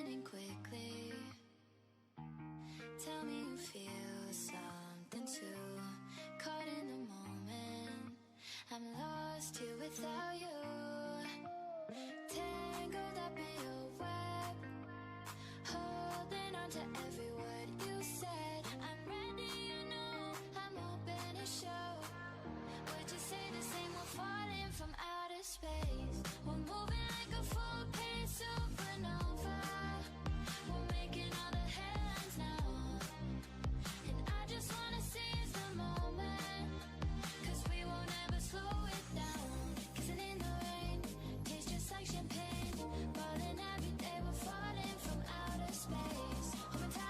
turning quickly. Tell me you feel something too. Caught in the moment, I'm lost here without you. Tangled up in your web, holding on to every word you said. I'm ready, you know, I'm open to show. Would you say the same? We're falling from outer space. We're moving like a full-page supernova. We're making all the headlines now, and I just wanna seize the moment, 'cause we won't ever slow it down. Kissing in the rain, tastes just like champagne. Rolling every day, we're falling from outer space. Hold me tight.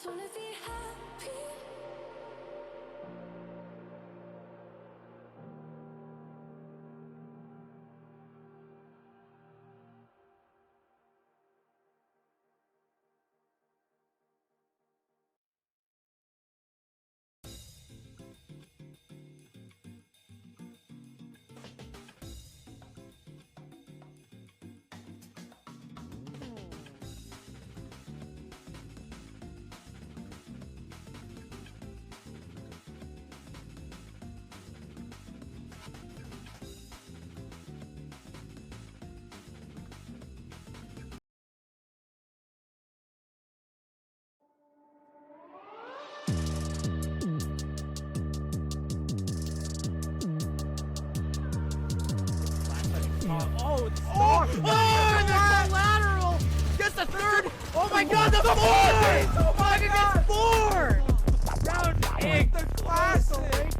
just wanna be happy. And the collateral gets the third. Oh my God, the fourth! Oh my God, four! Round eight, the classic.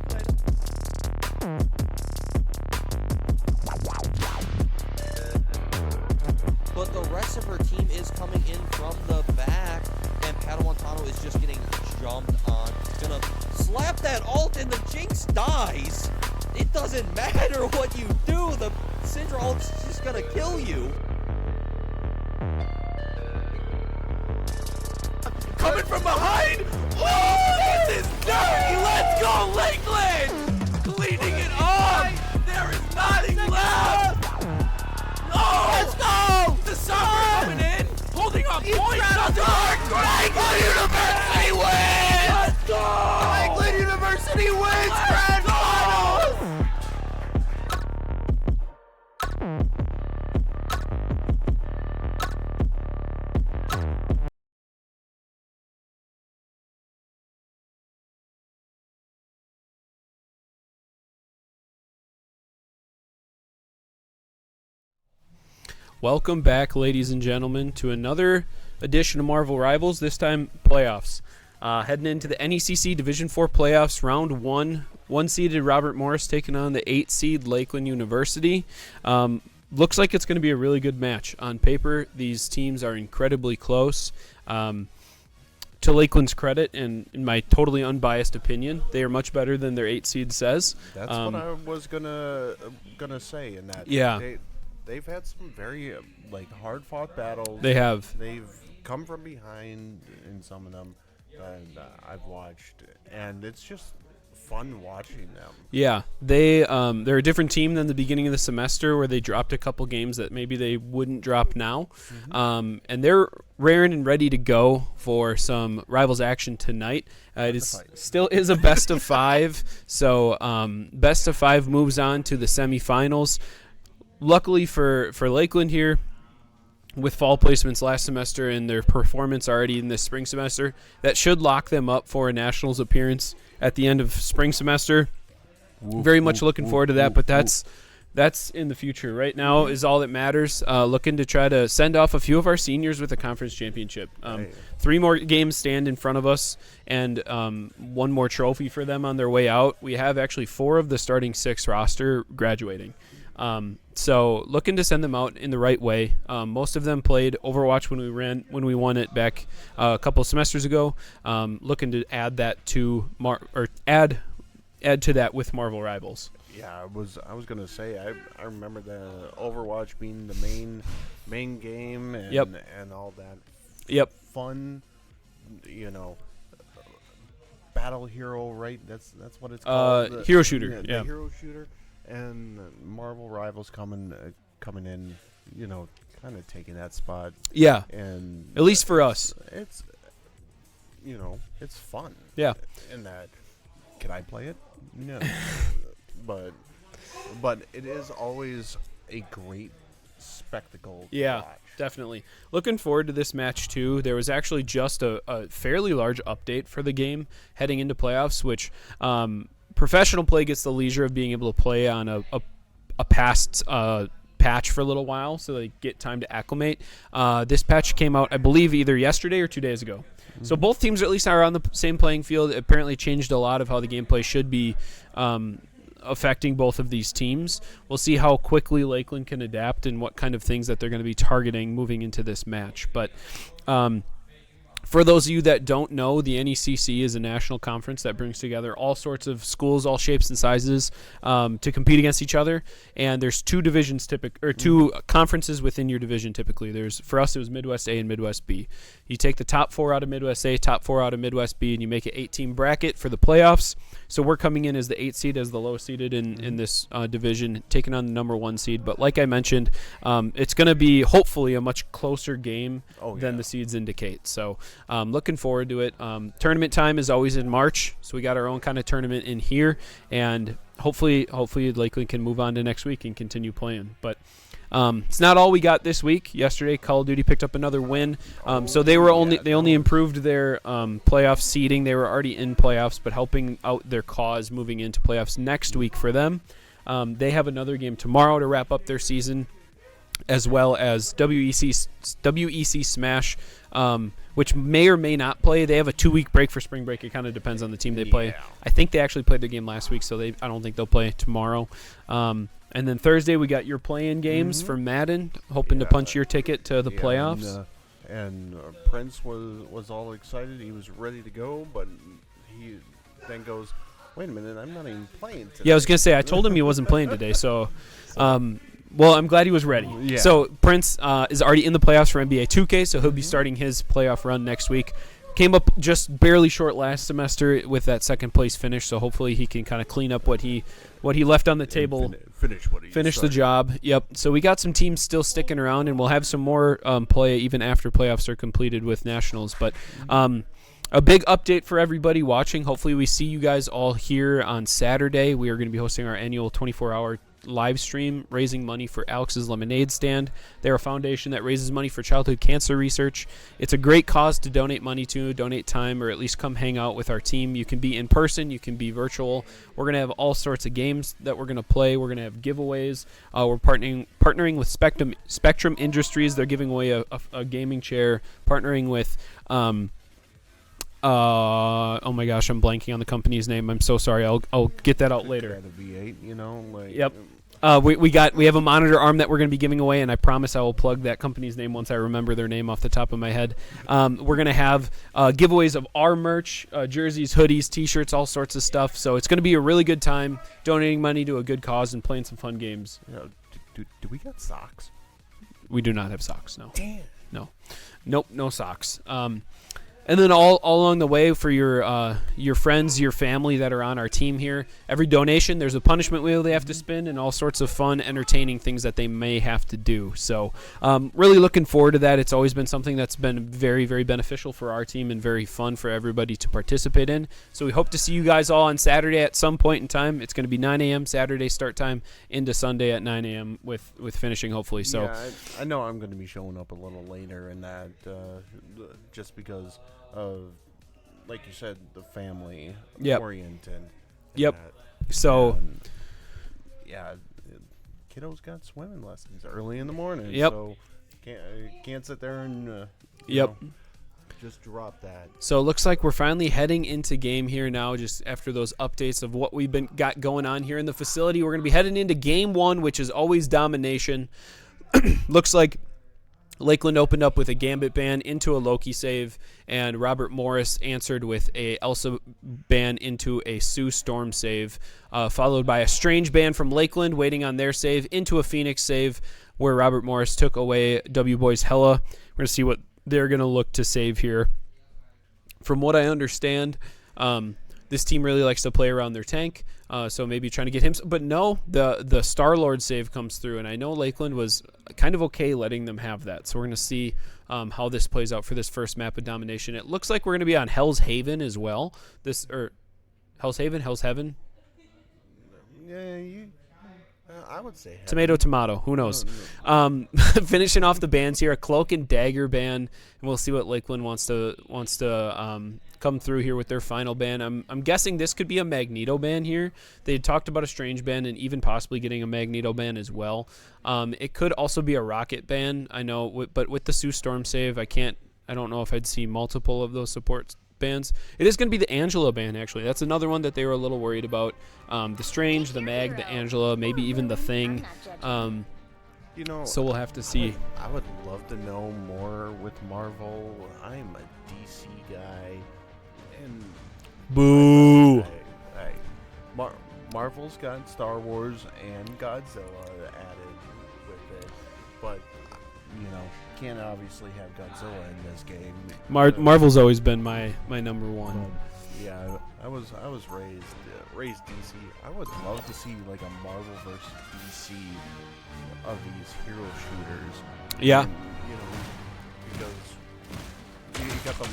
But the rest of her team is coming in from the back, and Padawan is just getting jumped on. Gonna slap that ult, and the Jinx dies. It doesn't matter what you do, the Syndra ult's just gonna kill you. Coming from behind. Oh, this is dirty. Let's go, Lakeland! Cleaning it up. There is nothing left. Oh, let's go! The soccer coming in, holding up points. Lakeland University wins! Let's go! Lakeland University wins grand finals! Welcome back, ladies and gentlemen, to another edition of Marvel Rivals, this time playoffs. Heading into the NECC Division 4 playoffs, round 1. One-seeded Robert Morris taking on the 8-seed Lakeland University. Looks like it's going to be a really good match. On paper, these teams are incredibly close. To Lakeland's credit, and in my totally unbiased opinion, they are much better than their 8-seed says. That's what I was gonna say in that. Yeah. They've had some very hard-fought battles. They have. They've come from behind in some of them, and I've watched, and it's just fun watching them. Yeah, they're a different team than the beginning of the semester, where they dropped a couple games that maybe they wouldn't drop now. Mm-hmm. And they're raring and ready to go for some Rivals action tonight. Still is a best of 5, so best of 5 moves on to the semifinals. Luckily for Lakeland here, with fall placements last semester and their performance already in this spring semester, that should lock them up for a nationals appearance at the end of spring semester. Very much looking forward to that, but that's in the future. Right now is all that matters. Looking to try to send off a few of our seniors with a conference championship. 3 more games stand in front of us, and 1 more trophy for them on their way out. We have actually 4 of the starting 6 roster graduating. So looking to send them out in the right way. Most of them played Overwatch when we won it back a couple semesters ago. Looking to add that to add to that with Marvel Rivals. Yeah, I was gonna say I remember the Overwatch being the main game and and all that. Yep. Fun, battle hero, right? That's what it's called. Hero shooter. The hero shooter. And Marvel Rivals coming in, kind of taking that spot. Yeah. And at least for us, it's it's fun. Yeah. In that, can I play it? No. but it is always a great spectacle. To watch. Definitely. Looking forward to this match too. There was actually just a fairly large update for the game heading into playoffs, which professional play gets the leisure of being able to play on a past patch for a little while, so they get time to acclimate. This patch came out, I believe, either yesterday or 2 days ago. Mm-hmm. So both teams at least are on the same playing field. It apparently changed a lot of how the gameplay should be affecting both of these teams. We'll see how quickly Lakeland can adapt and what kind of things that they're going to be targeting moving into this match. But For those of you that don't know, the NECC is a national conference that brings together all sorts of schools, all shapes and sizes, to compete against each other. And there's two divisions two conferences within your division typically. For us, it was Midwest A and Midwest B. You take the top 4 out of Midwest A, top 4 out of Midwest B, and you make an 8-team bracket for the playoffs. So we're coming in as the 8 seed, as the lowest seeded in this division, taking on the number 1 seed. But like I mentioned, it's going to be hopefully a much closer game than the seeds indicate. So looking forward to it. Tournament time is always in March, so we got our own kind of tournament in here, and hopefully Lakeland can move on to next week and continue playing. But it's not all we got this week. Yesterday, Call of Duty picked up another win. So they only improved their playoff seeding. They were already in playoffs, but helping out their cause moving into playoffs next week for them. They have another game tomorrow to wrap up their season, as well as WEC Smash, which may or may not play. They have a 2-week break for spring break. It kind of depends on the team they play. I think they actually played their game last week, so I don't think they'll play tomorrow. And then Thursday we got your play-in games for Madden, hoping to punch your ticket to the playoffs. And Prince was all excited. He was ready to go, but he then goes, wait a minute, I'm not even playing today. Yeah, I was going to say, I told him he wasn't playing today, so well, I'm glad he was ready. Yeah. So Prince is already in the playoffs for NBA 2K, so he'll be starting his playoff run next week. Came up just barely short last semester with that second place finish, so hopefully he can kind of clean up what he left on the table. Finish the job. Yep. So we got some teams still sticking around, and we'll have some more play even after playoffs are completed with nationals. But a big update for everybody watching. Hopefully we see you guys all here on Saturday. We are going to be hosting our annual 24-hour live stream raising money for Alex's Lemonade Stand. They're a foundation that raises money for childhood cancer research. It's a great cause to donate money to, donate time, or at least come hang out with our team. You can be in person, you can be virtual. We're going to have all sorts of games that we're going to play. We're going to have giveaways. We're partnering with Spectrum Industries. They're giving away a gaming chair. Partnering with oh my gosh, I'm blanking on the company's name. I'm so sorry. I'll get that out later. At a V8, you know, like. Yep. We have a monitor arm that we're going to be giving away, and I promise I will plug that company's name once I remember their name off the top of my head. We're going to have giveaways of our merch, jerseys, hoodies, T-shirts, all sorts of stuff. So it's going to be a really good time donating money to a good cause and playing some fun games. Yeah, do we got socks? We do not have socks, no. Damn. No. Nope, no socks. And then all along the way for your friends, your family that are on our team here, every donation, there's a punishment wheel they have to spin and all sorts of fun, entertaining things that they may have to do. So really looking forward to that. It's always been something that's been very, very beneficial for our team and very fun for everybody to participate in. So we hope to see you guys all on Saturday at some point in time. It's going to be 9 a.m. Saturday start time into Sunday at 9 a.m. with finishing hopefully. So yeah, I know I'm going to be showing up a little later in that just because of, like you said, the family oriented. Yep. So, yeah, kiddos got swimming lessons early in the morning. Yep. So can't sit there and just drop that. So it looks like we're finally heading into game here now, just after those updates of what we've got going on here in the facility. We're going to be heading into game 1, which is always domination. Looks like Lakeland opened up with a Gambit ban into a Loki save, and Robert Morris answered with a Elsa ban into a Sue Storm save, followed by a Strange ban from Lakeland waiting on their save into a Phoenix save where Robert Morris took away W Boys Hella. We're going to see what they're going to look to save here. From what I understand, this team really likes to play around their tank, so maybe trying to get him. But no, the Star-Lord save comes through, and I know Lakeland was kind of okay letting them have that. So we're going to see how this plays out for this first map of domination. It looks like we're going to be on Hell's Haven as well. Hell's Heaven? Yeah, I would say Tomato. Who knows? Finishing off the bans here, a Cloak and Dagger ban, and we'll see what Lakeland wants to come through here with their final ban. I'm guessing this could be a Magneto ban here. They talked about a Strange ban and even possibly getting a Magneto ban as well. It could also be a Rocket ban. I know, but with the Sue Storm save, I don't know if I'd see multiple of those support bans. It is going to be the Angela ban, actually. That's another one that they were a little worried about. The Strange, the Mag, the Angela, maybe even the Thing. You know, So we'll have to see. I would love to know more with Marvel. I'm a DC guy, and Boo. Marvel's got Star Wars and Godzilla added with it, but you know, can't obviously have Godzilla in this game. Marvel's always been my number one. Yeah, I was raised DC. I would love to see like a Marvel versus DC of these hero shooters. Yeah. And, you know, because you got the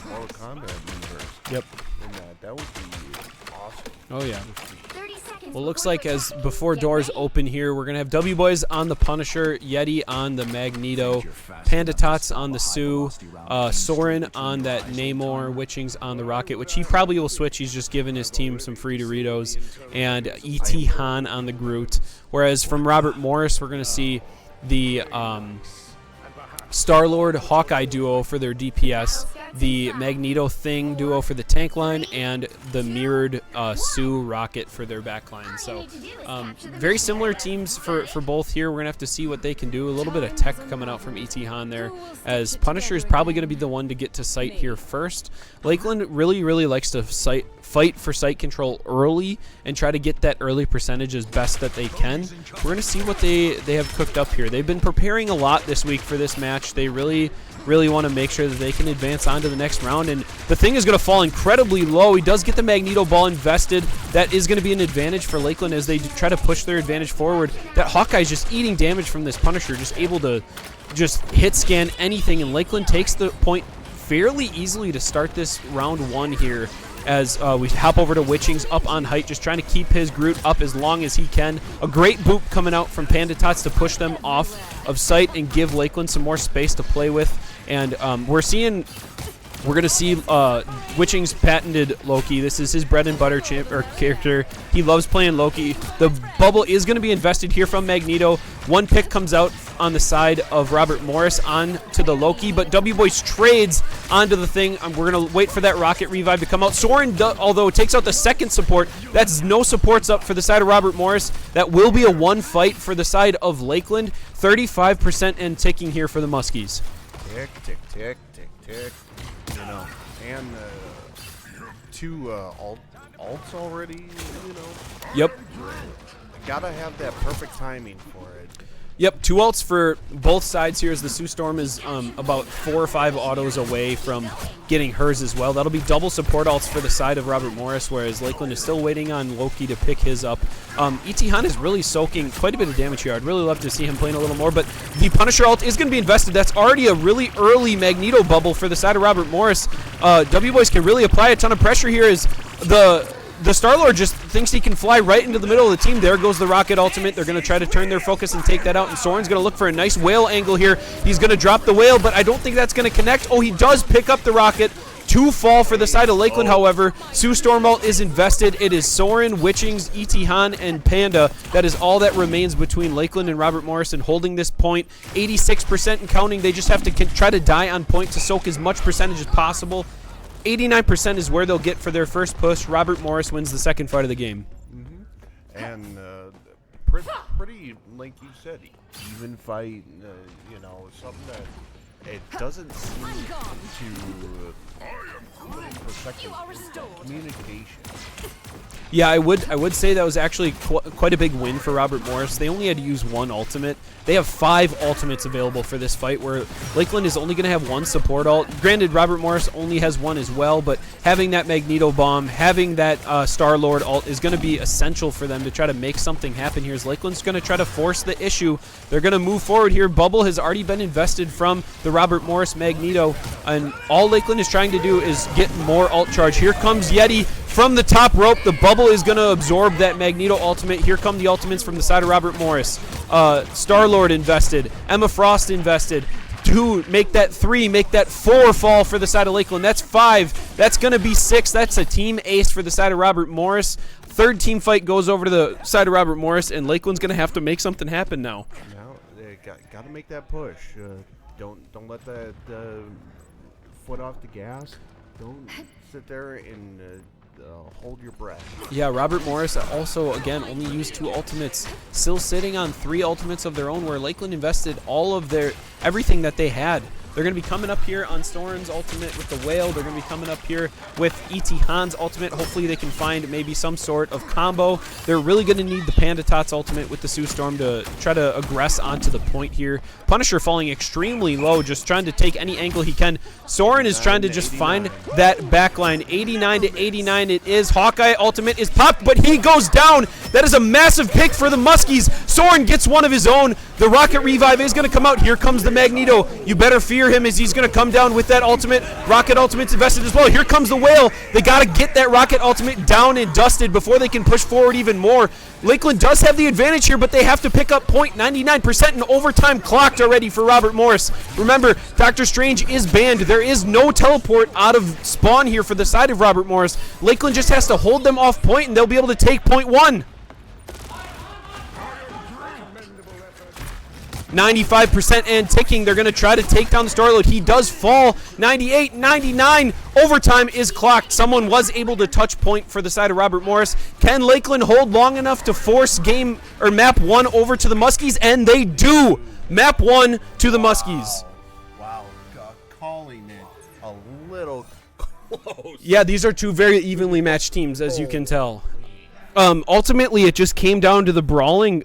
Mortal Kombat universe. Yep. And that would be awesome. Oh yeah. 30 seconds. Well, looks like as before doors open here, we're gonna have W Boys on the Punisher, Yeti on the Magneto, Panda Tots on the Sue, Soren on that Namor, Witchings on the Rocket, which he probably will switch. He's just giving his team some free Doritos, and E.T. Han on the Groot. Whereas from Robert Morris, we're gonna see the Star-Lord Hawkeye duo for their DPS, the Magneto Thing duo for the tank line, and the mirrored Sue Rocket for their back line. So very similar teams for both here. We're going to have to see what they can do. A little bit of tech coming out from E.T. Han there, as Punisher is probably going to be the one to get to site here first. Lakeland really, really likes to fight for site control early and try to get that early percentage as best that they can. We're going to see what they have cooked up here. They've been preparing a lot this week for this match. They really want to make sure that they can advance on to the next round, and the thing is going to fall incredibly low. He does get the Magneto ball invested. That is going to be an advantage for Lakeland as they try to push their advantage forward. That Hawkeye's just eating damage from this Punisher, just able to just hit scan anything, and Lakeland takes the point fairly easily to start this round one here, as we hop over to Witchings up on height, just trying to keep his Groot up as long as he can. A great boop coming out from Panda Tots to push them off of sight and give Lakeland some more space to play with. And we're going to see Witchings patented Loki. This is his bread and butter character. He loves playing Loki. The bubble is going to be invested here from Magneto. One pick comes out on the side of Robert Morris on to the Loki, but W Boys trades onto the thing. We're going to wait for that rocket revive to come out. Soren, although it takes out the second support, that's no supports up for the side of Robert Morris. That will be a one fight for the side of Lakeland. 35% and ticking here for the Muskies. Tick, tick, tick, tick, tick. You know, and two alts already, you know. Yep. Gotta have that perfect timing for it. Yep, 2 ults for both sides here, as the Sue Storm is about 4 or 5 autos away from getting hers as well. That'll be double support ults for the side of Robert Morris, whereas Lakeland is still waiting on Loki to pick his up. E.T. Han is really soaking quite a bit of damage here. I'd really love to see him playing a little more, but the Punisher ult is going to be invested. That's already a really early Magneto bubble for the side of Robert Morris. W Boys can really apply a ton of pressure here as the Star-Lord just thinks he can fly right into the middle of the team. There goes the Rocket ultimate. They're going to try to turn their focus and take that out, and Soren's going to look for a nice whale angle here. He's going to drop the whale, but I don't think that's going to connect. Oh, he does pick up the Rocket. 2 fall for the side of Lakeland, however. Sue Storm ult is invested. It is Soren, Witchings, E.T. Han, and Panda. That is all that remains between Lakeland and Robert Morrison holding this point. 86% and counting. They just have to try to die on point to soak as much percentage as possible. 89% is where they'll get for their first push. Robert Morris wins the second fight of the game. And pretty, like you said, even fight, you know, something that it doesn't seem to protect communication. Yeah, I would say that was actually quite a big win for Robert Morris. They only had to use 1 ultimate. They have 5 ultimates available for this fight, where Lakeland is only going to have 1 support ult. Granted, Robert Morris only has 1 as well, but having that Magneto bomb, having that Star-Lord ult is going to be essential for them to try to make something happen here. As Lakeland's going to try to force the issue. They're going to move forward here. Bubble has already been invested from the Robert Morris Magneto, and all Lakeland is trying to do is get more ult charge. Here comes Yeti from the top rope. The bubble is going to absorb that Magneto ultimate. Here come the ultimates from the side of Robert Morris. Star-Lord invested. Emma Frost invested. 2, make that 3, make that 4 fall for the side of Lakeland. That's 5. That's going to be 6. That's a team ace for the side of Robert Morris. Third team fight goes over to the side of Robert Morris, and Lakeland's going to have to make something happen now. Now they got to make that push. Don't let that foot off the gas. Don't sit there and hold your breath. Yeah, Robert Morris also, again, only used 2 ultimates. Still sitting on 3 ultimates of their own, where Lakeland invested all of everything that they had. They're going to be coming up here on Soren's ultimate with the Whale. They're going to be coming up here with E.T. Han's ultimate. Hopefully they can find maybe some sort of combo. They're really going to need the Panda Tots ultimate with the Sue Storm to try to aggress onto the point here. Punisher falling extremely low, just trying to take any angle he can. Soren is trying to just find that backline. 89 to 89 it is. Hawkeye ultimate is popped, but he goes down. That is a massive pick for the Muskies. Soren gets one of his own. The Rocket Revive is going to come out. Here comes the Magneto. You better fear him as he's going to come down with that ultimate. Rocket ultimate's invested as well. Here comes the Whale. They got to get that Rocket ultimate down and dusted before they can push forward even more. Lakeland does have the advantage here, but they have to pick up point. 99% in overtime clocked already for Robert Morris. Remember, Dr. Strange is banned. There is no teleport out of spawn here for the side of Robert Morris. Lakeland just has to hold them off point, and they'll be able to take point 1. 95% and ticking. They're going to try to take down the Starload. He does fall. 98, 99. Overtime is clocked. Someone was able to touch point for the side of Robert Morris. Can Lakeland hold long enough to force map 1 over to the Muskies? And they do. Map 1 to the Muskies. Wow, calling it a little close. Yeah, these are 2 very evenly matched teams, as you can tell. Ultimately, it just came down to the brawling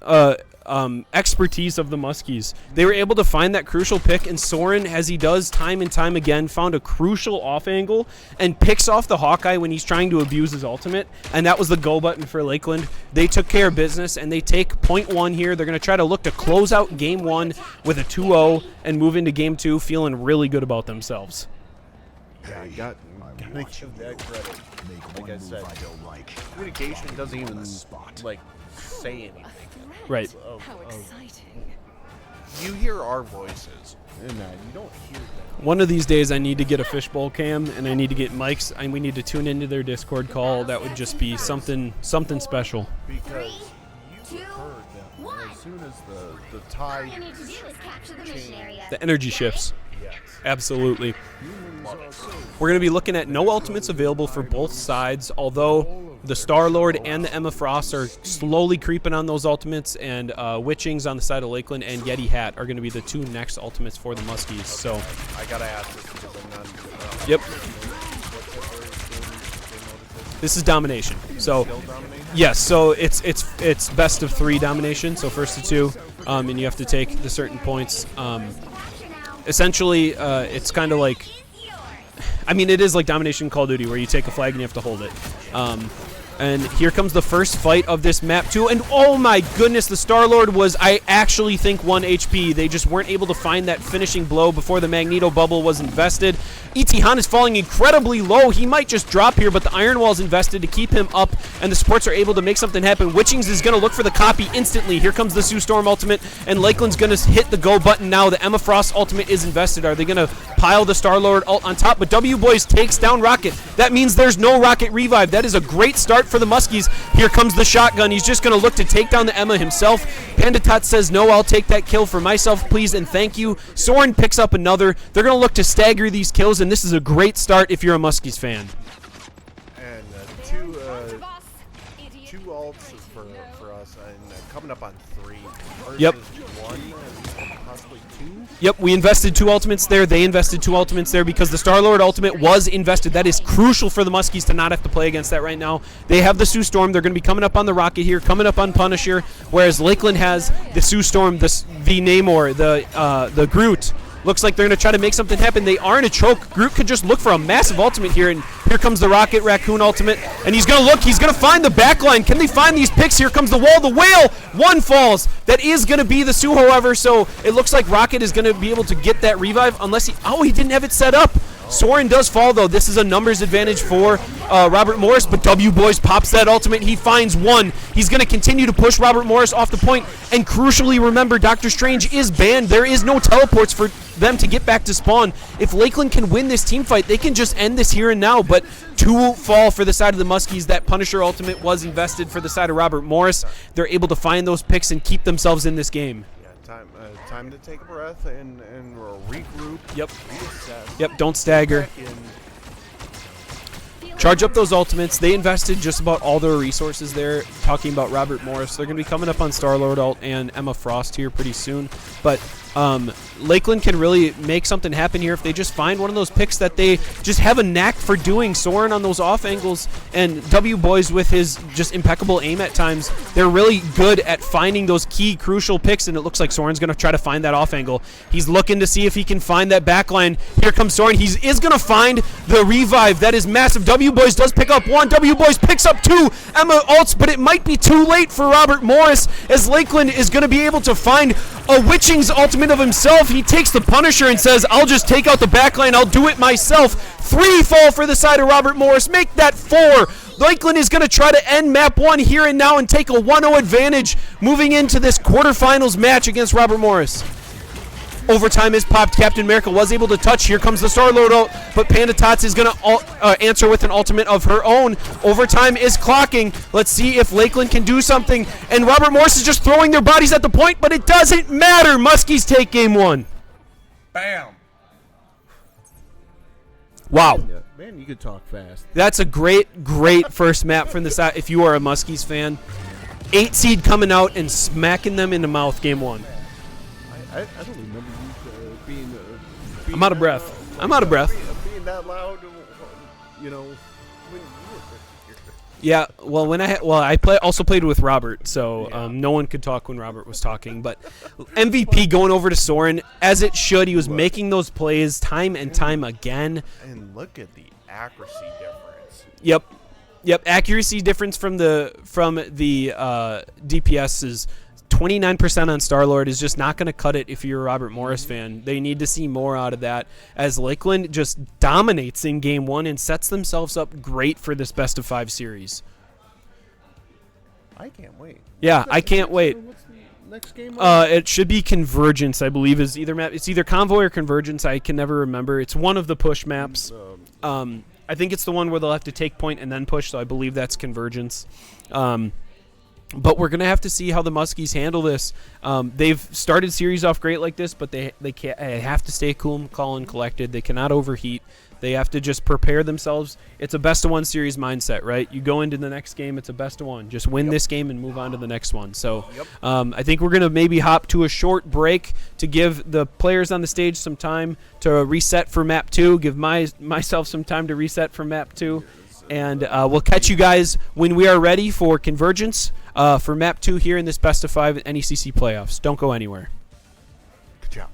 expertise of the Muskies. They were able to find that crucial pick, and Soren, as he does time and time again, found a crucial off angle and picks off the Hawkeye when he's trying to abuse his ultimate, and that was the go button for Lakeland. They took care of business, and they take point 1 here. They're going to try to look to close out game 1 with a 2-0 and move into game 2 feeling really good about themselves. Yeah, I got to give that credit. Like I said, communication doesn't even say anything. Right. How exciting. You hear our voices, and you don't hear them. One of these days I need to get a fishbowl cam, and I need to get mics, and we need to tune into their Discord call. That would just be something special. Because you heard them as soon as the tide changed. The energy shifts. Yes. Absolutely. We're going to be looking at no ultimates available for both sides, although the Star-Lord and the Emma Frost are slowly creeping on those ultimates, and Witchings on the side of Lakeland and Yeti Hat are going to be the 2 next ultimates for the Muskies. So I got to ask this because I'm not... Yep. This is domination. So domination? yes, so it's best of 3 domination, so first to 2, and you have to take the certain points. Essentially, it's kind of like, I mean, it is like domination Call of Duty, where you take a flag and you have to hold it. And here comes the first fight of this map 2, and oh my goodness, the Star-Lord was, I actually think, 1 HP. They just weren't able to find that finishing blow before the Magneto bubble was invested. E.T. Han is falling incredibly low. He might just drop here, but the Iron Wall is invested to keep him up, and the supports are able to make something happen. Witchings is going to look for the copy instantly. Here comes the Sue Storm ultimate, and Lakeland's going to hit the go button now. The Emma Frost ultimate is invested. Are they going to pile the Star-Lord ult on top? But W Boys takes down Rocket. That means there's no Rocket revive. That is a great start for the Muskies. Here comes the shotgun. He's just going to look to take down the Emma himself. Panda Tot says, no, I'll take that kill for myself, please, and thank you. Soren picks up another. They're going to look to stagger these kills, and this is a great start if you're a Muskies fan. And two ults for us, and coming up on 3. Yep. 1 and possibly 2. Yep, we invested 2 ultimates there. They invested 2 ultimates there because the Star-Lord ultimate was invested. That is crucial for the Muskies to not have to play against that right now. They have the Sue Storm. They're going to be coming up on the Rocket here, coming up on Punisher, whereas Lakeland has the Sue Storm, the Namor, the Groot. Looks like they're going to try to make something happen. They are in a choke. Groot could just look for a massive ultimate here, and here comes the Rocket Raccoon ultimate, and he's going to look. He's going to find the backline. Can they find these picks? Here comes the wall. The Whale. 1 falls. That is going to be the Sue, however, so it looks like Rocket is going to be able to get that revive unless he didn't have it set up. Soren does fall, though. This is a numbers advantage for Robert Morris, but W Boys pops that ultimate. He finds 1. He's going to continue to push Robert Morris off the point, and crucially, remember, Dr. Strange is banned. There is no teleports for them to get back to spawn. If Lakeland can win this team fight, they can just end this here and now, but 2 fall for the side of the Muskies. That Punisher ultimate was invested for the side of Robert Morris. They're able to find those picks and keep themselves in this game. Time to take a breath and regroup. Yep. Reassess. Yep, don't stagger. charge up those ultimates. They invested just about all their resources there, talking about Robert Morris. They're going to be coming up on Star-Lord ult and Emma Frost here pretty soon. But Lakeland can really make something happen here if they just find one of those picks that they just have a knack for doing. Soren on those off angles, and W Boys with his just impeccable aim at times. They're really good at finding those key crucial picks, and it looks like Soren's going to try to find that off angle. He's looking to see if he can find that back line. Here comes Soren. He is going to find the revive. That is massive. W Boys does pick up one. W Boys picks up two. Emma ults, but it might be too late for Robert Morris, as Lakeland is going to be able to find a Witching's ultimate of himself. He takes the Punisher and says, I'll just take out the backline. I'll do it myself. 3 fall for the side of Robert Morris. Make that 4. Lakeland is going to try to end map 1 here and now and take a 1-0 advantage moving into this quarterfinals match against Robert Morris. Overtime is popped. Captain America was able to touch. Here comes the Star-Lord ult, but Panda Tots is going to answer with an ultimate of her own. Overtime is clocking. Let's see if Lakeland can do something. And Robert Morris is just throwing their bodies at the point, but it doesn't matter. Muskies take game 1. Bam. Wow. Man, you could talk fast. That's a great first map from the side if you are a Muskies fan. 8 seed coming out and smacking them in the mouth game 1. I don't remember you being I'm out of breath. I'm out of breath. Being that loud, you know. When you were Yeah, well, also played with Robert, so no one could talk when Robert was talking. But MVP going over to Soren, as it should. He was making those plays time and time again. And look at the accuracy difference. Yep. Accuracy difference from the DPS is 29% on Star-Lord is just not going to cut it if you're a Robert Morris fan. They need to see more out of that, as Lakeland just dominates in game 1 and sets themselves up great for this best of 5 series. I can't wait. Yeah, I can't wait. What's the next game? It should be Convergence, I believe, is either map. It's either Convoy or Convergence. I can never remember. It's one of the push maps. I think it's the one where they'll have to take point and then push, so I believe that's Convergence. But we're going to have to see how the Muskies handle this. They've started series off great like this, but they have to stay cool, calm, and collected. They cannot overheat. They have to just prepare themselves. It's a best-of-1 series mindset, right? You go into the next game, it's a best-of-1. Just win this game and move on to the next one. So I think we're going to maybe hop to a short break to give the players on the stage some time to reset for map 2, give myself some time to reset for map 2. And we'll catch you guys when we are ready for Convergence for map 2 here in this best of 5 NECC playoffs. Don't go anywhere. Good job.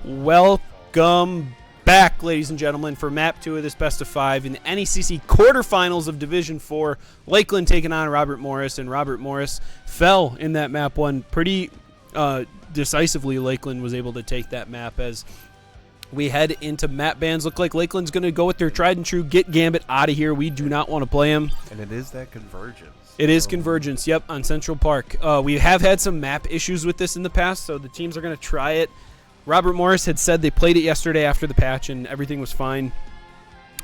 Welcome back, ladies and gentlemen, for Map 2 of this Best of 5 in the NECC quarterfinals of Division 4. Lakeland taking on Robert Morris, and Robert Morris fell in that Map 1 pretty decisively. Lakeland was able to take that map as we head into map bans. Look like Lakeland's going to go with their tried and true, get Gambit out of here. We do not want to play him. And it is that convergence. It is convergence, yep, on Central Park. We have had some map issues with this in the past, so the teams are going to try it. Robert Morris had said they played it yesterday after the patch and everything was fine.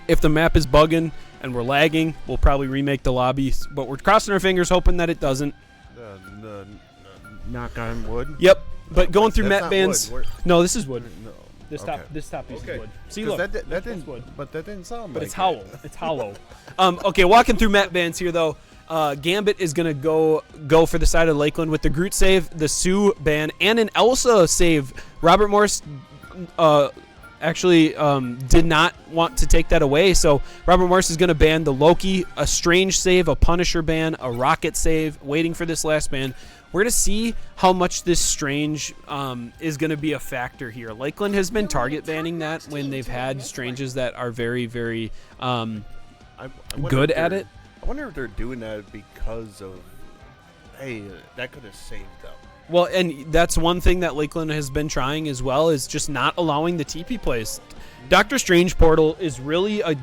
If the map is bugging and we're lagging, we'll probably remake the lobby, but we're crossing our fingers hoping that it doesn't. Knock on wood. Yep, but going through That's map not bans. wood. No, this is wood. No. This Okay. top piece Okay. is wood. See, 'Cause look, that didn't. wood. But that didn't sound. But like it's hollow. It's hollow. Okay, walking through map bans here though. Gambit is gonna go for the side of Lakeland with the Groot save, the Sue ban, and an Elsa save. Robert Morris actually did not want to take that away, so Robert Morris is gonna ban the Loki, a Strange save, a Punisher ban, a Rocket save. Waiting for this last ban. We're gonna see how much this Strange is gonna be a factor here. Lakeland has been target banning that when they've had Stranges that are very, very I wonder good if at they're- it. I wonder if they're doing that because of, hey, that could have saved them. Well, and that's one thing that Lakeland has been trying as well, is just not allowing the TP plays. Doctor Strange Portal is really a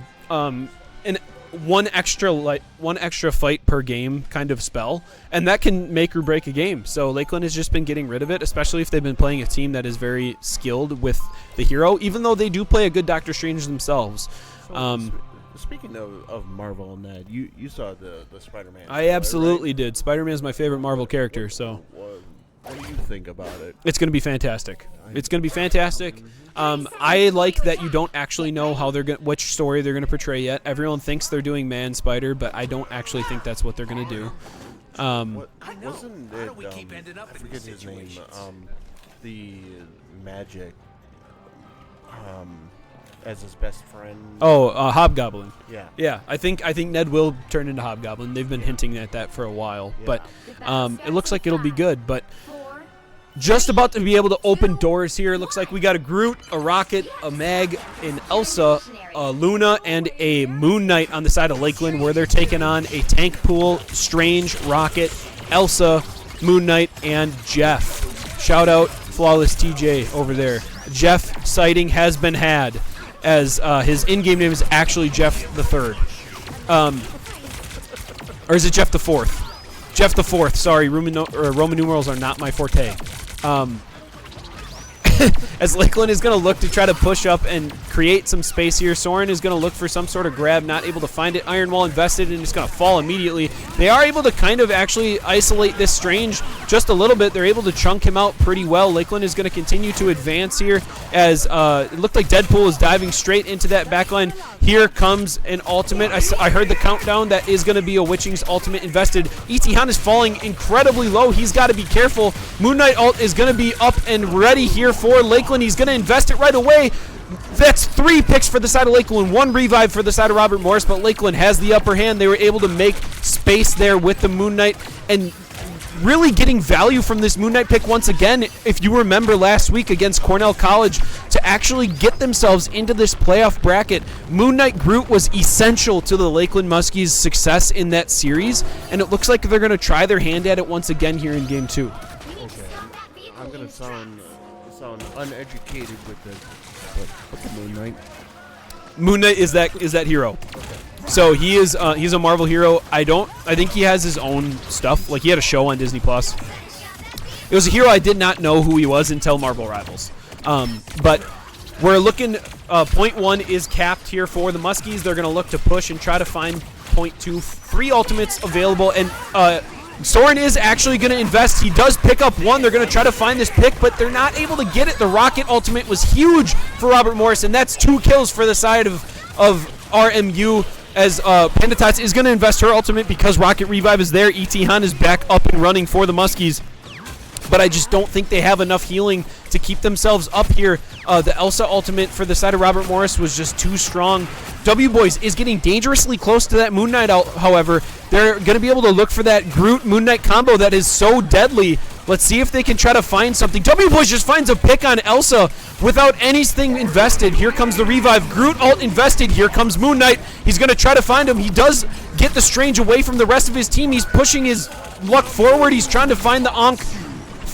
one extra fight per game kind of spell, and that can make or break a game. So Lakeland has just been getting rid of it, especially if they've been playing a team that is very skilled with the hero, even though they do play a good Doctor Strange themselves. Speaking of Marvel and that, you saw the Spider-Man. I trailer, absolutely right? did. Spider-Man is my favorite Marvel character, so What do you think about it? it's going to be fantastic. It's going to be fantastic. I like that you don't actually know how they're which story they're going to portray yet. Everyone thinks they're doing Man Spider, but I don't actually think that's what they're going to do. Wasn't it? I forget his name. The Magic. As his best friend. Hobgoblin. Yeah. Yeah, I think Ned will turn into Hobgoblin. They've been hinting at that for a while, but it looks like it'll be good. But just about to be able to open doors here. It looks like we got a Groot, a Rocket, a Mag, an Elsa, a Luna, and a Moon Knight on the side of Lakeland, where they're taking on a Tank Pool, Strange, Rocket, Elsa, Moon Knight, and Jeff. Shout out Flawless TJ over there. Jeff sighting has been had, as his in-game name is actually Jeff the Third. Or is it Jeff the Fourth? Jeff the Fourth. Sorry, Roman numerals are not my forte. As Lakeland is going to look to try to push up and create some space here. Soren is going to look for some sort of grab, not able to find it. Iron Wall invested, and it's going to fall immediately. They are able to kind of actually isolate this Strange just a little bit. They're able to chunk him out pretty well. Lakeland is going to continue to advance here, as it looked like Deadpool is diving straight into that backline. Here comes an ultimate. I heard the countdown. That is going to be a Witching's ultimate invested. Itihan is falling incredibly low. He's got to be careful. Moon Knight ult is going to be up and ready here for Lakeland. He's going to invest it right away. That's 3 picks for the side of Lakeland, 1 revive for the side of Robert Morris, but Lakeland has the upper hand. They were able to make space there with the Moon Knight, and really getting value from this Moon Knight pick once again, if you remember last week against Cornell College, to actually get themselves into this playoff bracket. Moon Knight Groot was essential to the Lakeland Muskies' success in that series, and it looks like they're going to try their hand at it once again here in Game 2. Okay. I'm gonna sound uneducated with this, but what's a Moon Knight? Moon Knight is that hero. So he's a Marvel hero. I think he has his own stuff. Like, he had a show on Disney Plus. It was a hero I did not know who he was until Marvel Rivals. But we're looking. Point 1 is capped here for the Muskies. They're gonna look to push and try to find point 2. 3 ultimates available, and Soren is actually going to invest. He does pick up 1. They're going to try to find this pick, but they're not able to get it. The Rocket ultimate was huge for Robert Morris, and that's 2 kills for the side of RMU, as Pandatots is going to invest her ultimate because Rocket Revive is there. Itihan is back up and running for the Muskies, but I just don't think they have enough healing to keep themselves up here. The Elsa ultimate for the side of Robert Morris was just too strong. W-Boys is getting dangerously close to that Moon Knight out, however. They're going to be able to look for that Groot Moon Knight combo that is so deadly Let's see if they can try to find something. W Boys just finds a pick on Elsa without anything invested. Here comes the revive. Groot ult invested. Here comes Moon Knight. He's going to try to find him. He does get the Strange away from the rest of his team. He's pushing his luck forward. He's trying to find the Ankh.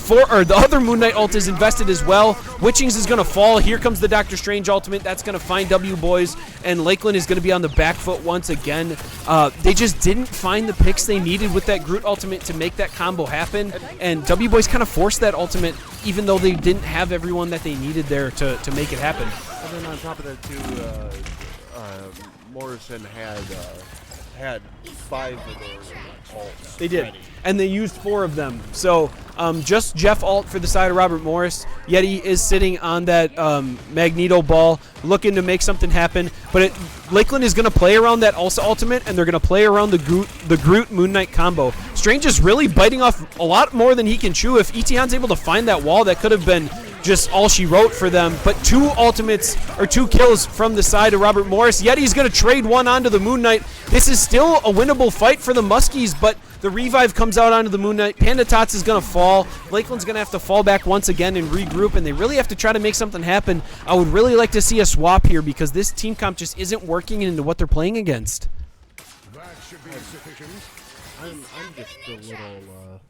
The other Moon Knight ult is invested as well. Witchings is going to fall. Here comes the Doctor Strange ultimate. That's going to find W Boys, and Lakeland is going to be on the back foot once again. They just didn't find the picks they needed with that Groot ultimate to make that combo happen, and W Boys kind of forced that ultimate, even though they didn't have everyone that they needed there to make it happen. And then on top of that, too, Morrison had 5 of their ults. They did. ready. And they used 4 of them. So just Jeff ult for the side of Robert Morris. Yeti is sitting on that Magneto ball, looking to make something happen. But Lakeland is going to play around that Ulsa ultimate, and they're going to play around the Groot Moon Knight combo. Strange is really biting off a lot more than he can chew. If Etihan's able to find that wall, that could have been just all she wrote for them. But 2 ultimates, or 2 kills from the side of Robert Morris. Yeti's going to trade one onto the Moon Knight. This is still a winnable fight for the Muskies, but the revive comes out onto the Moon Knight. Panda Tots is going to fall. Lakeland's going to have to fall back once again and regroup, and they really have to try to make something happen. I would really like to see a swap here because this team comp just isn't working into what they're playing against. That should be sufficient. I'm just a little,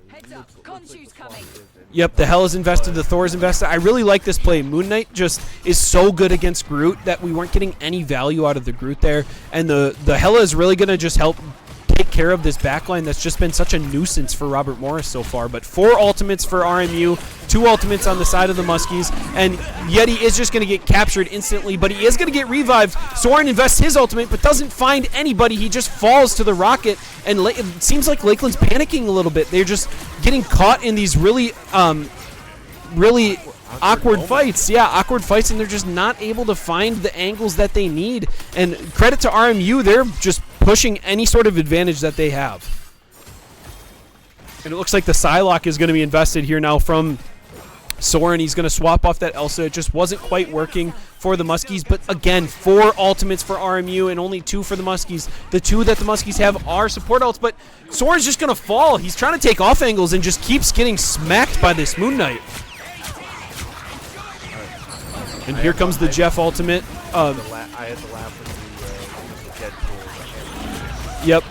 Heads up, Khonshu's coming. Yep, the Hell is invested, the Thor is invested. I really like this play. Moon Knight just is so good against Groot that we weren't getting any value out of the Groot there. And the Hela is really going to just help take care of this backline that's just been such a nuisance for Robert Morris so far. But 4 ultimates for RMU, 2 ultimates on the side of the Muskies, and Yeti is just going to get captured instantly, but he is going to get revived. Soren invests his ultimate, but doesn't find anybody. He just falls to the rocket, and it seems like Lakeland's panicking a little bit. They're just getting caught in these really awkward fights. Yeah, awkward fights, and they're just not able to find the angles that they need. And credit to RMU, they're just pushing any sort of advantage that they have. And it looks like the Psylocke is going to be invested here now from Soren. He's going to swap off that Elsa. It just wasn't quite working for the Muskies. But again, 4 ultimates for RMU and only 2 for the Muskies. The 2 that the Muskies have are support ults, but Soren's just going to fall. He's trying to take off angles and just keeps getting smacked by this Moon Knight. And here comes the Jeff ultimate. I had to laugh with the Deadpool. Yep.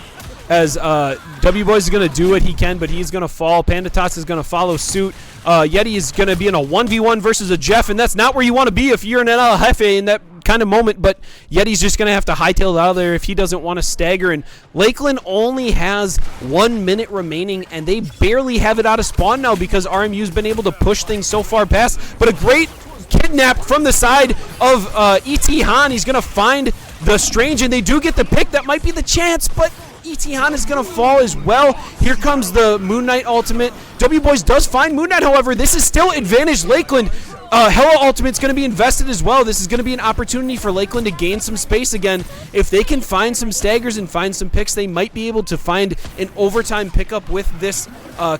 As W Boys is going to do what he can, but he's going to fall. Panda Tots is going to follow suit. Yeti is going to be in a 1v1 versus a Jeff, and that's not where you want to be if you're an El Jefe in that kind of moment, but Yeti's just going to have to hightail it out of there if he doesn't want to stagger. And Lakeland only has 1 minute remaining, and they barely have it out of spawn now because RMU's been able to push things so far past. But a great kidnapped from the side of E.T. Han. He's going to find the Strange, and they do get the pick. That might be the chance, but E.T. Han is going to fall as well. Here comes the Moon Knight ultimate. W Boys does find Moon Knight, however. This is still advantage Lakeland. Hela ultimate's going to be invested as well. This is going to be an opportunity for Lakeland to gain some space again. If they can find some staggers and find some picks, they might be able to find an overtime pickup with this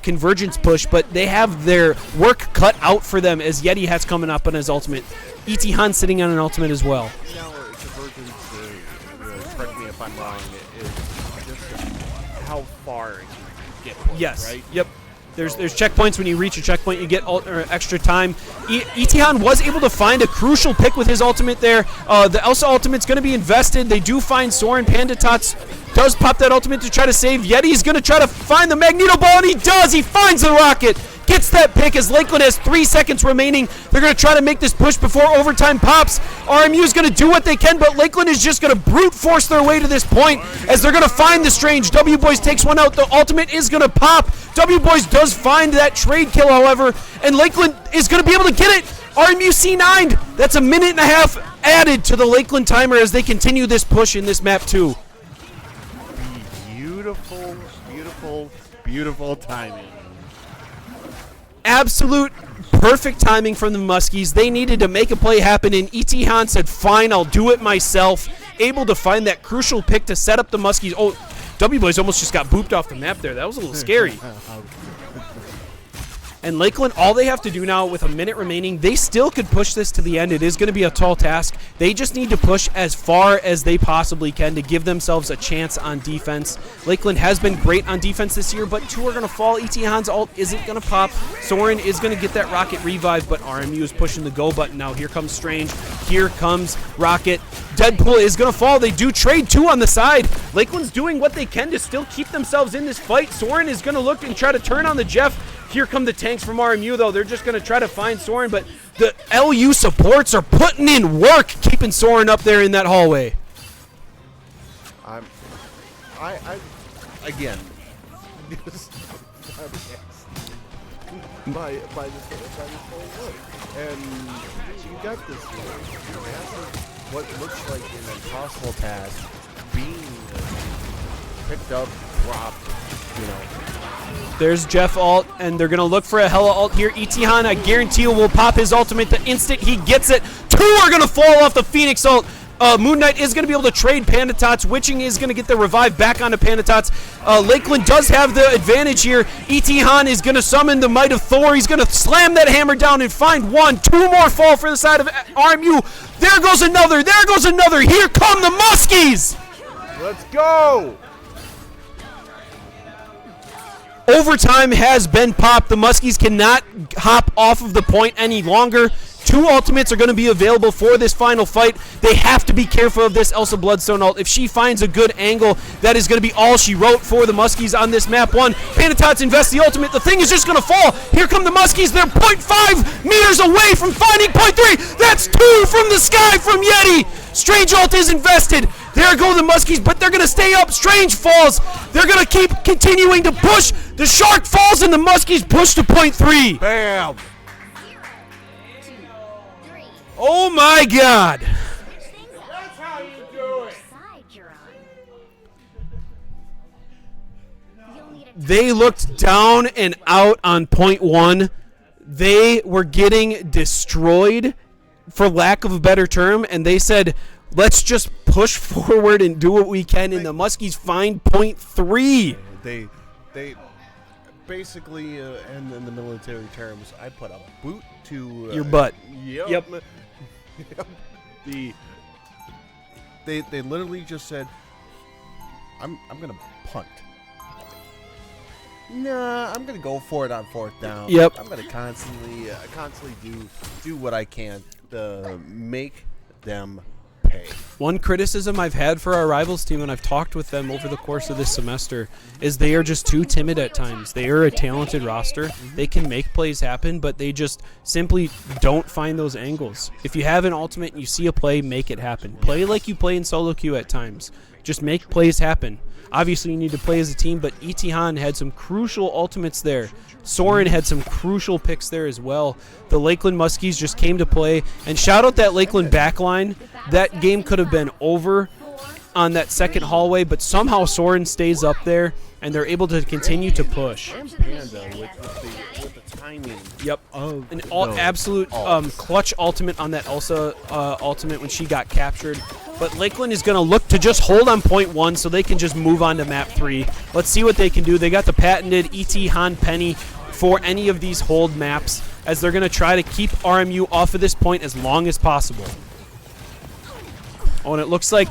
convergence push, but they have their work cut out for them as Yeti has coming up on his ultimate. E.T. Han sitting on an ultimate as well. Now, convergence, correct me if I'm wrong, is just how far it can get pushed, Yes. right? Yep. There's checkpoints. When you reach a checkpoint, you get extra time. Etihan was able to find a crucial pick with his ultimate there. The Elsa ultimate's going to be invested. They do find Soren. Panda Tots does pop that ultimate to try to save. Yeti's going to try to find the Magneto ball, and he does. He finds the rocket. Gets that pick as Lakeland has 3 seconds remaining. They're going to try to make this push before overtime pops. RMU is going to do what they can, but Lakeland is just going to brute force their way to this point as they're going to find the Strange. W Boys takes one out. The ultimate is going to pop. W Boys does find that trade kill, however, and Lakeland is going to be able to get it. RMU C9'd. That's a minute and a half added to the Lakeland timer as they continue this push in this map too. Beautiful, beautiful, beautiful timing. Absolute perfect timing from the Muskies. They needed to make a play happen, and E.T. Han said, fine, I'll do it myself. Able to find that crucial pick to set up the Muskies. Oh, W Boys almost just got booped off the map there. That was a little scary. And Lakeland, all they have to do now with a minute remaining, they still could push this to the end. It is going to be a tall task. They just need to push as far as they possibly can to give themselves a chance on defense. Lakeland has been great on defense this year, but 2 are going to fall. E.T. Han's ult isn't going to pop. Soren is going to get that Rocket revive, but RMU is pushing the go button now. Here comes Strange. Here comes Rocket. Deadpool is going to fall. They do trade 2 on the side. Lakeland's doing what they can to still keep themselves in this fight. Soren is going to look and try to turn on the Jeff. Here come the tanks from RMU, though. They're just going to try to find Soren, but the LU supports are putting in work, keeping Soren up there in that hallway. Again, by this whole look. And you got this what looks like an impossible task being picked up, dropped, There's Jeff ult, and they're going to look for a Hella ult here. Itihan, I guarantee you, will pop his ultimate the instant he gets it. 2 are going to fall off the Phoenix ult. Moon Knight is going to be able to trade Panda Tots. Witching is going to get the revive back onto Panda Tots. Lakeland does have the advantage here. Itihan is going to summon the Might of Thor. He's going to slam that hammer down and find 1. 2 more fall for the side of RMU. There goes another. There goes another. Here come the Muskies. Let's go. Overtime has been popped. The Muskies cannot hop off of the point any longer. 2 ultimates are going to be available for this final fight. They have to be careful of this Elsa Bloodstone ult. If she finds a good angle, that is going to be all she wrote for the Muskies on this map 1. Panda Tots invests the ultimate. The thing is just going to fall. Here come the Muskies. They're 0.5 meters away from finding point 3. That's 2 from the sky from Yeti. Strange ult is invested. There go the Muskies, but they're going to stay up. Strange falls. They're going to keep continuing to push. The Shark falls, and the Muskies push to point 3. Bam. Oh, my God. That's how you do it. They looked down and out on point 1. They were getting destroyed, for lack of a better term, and they said, let's just push forward and do what we can, and the Muskies find point 3. They basically, in the military terms, I put a boot to your butt. Yep. They literally just said, I'm gonna punt. Nah, I'm gonna go for it on 4th down. Yep. I'm gonna constantly do what I can to make them pay. One criticism I've had for our Rivals team, and I've talked with them over the course of this semester, is they are just too timid at times. They are a talented roster. They can make plays happen, but they just simply don't find those angles. If you have an ultimate and you see a play, make it happen. Play like you play in solo queue at times. Just make plays happen. Obviously, you need to play as a team, but Itihan had some crucial ultimates there. Soren had some crucial picks there as well. The Lakeland Muskies just came to play. And shout out that Lakeland backline. That game could have been over on that second hallway, but somehow Soren stays up there, and they're able to continue to push. And Panda with the timing. Yep. Absolute clutch ultimate on that Elsa ultimate when she got captured. But Lakeland is going to look to just hold on point 1 so they can just move on to map 3. Let's see what they can do. They got the patented E.T. Han Penny for any of these hold maps, as they're going to try to keep RMU off of this point as long as possible. Oh, and it looks like,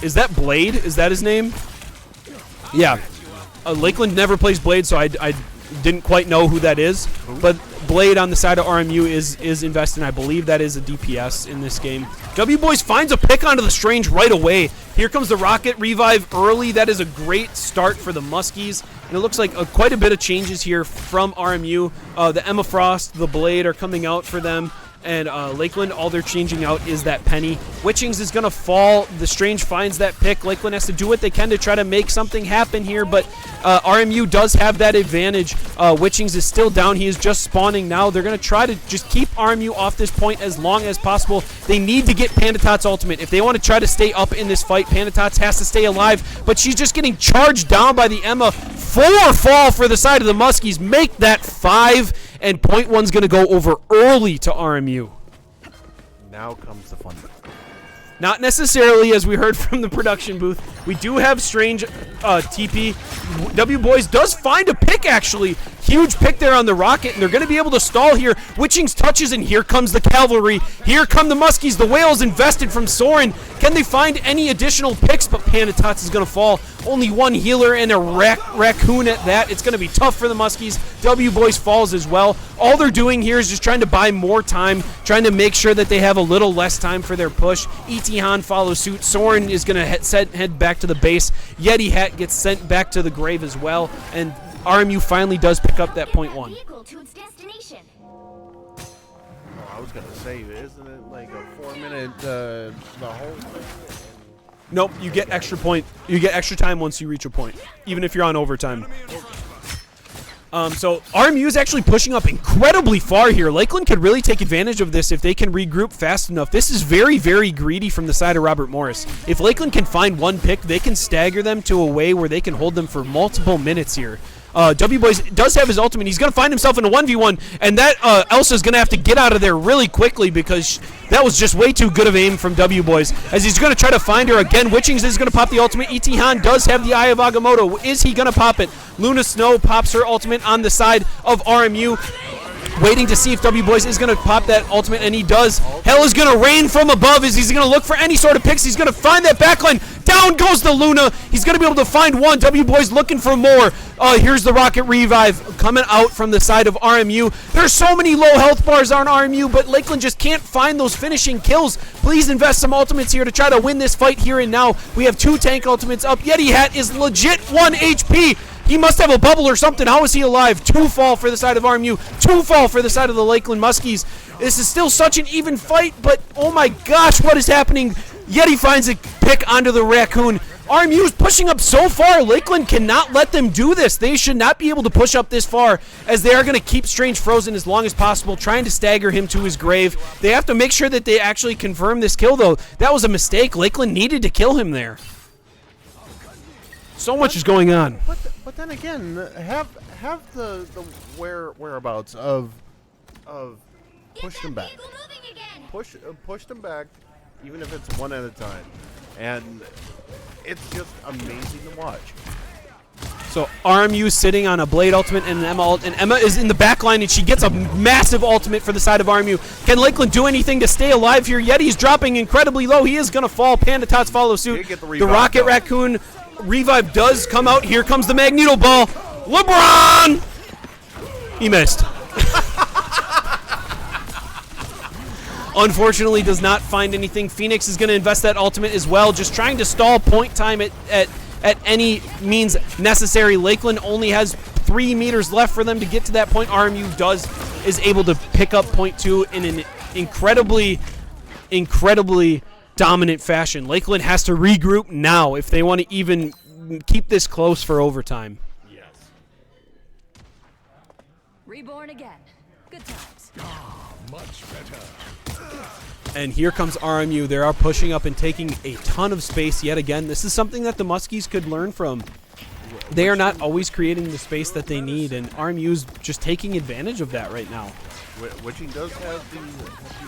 is that Blade? Is that his name? Yeah. Lakeland never plays Blade, so I didn't quite know who that is. But Blade on the side of RMU is invested, and I believe that is a DPS in this game. W Boys finds a pick onto the Strange right away. Here comes the Rocket revive early. That is a great start for the Muskies. And it looks like quite a bit of changes here from RMU. The Emma Frost, the Blade are coming out for them. And Lakeland, all they're changing out is that Penny. Witchings is going to fall. The Strange finds that pick. Lakeland has to do what they can to try to make something happen here, but RMU does have that advantage. Witchings is still down. He is just spawning now. They're going to try to just keep RMU off this point as long as possible. They need to get Panda Tots ultimate. If they want to try to stay up in this fight, Panda Tots has to stay alive, but she's just getting charged down by the Emma. 4 fall for the side of the Muskies. Make that 5. And point 1's going to go over early to RMU. Now comes the fun. Not necessarily, as we heard from the production booth. We do have Strange TP. W Boys does find a pick, actually. Huge pick there on the Rocket, and they're going to be able to stall here. Witchings touches, and here comes the Cavalry. Here come the Muskies. The Whales invested from Soren. Can they find any additional picks? But Panatots is going to fall. Only one healer and a Raccoon at that. It's going to be tough for the Muskies. W Boys falls as well. All they're doing here is just trying to buy more time, trying to make sure that they have a little less time for their push. Etihan follows suit. Soren is going to head back to the base. Yeti Hat gets sent back to the grave as well, and RMU finally does pick up that point 1. Oh, I was gonna say, isn't it like a 4-minute the whole thing? Nope, you get extra point. You get extra time once you reach a point, even if you're on overtime. So RMU is actually pushing up incredibly far here. Lakeland could really take advantage of this if they can regroup fast enough. This is very, very greedy from the side of Robert Morris. If Lakeland can find one pick, they can stagger them to a way where they can hold them for multiple minutes here. W Boys does have his ultimate. He's going to find himself in a 1v1, and that Elsa's going to have to get out of there really quickly because that was just way too good of aim from W Boys. As he's going to try to find her again, Witchings is going to pop the ultimate. Etihan does have the Eye of Agamotto. Is he going to pop it? Luna Snow pops her ultimate on the side of RMU. Waiting to see if W Boys is going to pop that ultimate, and he does. Hell is going to rain from above as he's going to look for any sort of picks. He's going to find that backline. Down goes the Luna. He's going to be able to find one. W Boys looking for more. Here's the Rocket Revive coming out from the side of RMU. There's so many low health bars on RMU, but Lakeland just can't find those finishing kills. Please invest some ultimates here to try to win this fight here and now. We have 2 tank ultimates up. Yeti Hat is legit 1 HP. He must have a bubble or something. How is he alive? 2 fall for the side of RMU. 2 fall for the side of the Lakeland Muskies. This is still such an even fight, but oh my gosh, what is happening? Yeti finds a pick onto the Raccoon. RMU is pushing up so far. Lakeland cannot let them do this. They should not be able to push up this far, as they are going to keep Strange frozen as long as possible, trying to stagger him to his grave. They have to make sure that they actually confirm this kill, though. That was a mistake. Lakeland needed to kill him there. So much is going on. But then again, have the whereabouts of push them back. Push them back, even if it's one at a time, and it's just amazing to watch. So RMU sitting on a Blade ultimate and an Emma ult, and Emma is in the back line, and she gets a massive ultimate for the side of RMU. Can Lakeland do anything to stay alive here? Yeti's dropping incredibly low. He is going to fall. Pandatots follow suit. The Rocket Raccoon Revive does come out. Here comes the Magneto Ball. LeBron! He missed. Unfortunately, does not find anything. Phoenix is going to invest that ultimate as well, just trying to stall point time at any means necessary. Lakeland only has 3 meters left for them to get to that point. RMU is able to pick up point 2 in an incredibly dominant fashion. Lakeland has to regroup now if they want to even keep this close for overtime. Yes. Reborn again. Good times. Much better. And here comes RMU. They are pushing up and taking a ton of space yet again. This is something that the Muskies could learn from. They are not always creating the space that they need, and RMU is just taking advantage of that right now. Witching does have the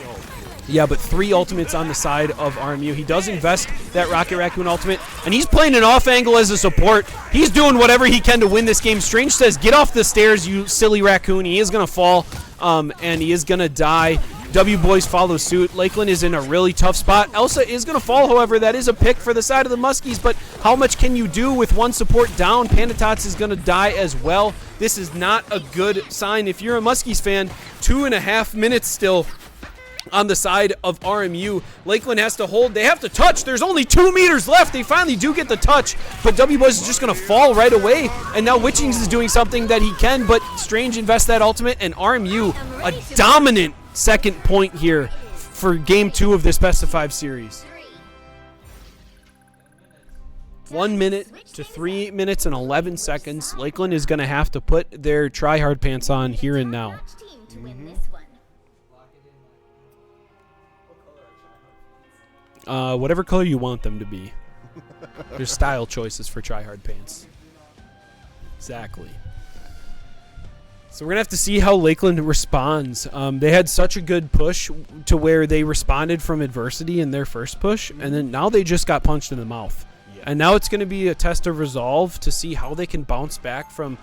ult. Yeah, but 3 ultimates on the side of RMU. He does invest that Rocket Raccoon ultimate, and he's playing an off angle as a support. He's doing whatever he can to win this game. Strange says, get off the stairs, you silly raccoon. He is going to fall, and he is going to die. W Boys follow suit. Lakeland is in a really tough spot. Elsa is going to fall, however. That is a pick for the side of the Muskies, but how much can you do with 1 support down? Pandatots is going to die as well. This is not a good sign. If you're a Muskies fan, 2.5 minutes still on the side of RMU. Lakeland has to hold. They have to touch. There's only 2 meters left. They finally do get the touch, but W Boys is just going to fall right away. And now Witchings is doing something that he can, but Strange invests that ultimate, and RMU, a dominant second point here for game 2 of this best of 5 series. 1 minute to 3 minutes and 11 seconds. Lakeland is going to have to put their try-hard pants on here and now. Whatever color you want them to be. There's style choices for try-hard pants. Exactly. So we're going to have to see how Lakeland responds. They had such a good push to where they responded from adversity in their first push, and then now they just got punched in the mouth. Yeah. And now it's going to be a test of resolve to see how they can bounce back from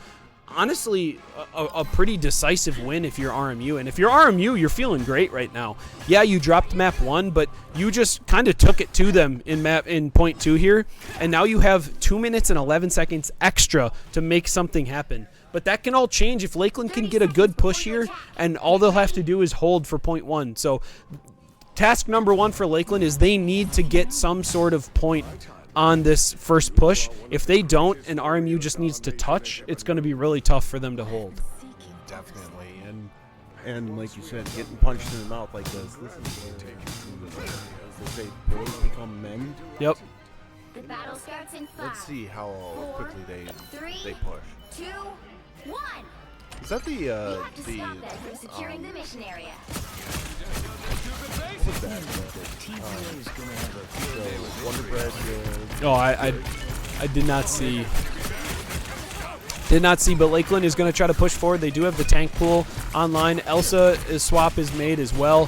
honestly a pretty decisive win if you're RMU. And if you're RMU, you're feeling great right now. Yeah, you dropped map 1, but you just kind of took it to them in point 2 here, and now you have 2 minutes and 11 seconds extra to make something happen. But that can all change if Lakeland can get a good push here, and all they'll have to do is hold for point 1. So task number 1 for Lakeland is they need to get some sort of point on this first push. If they don't, and RMU just needs to touch, it's going to be really tough for them to hold. Definitely, and like you said, getting punched in the mouth like this is going to take you to, as they say, boys become men. Yep. The battle starts in 5. Let's see how quickly they push. 2, 1. Is that You have to stop them from securing the mission area. what's that? The Wonder Bread. Oh, I did not see. Did not see, but Lakeland is going to try to push forward. They do have the tank pool online. Elsa's swap is made as well.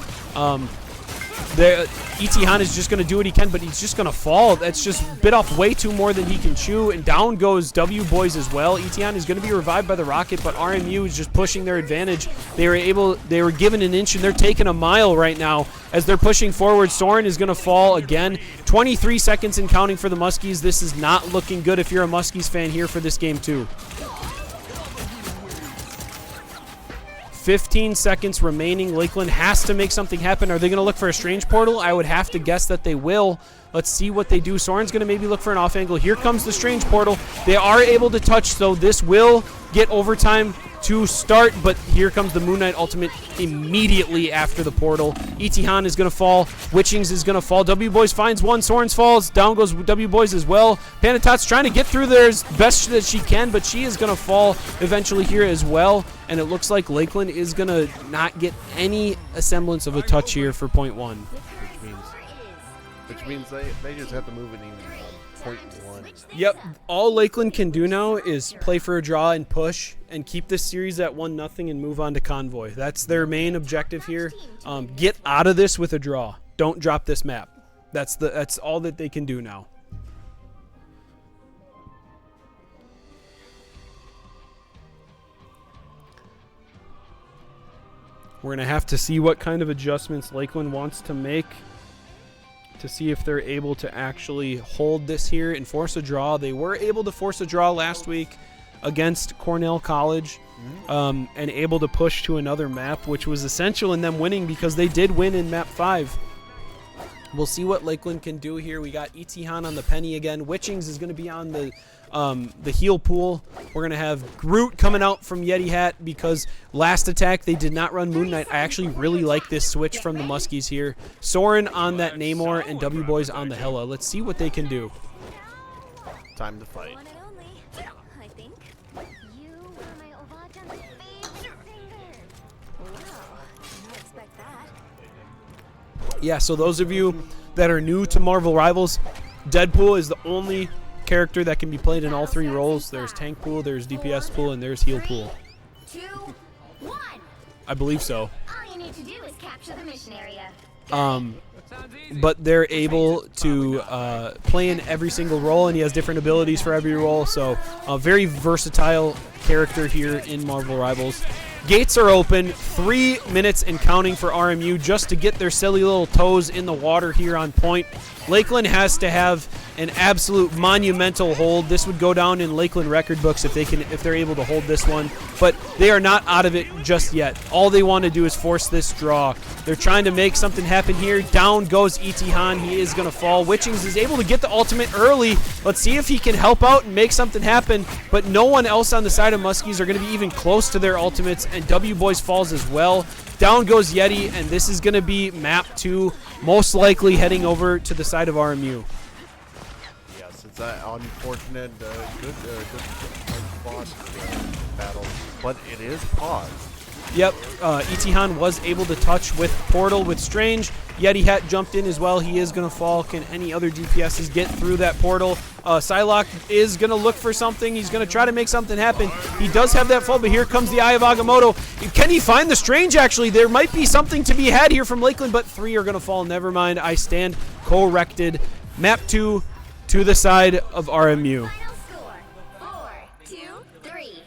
Itihan is just going to do what he can, but he's just going to fall. That's just bit off way too more than he can chew, and down goes W Boys as well. Itihan is going to be revived by the rocket, but RMU is just pushing their advantage. They were given an inch, and they're taking a mile right now as they're pushing forward. Soren is going to fall again. 23 seconds and counting for the Muskies. This is not looking good if you're a Muskies fan here for this game too. 15 seconds remaining. Lakeland has to make something happen. Are they going to look for a strange portal? I would have to guess that they will. Let's see what they do. Soren's going to maybe look for an off angle. Here comes the strange portal. They are able to touch, so this will get overtime to start, but here comes the Moon Knight ultimate immediately after the portal. Itihan is going to fall. Witchings is going to fall. W Boys finds one. Soren's falls. Down goes W Boys as well. Panatat's trying to get through there as best that she can, but she is going to fall eventually here as well. And it looks like Lakeland is going to not get any semblance of a touch here for point 1. Which means they just have to move it even point 1. Yep. All Lakeland can do now is play for a draw and push and keep this series at 1-0 and move on to Convoy. That's their main objective here. Get out of this with a draw. Don't drop this map. That's all that they can do now. We're going to have to see what kind of adjustments Lakeland wants to make to see if they're able to actually hold this here and force a draw. They were able to force a draw last week against Cornell College and able to push to another map, which was essential in them winning because they did win in map 5. We'll see what Lakeland can do here. We got Itihan on the penny again. Witchings is going to be on the heal pool. We're going to have Groot coming out from Yeti Hat because last attack they did not run Moon Knight. I actually really like this switch from the Muskies here. Soren on that Namor and W Boys on the Hela. Let's see what they can do. Time to fight. One and only, I think. You were my Ovajan's favorite singer. Wow, didn't expect that. Yeah, so those of you that are new to Marvel Rivals, Deadpool is the only character that can be played in all 3 roles. There's tank pool, there's DPS pool, and there's heal pool. 2, 1. I believe so. All you need to do is capture the mission area. But they're able to play in every single role, and he has different abilities for every role. So a very versatile character here in Marvel Rivals. Gates are open, 3 minutes and counting for RMU just to get their silly little toes in the water here on point. Lakeland has to have an absolute monumental hold. This would go down in Lakeland record books if they're able to hold this one. But they are not out of it just yet. All they want to do is force this draw. They're trying to make something happen here. Down goes Itihan. He is going to fall. Witchings is able to get the ultimate early. Let's see if he can help out and make something happen. But no one else on the side of Muskies are going to be even close to their ultimates. And W Boys falls as well. Down goes Yeti, and this is going to be map 2, most likely heading over to the side of RMU. Yes, it's an unfortunate, good fought battle, but it is paused. Yep, Itihan was able to touch with Portal with Strange. Yeti Hat jumped in as well. He is going to fall. Can any other DPSs get through that portal? Psylocke is going to look for something. He's going to try to make something happen. He does have that fall, but here comes the Eye of Agamotto. Can he find the Strange, actually? There might be something to be had here from Lakeland, but 3 are going to fall. Never mind. I stand corrected. Map 2 to the side of RMU. Final score, 4, 2, 3.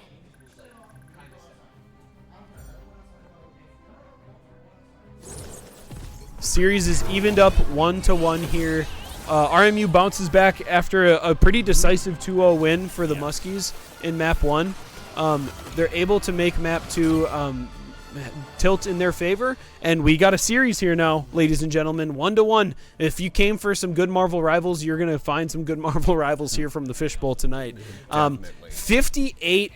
series is evened up 1-1 here. RMU bounces back after a pretty decisive 2-0 win for the Muskies in Map 1. They're able to make Map 2 tilt in their favor, and we got a series here now, ladies and gentlemen, 1-1. If you came for some good Marvel rivals, you're going to find some good Marvel rivals here from the Fishbowl tonight. 58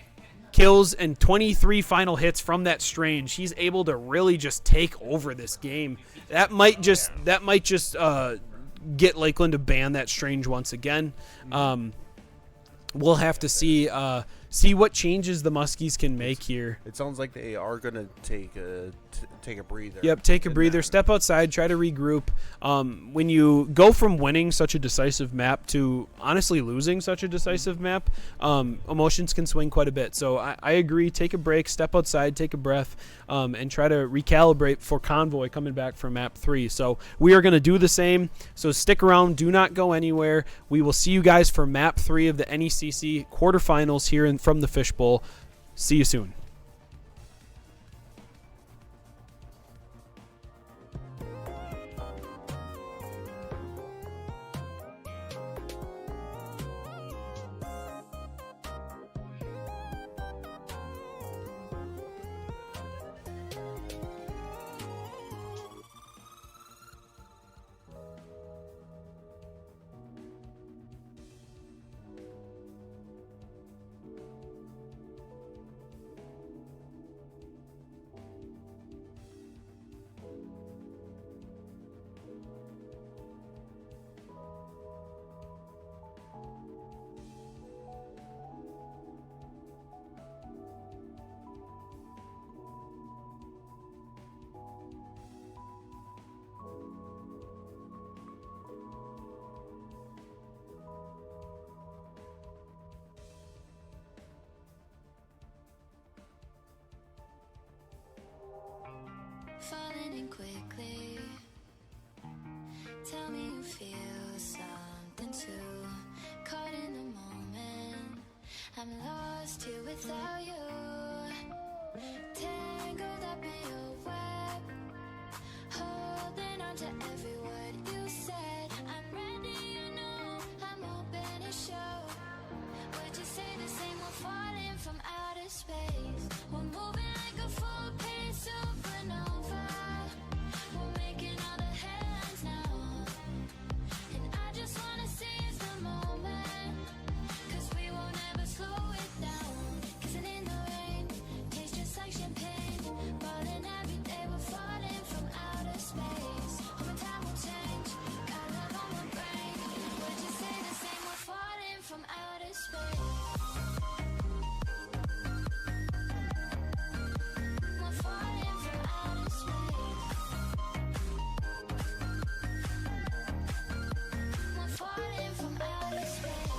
kills and 23 final hits from that Strange. He's able to really just take over this game. That might just get Lakeland to ban that Strange once again. We'll have to see what changes the Muskies can make here. It sounds like they are going to take a breather. Yep, take a breather, step outside, try to regroup. When you go from winning such a decisive map to honestly losing such a decisive map, emotions can swing quite a bit. So I agree, take a break, step outside, take a breath, and try to recalibrate for Convoy coming back from map 3. So we are going to do the same. So stick around, do not go anywhere. We will see you guys for map 3 of the NECC quarterfinals here from the Fishbowl. See you soon. Falling in quickly. Tell me you feel something too. Caught in the moment. I'm lost here without you. Tangled up in your web. Holding on to every word you said. I'm ready, you know. I'm open to show. Would you say the same? We're falling from outer space. We're moving like a full-paced supernova. We're making all the headlines now. And I just wanna seize the moment. 'Cause we won't ever slow it down. Kissing in the rain, tastes just like champagne. Falling every day, we're falling from outer space. Hoping time will change. Got love on my brain. Would you say the same? We're falling from outer space. We're falling from outer space. We're falling from outer space.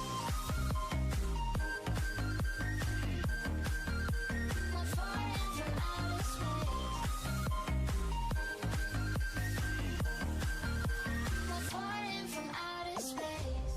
We're falling from outer space. We're falling from outer space.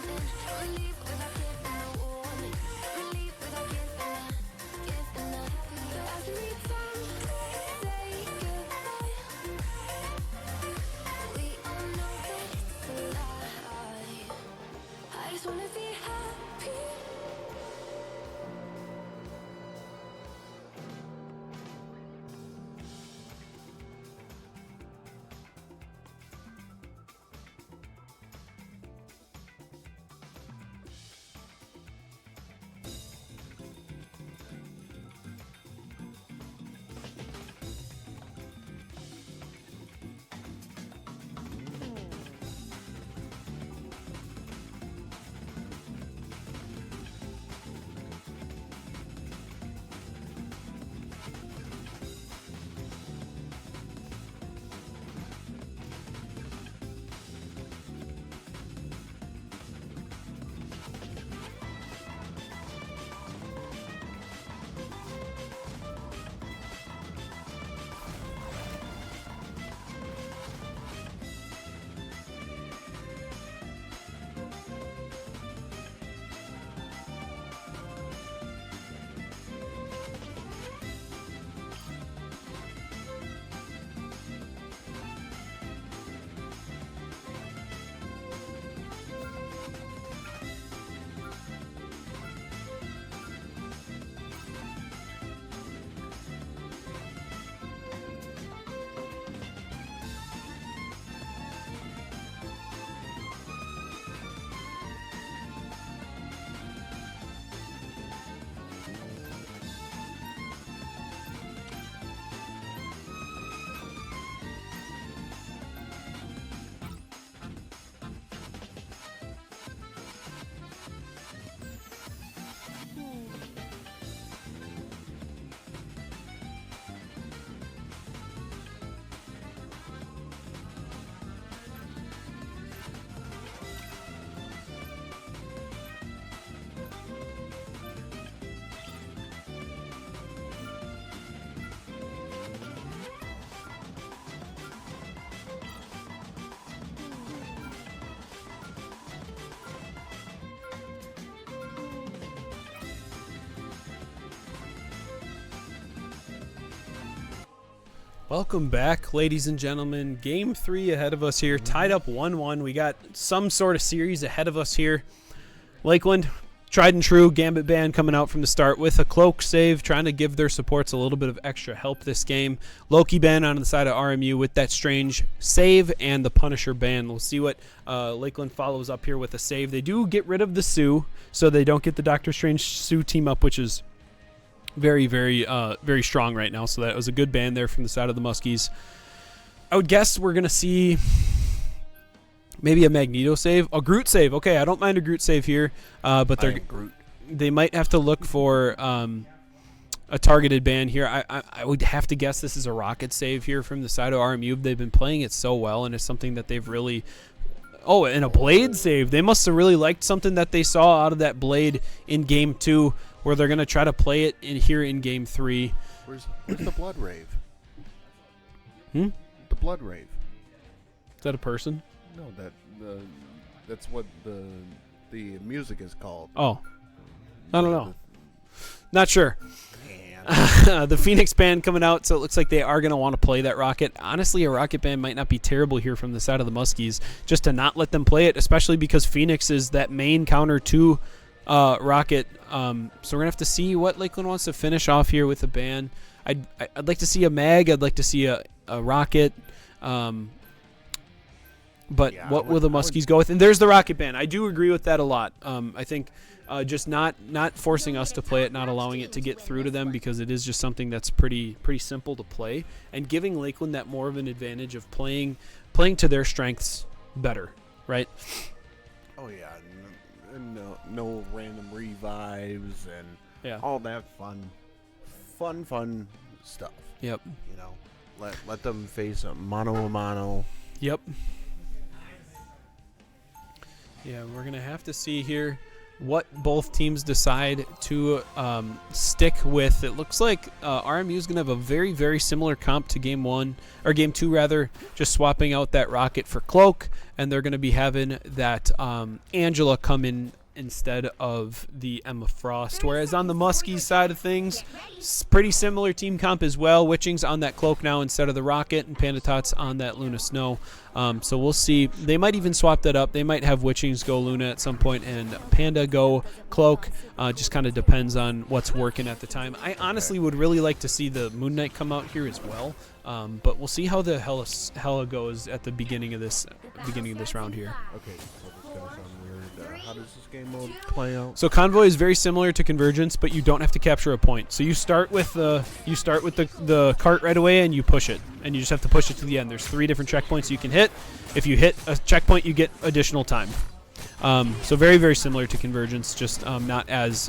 running. Don't leave without giving a warning. Don't leave without giving a. So as we turn, say goodbye. We all know that it's a lie. I just wanna be happy. Welcome back, ladies and gentlemen. Game 3 ahead of us here, tied up 1-1. We got some sort of series ahead of us here. Lakeland, tried and true, Gambit band coming out from the start with a cloak save, trying to give their supports a little bit of extra help this game. Loki band on the side of RMU with that strange save and the Punisher band. We'll see what Lakeland follows up here with a save. They do get rid of the Sue, so they don't get the Doctor Strange Sue team up, which is very, very, very strong right now. So that was a good band there from the side of the Muskies. I would guess we're going to see maybe a Magneto save. A Groot save. Okay, I don't mind a Groot save here. But they might have to look for a targeted ban here. I would have to guess this is a Rocket save here from the side of RMU. They've been playing it so well, and it's something that they've really... Oh, and a Blade save. They must have really liked something that they saw out of that Blade in Game 2, where they're going to try to play it in here in Game 3. Where's the Blood Rave? The Blood Rave. Is that a person? No, that's what the music is called. Oh. I don't know. Not sure. The Phoenix band coming out, so it looks like they are going to want to play that Rocket. Honestly, a Rocket band might not be terrible here from the side of the Muskies, just to not let them play it, especially because Phoenix is that main counter to Rocket. So we're going to have to see what Lakeland wants to finish off here with a band. I'd like to see a Mag. I'd like to see a Rocket. But yeah, what will the Muskies go with? And there's the Rocket band. I do agree with that a lot. I think just not forcing us to play it, not allowing it to get through to them, because it is just something that's pretty simple to play, and giving Lakeland that more of an advantage of playing to their strengths better, right? Oh yeah, no random revives and all that fun stuff. Yep. You know, let them face a mano. Yep. Yeah, we're gonna have to see here. what both teams decide to stick with. It looks like RMU is going to have a very, very similar comp to game 2 rather, just swapping out that Rocket for Cloak, and they're going to be having that Angela come in instead of the Emma Frost. Whereas on the Muskies side of things, pretty similar team comp as well. Witching's on that Cloak now instead of the Rocket, and Panda Tots on that Luna Snow. So we'll see. They might even swap that up. They might have Witchings go Luna at some point and Panda go Cloak. Just kind of depends on what's working at the time. I honestly would really like to see the Moon Knight come out here as well. But we'll see how the Hella goes at the beginning of this round here. Okay, so this is gonna sound weird. How does this game mode play out? So Convoy is very similar to Convergence, but you don't have to capture a point. So you start with the cart right away and you push it, and you just have to push it to the end. There's 3 different checkpoints you can hit. If you hit a checkpoint, you get additional time. So very, very similar to Convergence, just not as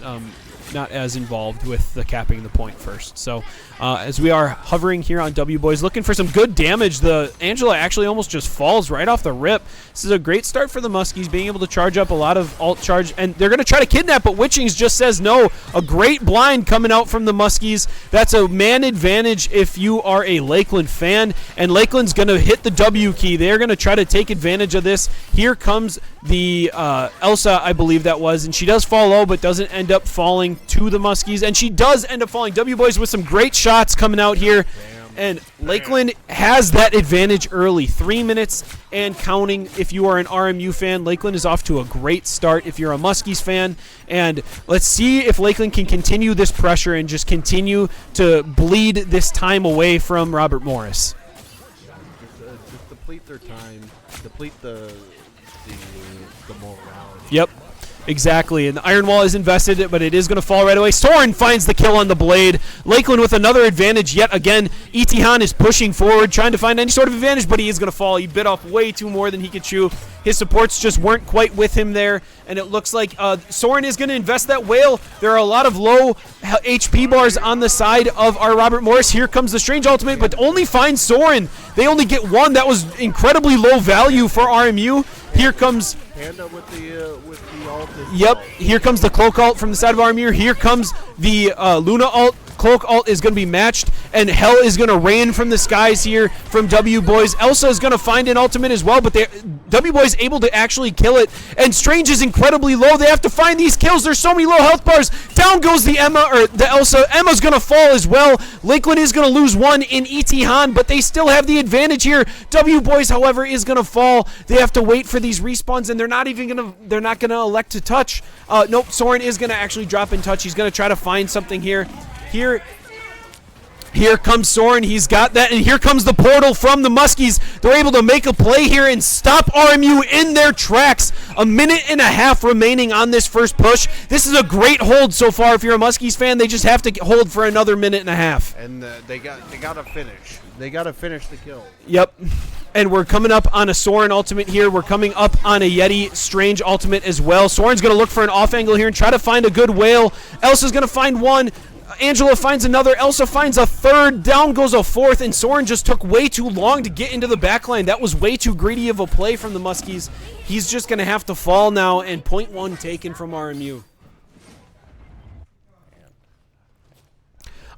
involved with the capping the point first. So as we are hovering here on W Boys, looking for some good damage, the Angela actually almost just falls right off the rip. This is a great start for the Muskies, being able to charge up a lot of alt charge, and they're going to try to kidnap, but Witchings just says no. A great blind coming out from the Muskies. That's a man advantage if you are a Lakeland fan, and Lakeland's going to hit the W key. They're going to try to take advantage of this. Here comes the Elsa, I believe that was, and she does fall low, but doesn't end up falling to the Muskies, and she does end up falling. W Boys with some great shots coming out here, and Lakeland has that advantage early. 3 minutes and counting if you are an RMU fan. Lakeland is off to a great start if you're a Muskies fan, and let's see if Lakeland can continue this pressure and just continue to bleed this time away from Robert Morris. Just deplete their time, deplete the morale. Yep. Exactly, and the Iron Wall is invested, but it is going to fall right away. Soren finds the kill on the Blade. Lakeland with another advantage yet again. Itihan is pushing forward, trying to find any sort of advantage, but he is going to fall. He bit off way too more than he could chew. His supports just weren't quite with him there, and it looks like Soren is going to invest that whale. There are a lot of low HP bars on the side of our Robert Morris. Here comes the Strange Ultimate, but only finds Soren. They only get one. That was incredibly low value for RMU. Here comes Panda with the ult. Yep. Here comes the Cloak ult from the side of Armir. Here comes the Luna ult. Cloak ult is going to be matched, and Hell is going to rain from the skies here from W Boys. Elsa is going to find an ultimate as well, but W Boys able to actually kill it, and Strange is incredibly low. They have to find these kills. There's so many low health bars. Down goes the Elsa. Emma's going to fall as well. Lakeland is going to lose one in Itihan, but they still have the advantage here. W Boys, however, is going to fall. They have to wait for these respawns, and they're not going to elect to touch. Nope, Soren is going to actually drop in touch. He's going to try to find something here. Here comes Soren. He's got that, and here comes the portal from the Muskies. They're able to make a play here and stop RMU in their tracks. 1.5 minutes remaining on this first push. This is a great hold so far. If you're a Muskies fan, they just have to hold for another 1.5 minutes. And they got to finish. They got to finish the kill. Yep. And we're coming up on a Soren ultimate here. We're coming up on a Yeti Strange ultimate as well. Soren's going to look for an off angle here and try to find a good whale. Elsa's going to find one. Angela finds another. Elsa finds a third. Down goes a fourth, and Soren just took way too long to get into the backline. That was way too greedy of a play from the Muskies. He's just going to have to fall now, and 0.1 taken from RMU.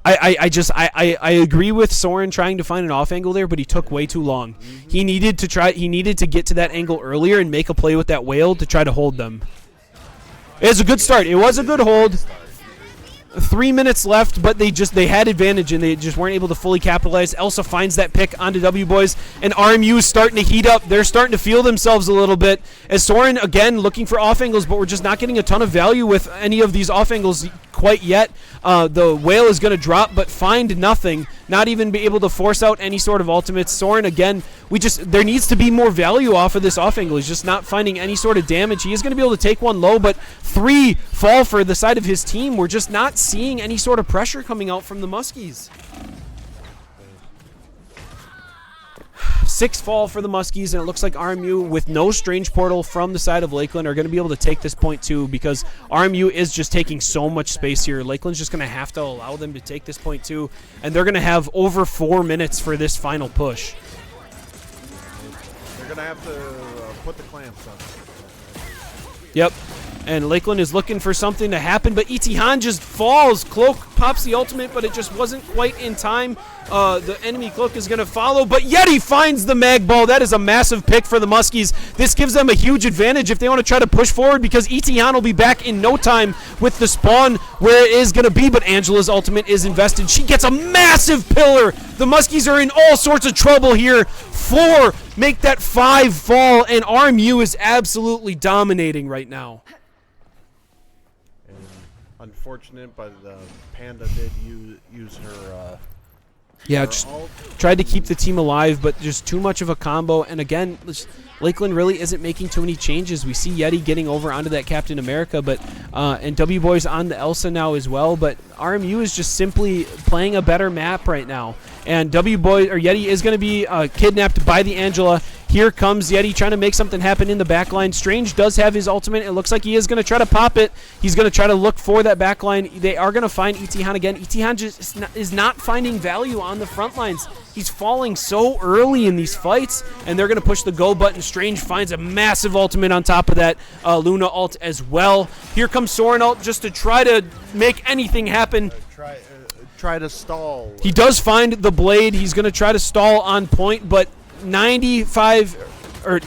I agree with Soren trying to find an off angle there, but he took way too long. He needed to get to that angle earlier and make a play with that whale to try to hold them. It was a good start. It was a good hold. 3 minutes left, but they had advantage and they just weren't able to fully capitalize. Elsa finds that pick onto W Boys, and RMU is starting to heat up. They're starting to feel themselves a little bit as Soren again looking for off angles, but we're just not getting a ton of value with any of these off angles quite yet. The whale is going to drop, but find nothing. Not even be able to force out any sort of ultimates. Soren again, there needs to be more value off of this off angle. He's just not finding any sort of damage. He is going to be able to take one low, but 3 fall for the side of his team. We're just not seeing any sort of pressure coming out from the Muskies. 6 fall for the Muskies, and it looks like RMU, with no Strange Portal from the side of Lakeland, are going to be able to take this point too, because RMU is just taking so much space here. Lakeland's just going to have to allow them to take this point too, and they're going to have over 4 minutes for this final push. They're going to have to put the clamps on. Yep. And Lakeland is looking for something to happen, but Itihan just falls. Cloak pops the ultimate, but it just wasn't quite in time. The enemy Cloak is going to follow, but Yeti finds the mag ball. That is a massive pick for the Muskies. This gives them a huge advantage if they want to try to push forward, because Itihan will be back in no time with the spawn where it is going to be, but Angela's ultimate is invested. She gets a massive pillar. The Muskies are in all sorts of trouble here. 4 make that 5 fall, and RMU is absolutely dominating right now. Unfortunate, but Panda did use her. Yeah, just tried to keep the team alive, but just too much of a combo. And again, Lakeland really isn't making too many changes. We see Yeti getting over onto that Captain America, but and W Boy's on the Elsa now as well. But RMU is just simply playing a better map right now. And Yeti is going to be kidnapped by the Angela. Here comes Yeti trying to make something happen in the backline. Strange does have his ultimate. It looks like he is going to try to pop it. He's going to try to look for that backline. They are going to find Itihan again. Itihan just is not finding value on the front lines. He's falling so early in these fights, and they're going to push the go button. Strange finds a massive ultimate on top of that Luna ult as well. Here comes Soren ult just to try to make anything happen. Try to stall. He does find the blade. He's going to try to stall on point, but 95, or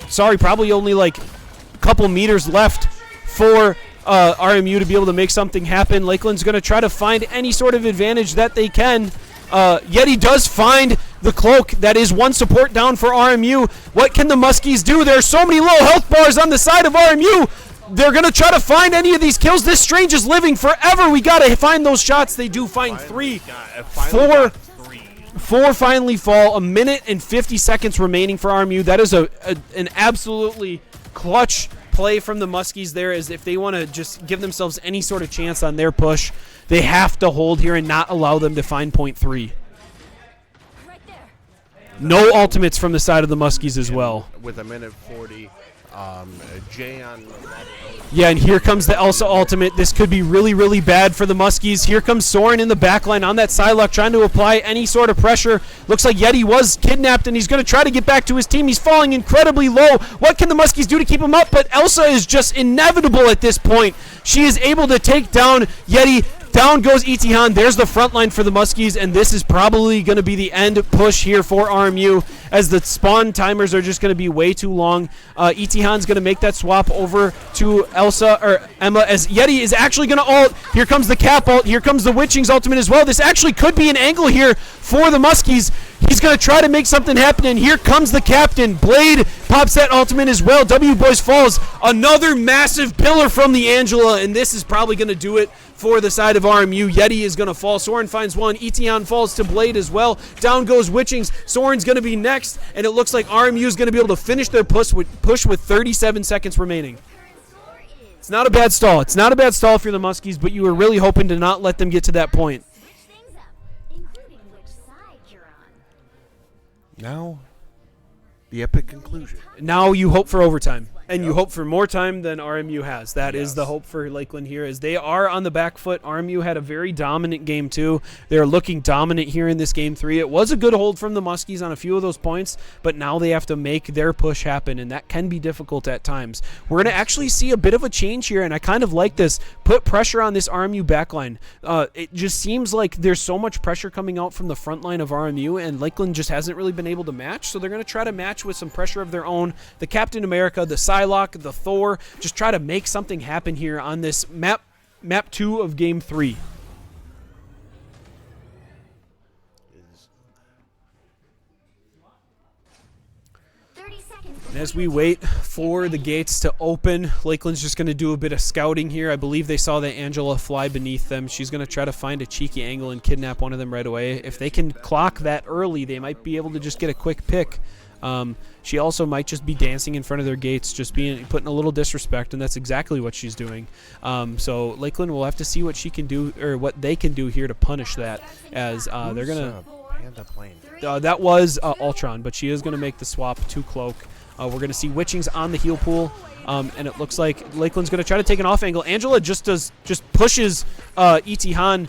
sorry, probably only like a couple meters left for RMU to be able to make something happen. Lakeland's going to try to find any sort of advantage that they can. Yeti does find the Cloak. That is one support down for RMU. What can the Muskies do? There are so many low health bars on the side of RMU. They're going to try to find any of these kills. This Strange is living forever. We got to find those shots. They do find 3. 4 finally fall. 1 minute and 50 seconds remaining for RMU. That is an absolutely clutch play from the Muskies there, as if they want to just give themselves any sort of chance on their push, they have to hold here and not allow them to find point 3. No ultimates from the side of the Muskies as well. With 1 minute 40, Jay on. Yeah, and here comes the Elsa ultimate. This could be really, really bad for the Muskies. Here comes Soren in the backline on that Psylocke, trying to apply any sort of pressure. Looks like Yeti was kidnapped, and he's going to try to get back to his team. He's falling incredibly low. What can the Muskies do to keep him up? But Elsa is just inevitable at this point. She is able to take down Yeti. Down goes Itihan. There's the front line for the Muskies, and this is probably going to be the end push here for RMU, as the spawn timers are just going to be way too long. Itihan's going to make that swap over to Elsa, or Emma, as Yeti is actually going to ult. Here comes the Cap ult. Here comes the Witching's ultimate as well. This actually could be an angle here for the Muskies. He's going to try to make something happen, and here comes the Captain. Blade pops that ultimate as well. W Boys falls. Another massive pillar from the Angela, and this is probably going to do it for the side of RMU. Yeti is going to fall. Soren finds one. Itihan falls to Blade as well. Down goes Witchings. Soren's going to be next, and it looks like RMU is going to be able to finish their push with 37 seconds remaining. It's not a bad stall. It's not a bad stall for the Muskies, but you were really hoping to not let them get to that point. Now, the epic conclusion. Now you hope for overtime. And you hope for more time than RMU has. That is the hope for Lakeland here, as they are on the back foot. RMU had a very dominant game 2. They're looking dominant here in this game 3. It was a good hold from the Muskies on a few of those points, but now they have to make their push happen, and that can be difficult at times. We're going to actually see a bit of a change here, and I kind of like this. Put pressure on this RMU backline. It just seems like there's so much pressure coming out from the front line of RMU, and Lakeland just hasn't really been able to match, so they're going to try to match with some pressure of their own. The Captain America, the Psylocke, the Thor, just try to make something happen here on this map 2 of game 3. And as we wait for the gates to open, Lakeland's just going to do a bit of scouting here. I believe they saw that Angela fly beneath them. She's going to try to find a cheeky angle and kidnap one of them right away. If they can clock that early, they might be able to just get a quick pick. She also might just be dancing in front of their gates, just putting a little disrespect, and that's exactly what she's doing. So Lakeland will have to see what she can do, or what they can do here to punish that, as they're gonna. That was Ultron, but she is gonna make the swap to Cloak. We're gonna see Witchings on the heal pool, and it looks like Lakeland's gonna try to take an off angle. Angela just pushes Itihan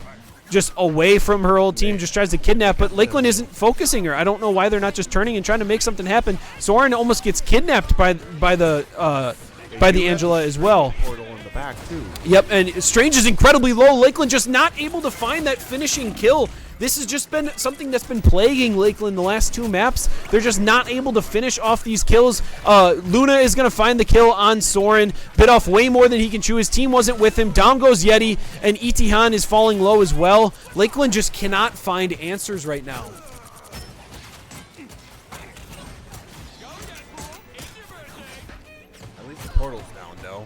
just away from her old team, just tries to kidnap, but Lakeland isn't focusing her. I don't know why they're not just turning and trying to make something happen. Soren almost gets kidnapped by the Angela as well. Portal in back, too. Yep, and Strange is incredibly low. Lakeland just not able to find that finishing kill. This has just been something that's been plaguing Lakeland the last 2 maps. They're just not able to finish off these kills. Luna is going to find the kill on Soren. Bit off way more than he can chew. His team wasn't with him. Down goes Yeti, and Itihan is falling low as well. Lakeland just cannot find answers right now. At least the portal's down, though.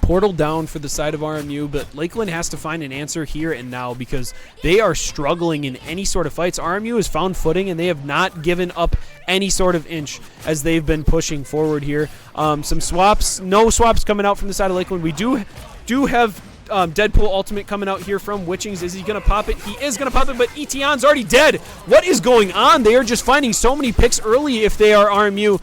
Portal down for the side of RMU, but Lakeland has to find an answer here and now because they are struggling in any sort of fights. RMU has found footing, and they have not given up any sort of inch as they've been pushing forward here. Some swaps, no swaps coming out from the side of Lakeland. We do have Deadpool ultimate coming out here from Witchings. Is he going to pop it? He is going to pop it, but Etian's already dead. What is going on? They are just finding so many picks early if they are RMU.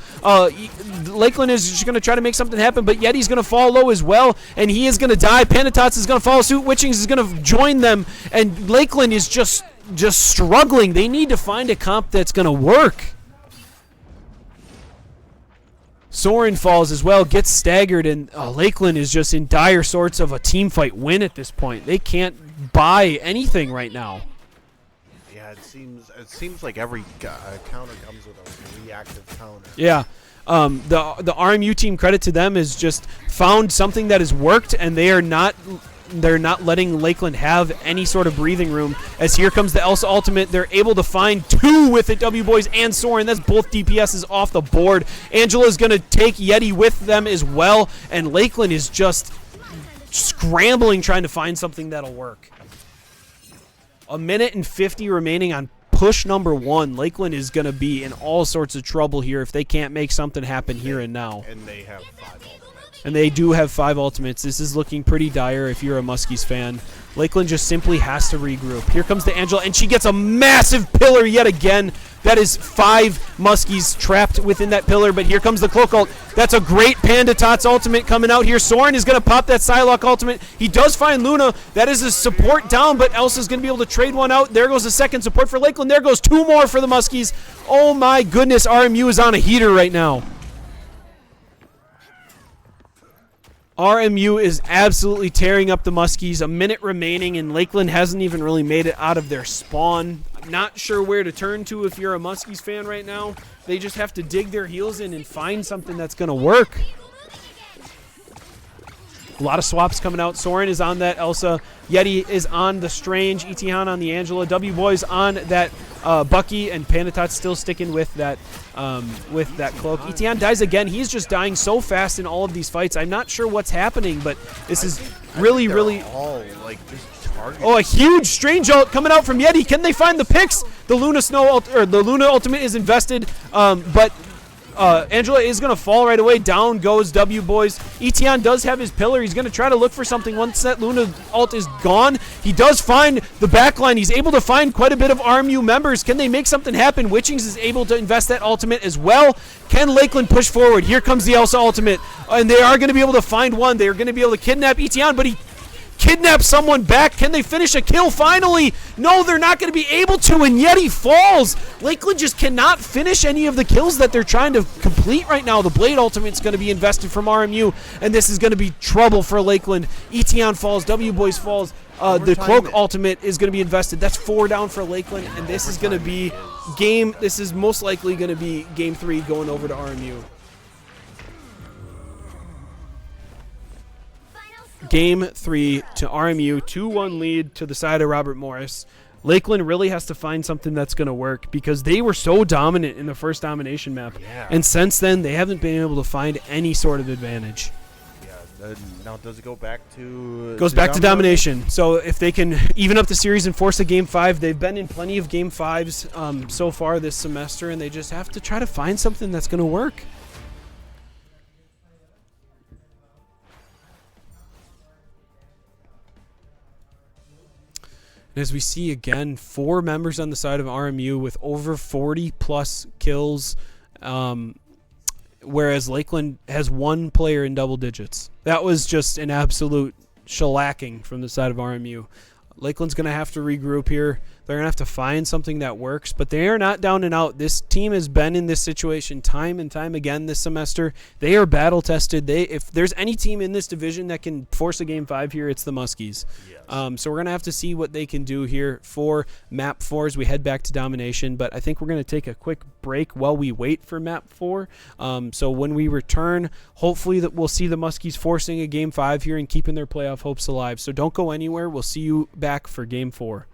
Lakeland is just going to try to make something happen, but Yeti's going to fall low as well, and he is going to die. Panatots is going to follow suit. Witchings is going to join them, and Lakeland is just struggling. They need to find a comp that's going to work. Soren falls as well, gets staggered, and Lakeland is just in dire sorts of a team fight win at this point. They can't buy anything right now. Yeah, it seems like every counter comes with a reactive counter. Yeah. The RMU team, credit to them, is just found something that has worked, and they're not letting Lakeland have any sort of breathing room. As here comes the Elsa ultimate, they're able to find 2 with it, W Boys and Soren. That's both DPSs off the board. Angela's going to take Yeti with them as well, and Lakeland is just scrambling trying to find something that'll work. 1:50 remaining on push number 1. Lakeland is going to be in all sorts of trouble here if they can't make something happen here and now. And they have 5 ultimates. And they do have 5 ultimates. This is looking pretty dire if you're a Muskies fan. Lakeland just simply has to regroup. Here comes the Angela, and she gets a massive pillar yet again. That is 5 Muskies trapped within that pillar, but here comes the Cloak ult. That's a great Panda Tots ultimate coming out here. Soren is going to pop that Psylocke ultimate. He does find Luna. That is a support down, but Elsa's going to be able to trade one out. There goes the second support for Lakeland. There goes 2 more for the Muskies. Oh my goodness, RMU is on a heater right now. RMU is absolutely tearing up the Muskies. A minute remaining, and Lakeland hasn't even really made it out of their spawn. I'm not sure where to turn to if you're a Muskies fan right now. They just have to dig their heels in and find something that's going to work. A lot of swaps coming out. Soren is on that Elsa. Yeti is on the Strange. Etihan on the Angela. W Boys on that Bucky, and Panatot still sticking with that cloak. Etihan dies again. He's just dying so fast in all of these fights. I'm not sure what's happening, but this is really all like just targeted. Oh, a huge Strange ult coming out from Yeti. Can they find the picks? The Luna the Luna ultimate is invested, but Angela is going to fall right away. Down goes W Boys. Etihan does have his pillar. He's going to try to look for something once that Luna ult is gone. He does find the backline. He's able to find quite a bit of RMU members. Can they make something happen? Witchings is able to invest that ultimate as well. Can Lakeland push forward? Here comes the Elsa ultimate, and they are going to be able to find one. They are going to be able to kidnap Etihan, but he kidnap someone back. Can they finish a kill finally? No, they're not going to be able to, and Yeti falls. Lakeland just cannot finish any of the kills that they're trying to complete right now. The Blade ultimate's going to be invested from RMU, and this is going to be trouble for Lakeland. Etihan falls. W Boys falls. The Cloak ultimate is going to be invested. That's 4 down for Lakeland, and this is going to be this is most likely going to be game 3 going over to RMU. Game 3 to RMU, 2-1 lead to the side of Robert Morris. Lakeland really has to find something that's going to work because they were so dominant in the first domination map. Yeah. And since then, they haven't been able to find any sort of advantage. Yeah. Now, does it go back to... Goes back to domination. So if they can even up the series and force a game 5, they've been in plenty of game 5s so far this semester, and they just have to try to find something that's going to work. As we see again, 4 members on the side of RMU with over 40-plus kills, whereas Lakeland has 1 player in double digits. That was just an absolute shellacking from the side of RMU. Lakeland's going to have to regroup here. They're going to have to find something that works, but they are not down and out. This team has been in this situation time and time again this semester. They are battle tested. If there's any team in this division that can force a Game 5 here, it's the Muskies. Yes. So we're going to have to see what they can do here for Map 4 as we head back to domination, but I think we're going to take a quick break while we wait for Map 4. So when we return, hopefully that we'll see the Muskies forcing a Game 5 here and keeping their playoff hopes alive. So don't go anywhere. We'll see you back for Game 4.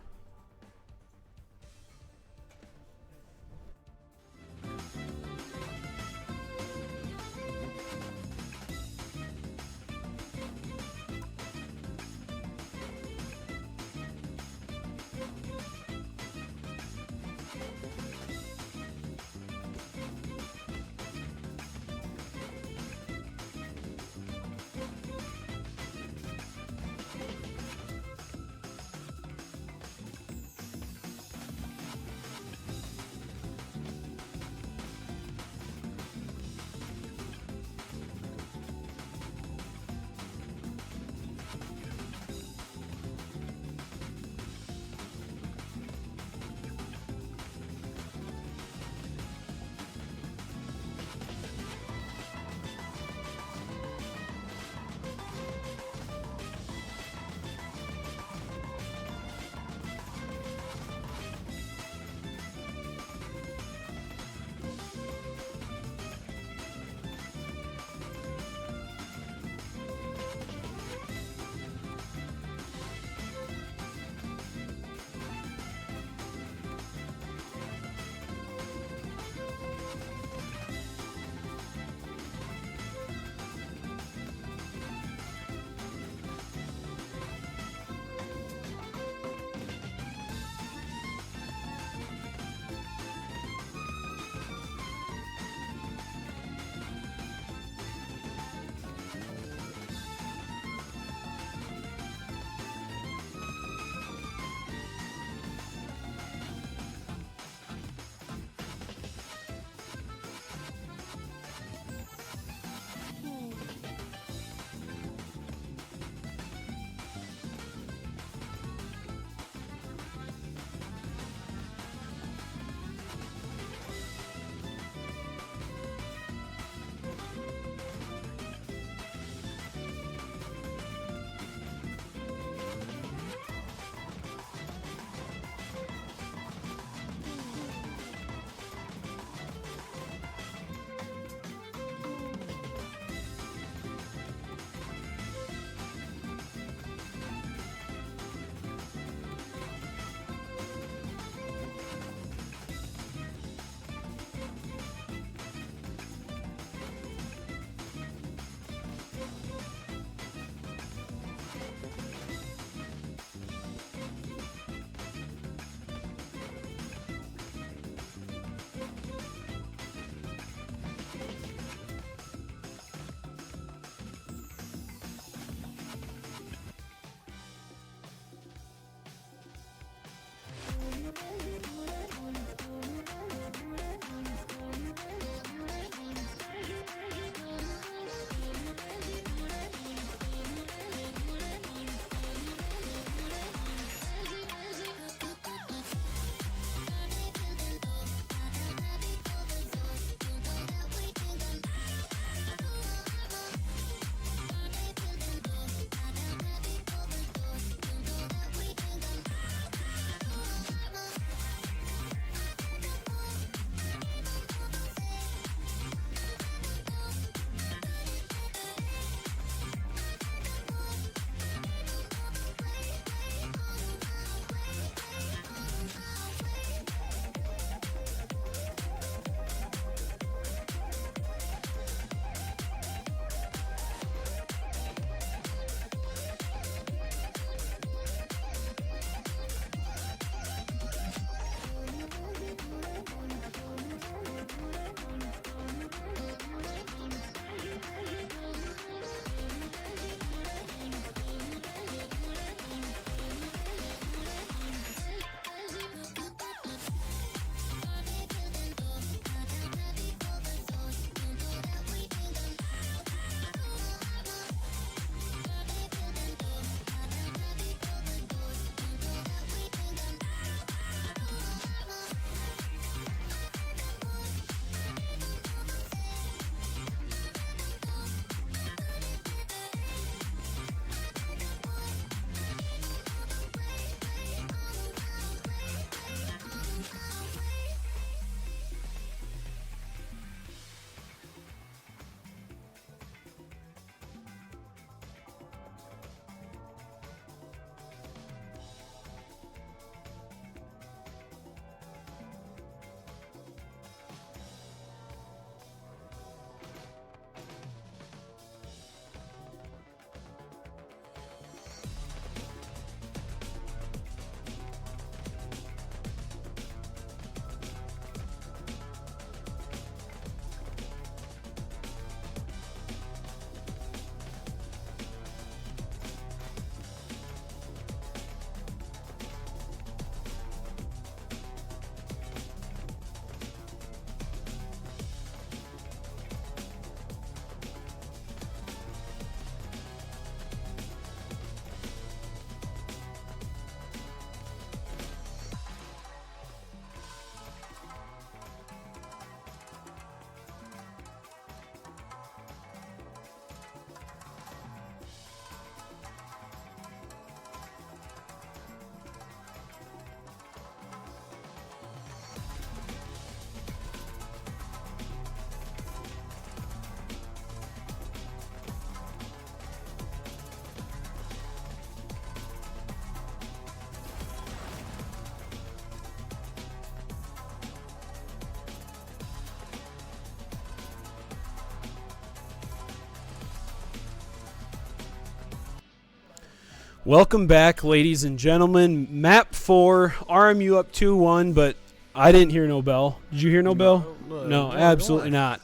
Welcome back, ladies and gentlemen. Map 4, RMU up 2-1, but I didn't hear no bell. Did you hear no bell? No, absolutely not.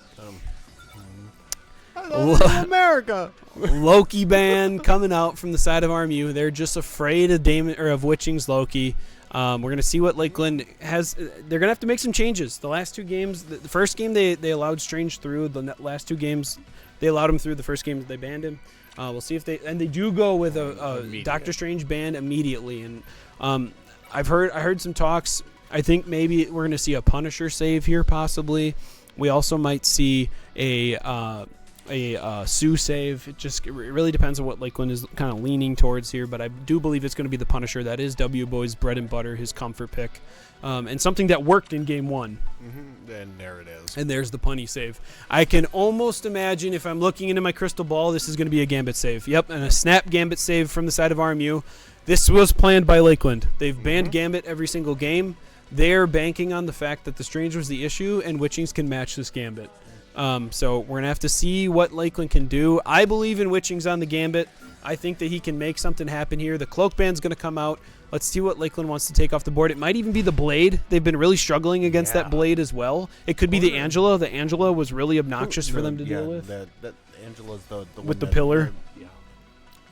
America. Loki band coming out from the side of RMU. They're just afraid of of Witching's Loki. We're going to see what Lakeland has. They're going to have to make some changes. The last two games, the first game they allowed Strange through. The last two games they allowed him through. The first game they banned him. We'll see if they do go with a Doctor Strange ban immediately. And I heard some talks. I think maybe we're going to see a Punisher save here possibly. We also might see a Sue save. It really depends on what Lakeland is kind of leaning towards here, but I do believe it's going to be the Punisher. That is W Boy's bread and butter, his comfort pick, and something that worked in game 1. And there it is. And there's the punny save. I can almost imagine, if I'm looking into my crystal ball, this is going to be a Gambit save. Yep, and a snap Gambit save from the side of RMU. This was planned by Lakeland. They've banned Gambit every single game. They're banking on the fact that the Strange was the issue, and Witchings can match this Gambit. So we're going to have to see what Lakeland can do. I believe in Witchings on the Gambit. I think that he can make something happen here. The Cloak Band's going to come out. Let's see what Lakeland wants to take off the board. It might even be the Blade. They've been really struggling against that Blade as well. It could be the Angela. The Angela was really obnoxious for them to deal with. That Angela's the one with the pillar.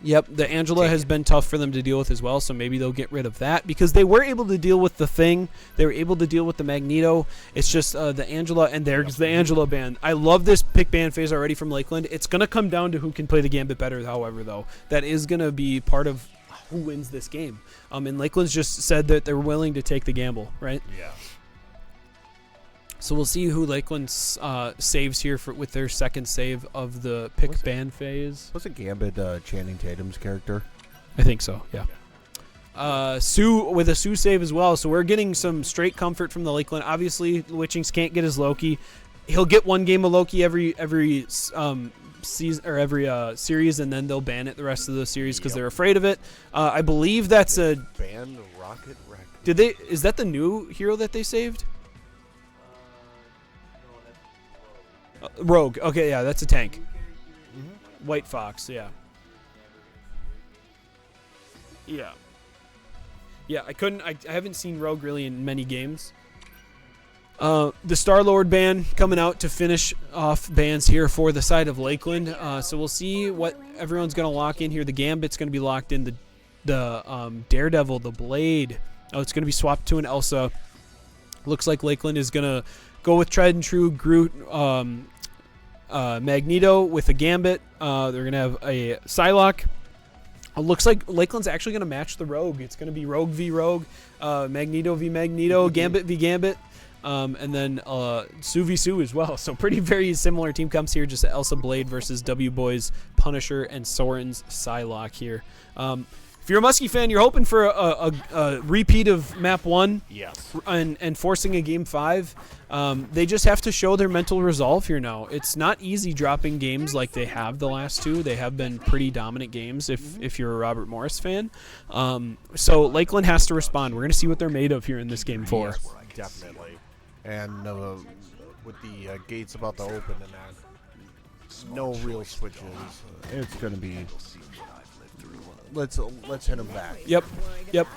Yep, the Angela has been tough for them to deal with as well, so maybe they'll get rid of that because they were able to deal with the Thing. They were able to deal with the Magneto. It's just the Angela, and there's the Angela band. I love this pick band phase already from Lakeland. It's going to come down to who can play the Gambit better, however, though. That is going to be part of who wins this game. And Lakeland's just said that they're willing to take the gamble, right? Yeah. So we'll see who Lakeland saves here with their second save of the pick ban phase. Was it Gambit Channing Tatum's character? I think so, yeah. Sue with a Sue save as well. So we're getting some straight comfort from the Lakeland. Obviously, Witchings can't get his Loki. He'll get one game of Loki every season or every series, and then they'll ban it the rest of the series because they're afraid of it. I believe that's a ban Rocket Raccoon. Did they? Is that the new hero that they saved? Rogue. Okay, yeah, that's a tank. White Fox, yeah. Yeah. Yeah, I haven't seen Rogue really in many games. The Star-Lord ban coming out to finish off bans here for the side of Lakeland. So we'll see what everyone's going to lock in here. The Gambit's going to be locked in. The Daredevil, the Blade. Oh, it's going to be swapped to an Elsa. Looks like Lakeland is going to go with tried and true Groot, Magneto with a Gambit. They're going to have a Psylocke. It looks like Lakeland's actually going to match the Rogue. It's going to be Rogue v. Rogue, Magneto v. Magneto, Gambit v. Gambit, and then Sue v. Sue as well. So pretty very similar team comes here, just Elsa Blade versus W Boys Punisher and Soren's Psylocke here. If you're a Muskie fan, you're hoping for a repeat of Map 1 and forcing a Game 5. They just have to show their mental resolve here now. It's not easy dropping games like they have the last two. They have been pretty dominant games if you're a Robert Morris fan. So Lakeland has to respond. We're going to see what they're made of here in this Game 4. Definitely. And with the gates about to open and that, no real switches. It's going to be... Let's hit them back. Yep.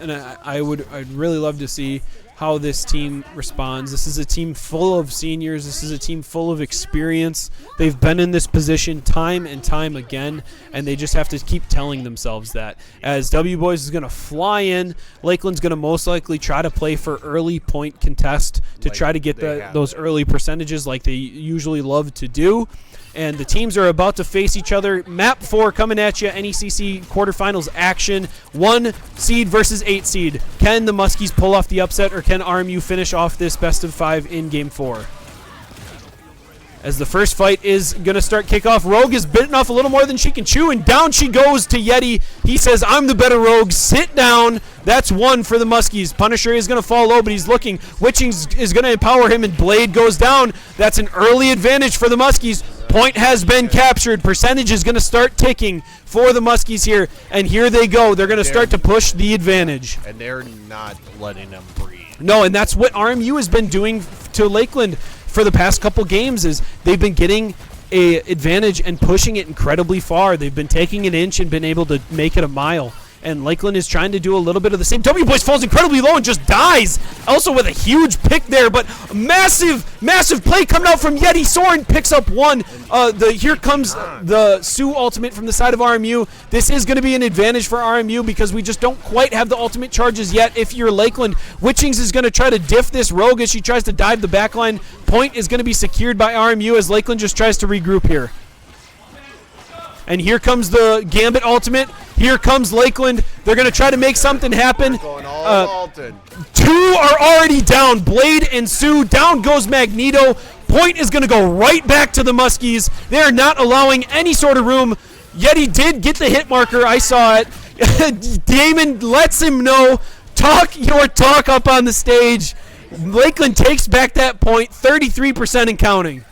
And I'd really love to see how this team responds. This is a team full of seniors. This is a team full of experience. They've been in this position time and time again, and they just have to keep telling themselves that. As W Boys is going to fly in, Lakeland's going to most likely try to play for early point contest to try to get those early percentages like they usually love to do. And the teams are about to face each other. Map 4 coming at you, NECC quarterfinals action. 1 seed versus 8 seed. Can the Muskies pull off the upset, or can RMU finish off this best of 5 in Game 4? As the first fight is going to start kickoff, Rogue is bitten off a little more than she can chew, and down she goes to Yeti. He says, I'm the better Rogue. Sit down. That's 1 for the Muskies. Punisher is going to fall low, but he's looking. Witchings is going to empower him, and Blade goes down. That's an early advantage for the Muskies. Point has been captured. Percentage is going to start ticking for the Muskies here, and here they go. They're going to start to push the advantage. And they're not letting them breathe. No, and that's what RMU has been doing to Lakeland for the past couple games. Is they've been getting a advantage and pushing it incredibly far. They've been taking an inch and been able to make it a mile. and Lakeland is trying to do a little bit of the same. W Boys falls incredibly low and just dies. Also with a huge pick there, but massive play coming out from Yeti. Soren picks up one. Here comes the Sue ultimate from the side of RMU. This is going to be an advantage for RMU because we just don't quite have the ultimate charges yet. If you're Lakeland, Witchings is going to try to diff this Rogue as she tries to dive the backline. Point is going to be secured by RMU as Lakeland just tries to regroup here. And here comes the Gambit ultimate. Here comes Lakeland. They're going to try to make something happen. Going all Alton. 2 are already down. Blade and Sue. Down goes Magneto. Point is going to go right back to the Muskies. They are not allowing any sort of room. Yeti did get the hit marker. I saw it. Damon lets him know. Talk your talk up on the stage. Lakeland takes back that point. 33% and counting.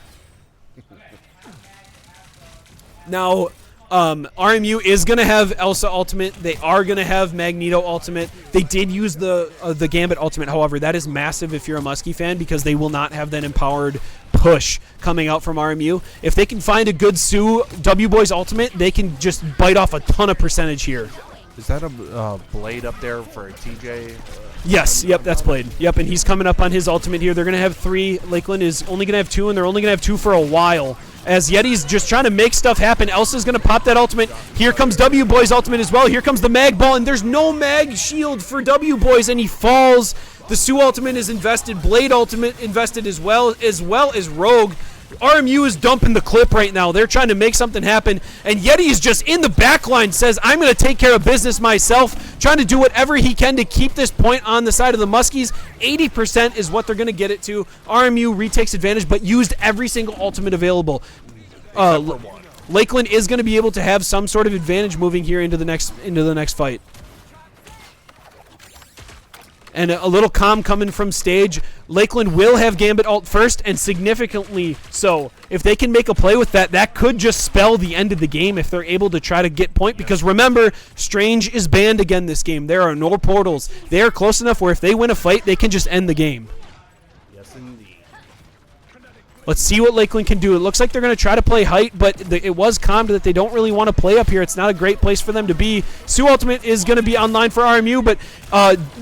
Now, RMU is going to have Elsa ultimate. They are going to have Magneto ultimate. They did use the Gambit ultimate. However, that is massive if you're a Muskie fan because they will not have that empowered push coming out from RMU. If they can find a good Sue W Boys ultimate, they can just bite off a ton of percentage here. Is that a Blade up there for TJ? Yes, yep, that's Blade. Yep, and he's coming up on his ultimate here. They're going to have 3. Lakeland is only going to have 2, and they're only going to have 2 for a while. As Yeti's just trying to make stuff happen. Elsa's going to pop that ultimate. Here comes W Boys ultimate as well. Here comes the mag ball, and there's no mag shield for W Boys, and he falls. The Sue ultimate is invested. Blade ultimate invested as well as Rogue. RMU is dumping the clip right now. They're trying to make something happen, and Yeti is just in the back line, says, I'm going to take care of business myself, trying to do whatever he can to keep this point on the side of the Muskies. 80% is what they're going to get it to. RMU retakes advantage, but used every single ultimate available. Lakeland is going to be able to have some sort of advantage moving here into the next fight. And a little calm coming from stage. Lakeland will have Gambit ult first, and significantly so. If they can make a play with that, that could just spell the end of the game if they're able to try to get point. Because remember, Strange is banned again this game. There are no portals. They are close enough where if they win a fight, they can just end the game. Yes, indeed. Let's see what Lakeland can do. It looks like they're going to try to play height, but it was calmed that they don't really want to play up here. It's not a great place for them to be. Sue Ultimate is going to be online for RMU, but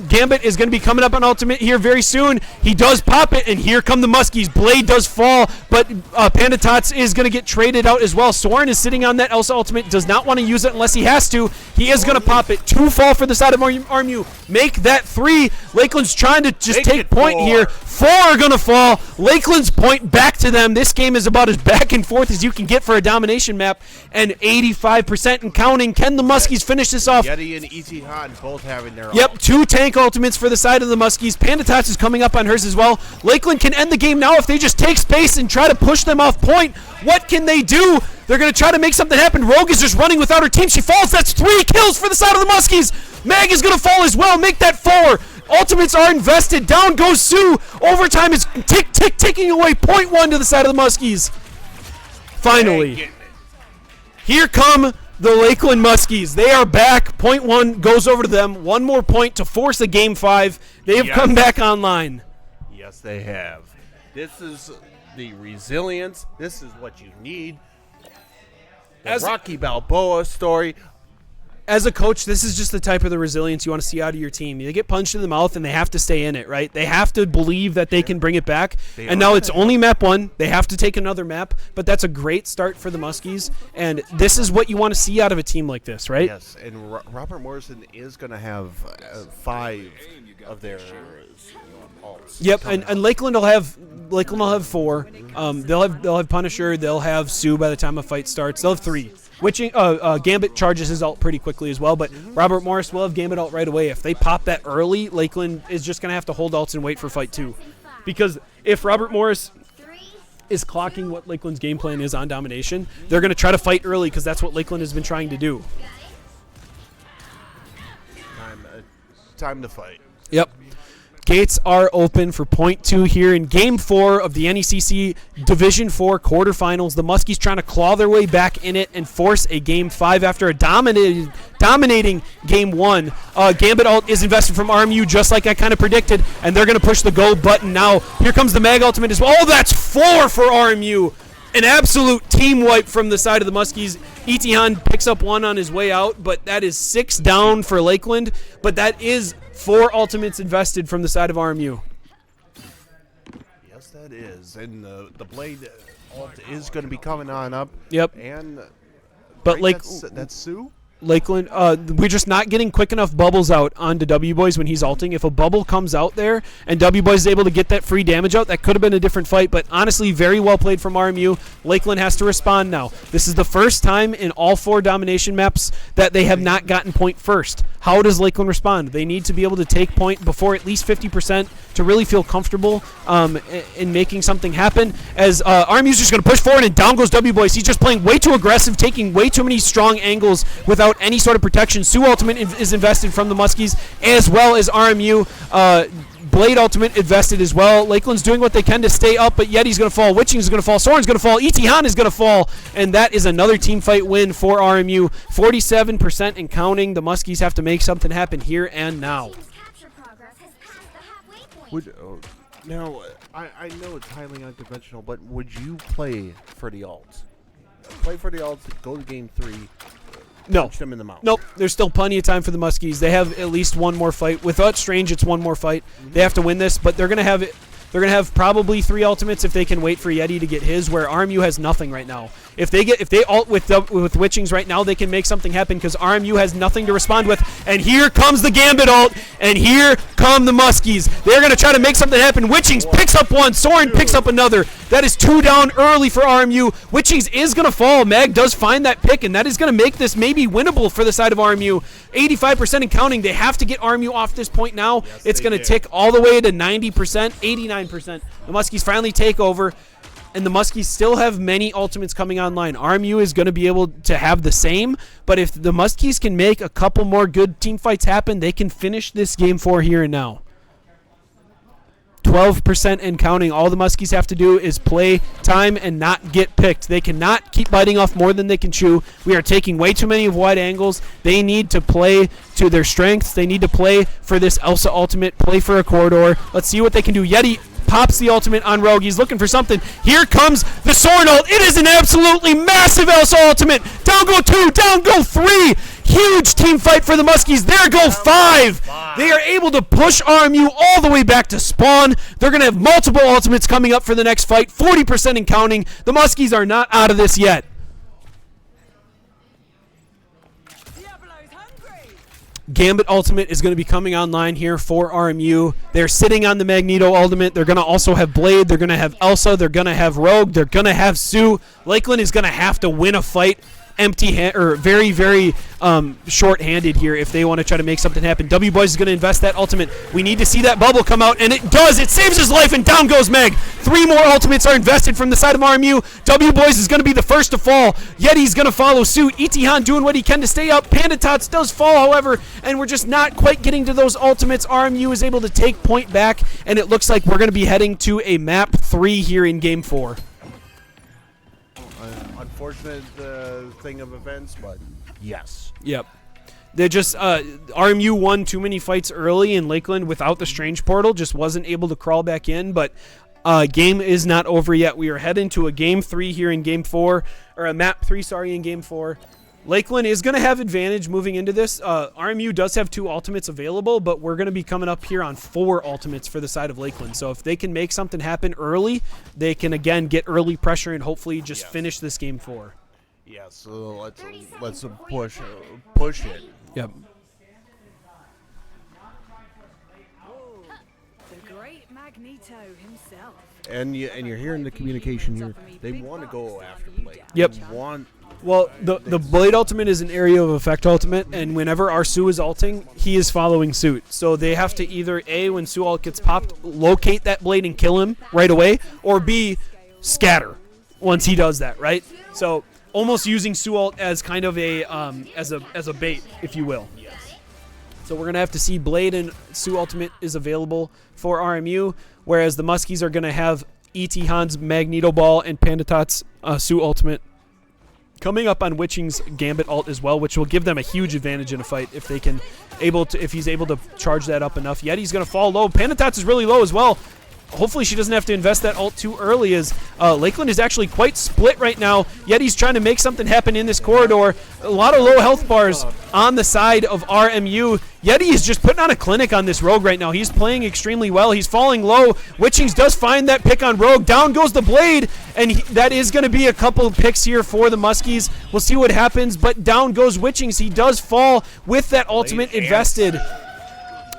Gambit is going to be coming up on Ultimate here very soon. He does pop it, and here come the Muskies. Blade does fall, but Panda Tots is going to get traded out as well. Soren is sitting on that Elsa Ultimate, does not want to use it unless he has to. He is going to pop it. 2 fall for the side of RMU. Make that 3. Lakeland's trying to just take point here. 4 are going to fall. Lakeland's point back to them. This game is about as back and forth as you can get for a domination map, and 85% and counting. Can the Muskies finish this off? Yeti and Etihad both having their Yep, 2 tank ultimates for the side of the Muskies. Panda Tots is coming up on hers as well. Lakeland can end the game now if they just take space and try to push them off point. What can they do? They're going to try to make something happen. Rogue is just running without her team. She falls. That's 3 kills for the side of the Muskies. Mag is going to fall as well. Make that 4. Ultimates are invested. Down goes Sue. Overtime is ticking away. 0.1 to the side of the Muskies. Finally. Here come the Lakeland Muskies. They are back. 0.1 goes over to them. 1 more point to force a game 5. They have come back online. Yes, they have. This is the resilience. This is what you need. The Rocky Balboa story. As a coach, this is just the type of the resilience you want to see out of your team. They get punched in the mouth, and they have to stay in it, right? They have to believe that they can bring it back. And now it's only map 1. They have to take another map, but that's a great start for the Muskies. And this is what you want to see out of a team like this, right? Yes, and Robert Morrison is going to have 5 of their ults. Yep, and Lakeland will have 4. They'll have Punisher. They'll have Sue by the time a fight starts. They'll have 3. Gambit charges his ult pretty quickly as well, but Robert Morris will have Gambit ult right away. If they pop that early, Lakeland is just going to have to hold ults and wait for fight 2. Because if Robert Morris is clocking what Lakeland's game plan is on domination, they're going to try to fight early because that's what Lakeland has been trying to do. Time to fight. Yep. Gates are open for point 2 here in Game 4 of the NECC Division 4 quarterfinals. The Muskies trying to claw their way back in it and force a Game 5 after a dominating Game 1. Gambit ult is invested from RMU just like I kind of predicted, and they're going to push the go button now. Here comes the Mag ultimate as well. Oh, that's 4 for RMU. An absolute team wipe from the side of the Muskies. Etihan picks up one on his way out, but that is 6 down for Lakeland. But that is 4 ultimates invested from the side of RMU. Yes, that is. And the Blade ult is going to be coming on up. Yep. And But right, that's Sue? Lakeland, we're just not getting quick enough bubbles out onto W Boys when he's ulting. If a bubble comes out there and W Boys is able to get that free damage out, that could have been a different fight. But honestly, very well played from RMU. Lakeland has to respond now. This is the first time in all 4 domination maps that they have not gotten point first. How does Lakeland respond? They need to be able to take point before at least 50% to really feel comfortable in making something happen. As RMU's just going to push forward and down goes W Boys. He's just playing way too aggressive, taking way too many strong angles without any sort of protection. Sue ultimate is invested from the Muskies, as well as RMU. Blade ultimate invested as well. Lakeland's doing what they can to stay up, but Yeti's going to fall. Witching's going to fall. Soren's going to fall. Etihan is going to fall. And that is another team fight win for RMU. 47% and counting. The Muskies have to make something happen here and now. Team's capture progress has passed the halfway point. Now, I know it's highly unconventional, but would you play for the ults? Play for the ults, go to game 3, No. punch them in the mouth. Nope. There's still plenty of time for the Muskies. They have at least one more fight. Without Strange, it's one more fight. They have to win this, but they're gonna have it. They're gonna have probably 3 ultimates if they can wait for Yeti to get his. Where RMU has nothing right now. If they ult with Witchings right now, they can make something happen because RMU has nothing to respond with. And here comes the Gambit ult, and here come the Muskies. They're gonna try to make something happen. Witchings picks up one. Soren picks up another. That is 2 down early for RMU. Witchings is gonna fall. Mag does find that pick, and that is gonna make this maybe winnable for the side of RMU. 85% and counting. They have to get RMU off this point now. It's gonna tick all the way to 90%, 89%. The Muskies finally take over. And the Muskies still have many ultimates coming online. RMU is going to be able to have the same, but if the Muskies can make a couple more good team fights happen, they can finish this game 4 here and now. 12% and counting. All the Muskies have to do is play time and not get picked. They cannot keep biting off more than they can chew. We are taking way too many of wide angles. They need to play to their strengths. They need to play for this Elsa ultimate, play for a corridor. Let's see what they can do. Yeti pops the ultimate on Rogue. He's looking for something. Here comes the Soren ult. It is an absolutely massive Elsa ultimate. Down go 2, down go 3. Huge team fight for the Muskies. There go 5. They are able to push RMU all the way back to spawn. They're going to have multiple ultimates coming up for the next fight. 40% and counting. The Muskies are not out of this yet. Gambit ultimate is going to be coming online here for RMU. They're sitting on the Magneto ultimate. They're going to also have Blade. They're going to have Elsa. They're going to have Rogue. They're going to have Sue. Lakeland is going to have to win a fight very, very short-handed here if they want to try to make something happen. W Boys is going to invest that ultimate. We need to see that bubble come out, and it does. It saves his life, and down goes Meg. 3 more ultimates are invested from the side of RMU. W Boys is going to be the first to fall. Yeti's going to follow suit. Etihan doing what he can to stay up. Panda Tots does fall, however, and we're just not quite getting to those ultimates. RMU is able to take point back, and it looks like we're going to be heading to a map 3 here in Game 4. Unfortunate thing of events, but yes. Yep. They just RMU won too many fights early in Lakeland without the Strange portal, just wasn't able to crawl back in, but game is not over yet. We are heading to a game 3 here in game 4, or a map 3, sorry, in game 4. Lakeland is going to have advantage moving into this. RMU does have 2 ultimates available, but we're going to be coming up here on 4 ultimates for the side of Lakeland. So if they can make something happen early, they can, again, get early pressure and hopefully just finish this game 4. Yeah, so let's push it. Yep. The great Magneto himself. And you're hearing the communication here. They want to go after Blade. Yep. They want. Well, the Blade ultimate is an area of effect ultimate, and whenever our Sue is ulting, he is following suit. So they have to either, A, when Sue ult gets popped, locate that Blade and kill him right away, or B, scatter once he does that, right? So almost using Sue ult as kind of a as a bait, if you will. So we're going to have to see Blade and Sue ultimate is available for RMU, whereas the Muskies are going to have Etihan's Magneto Ball and Pandatot's Sue ultimate coming up on Witching's Gambit ult as well, which will give them a huge advantage in a fight if he's able to charge that up enough. Yeti's going to fall low. Pandatots is really low as well. hopefully she doesn't have to invest that ult too early, as Lakeland is actually quite split right now. Yeti's trying to make something happen in this corridor. A lot of low health bars on the side of RMU. Yeti is just putting on a clinic on this Rogue right now. He's playing extremely well. He's falling low. Witchings does find that pick on Rogue. Down goes the Blade, and that is going to be a couple picks here for the Muskies. We'll see what happens, but down goes Witchings. He does fall with that ultimate invested.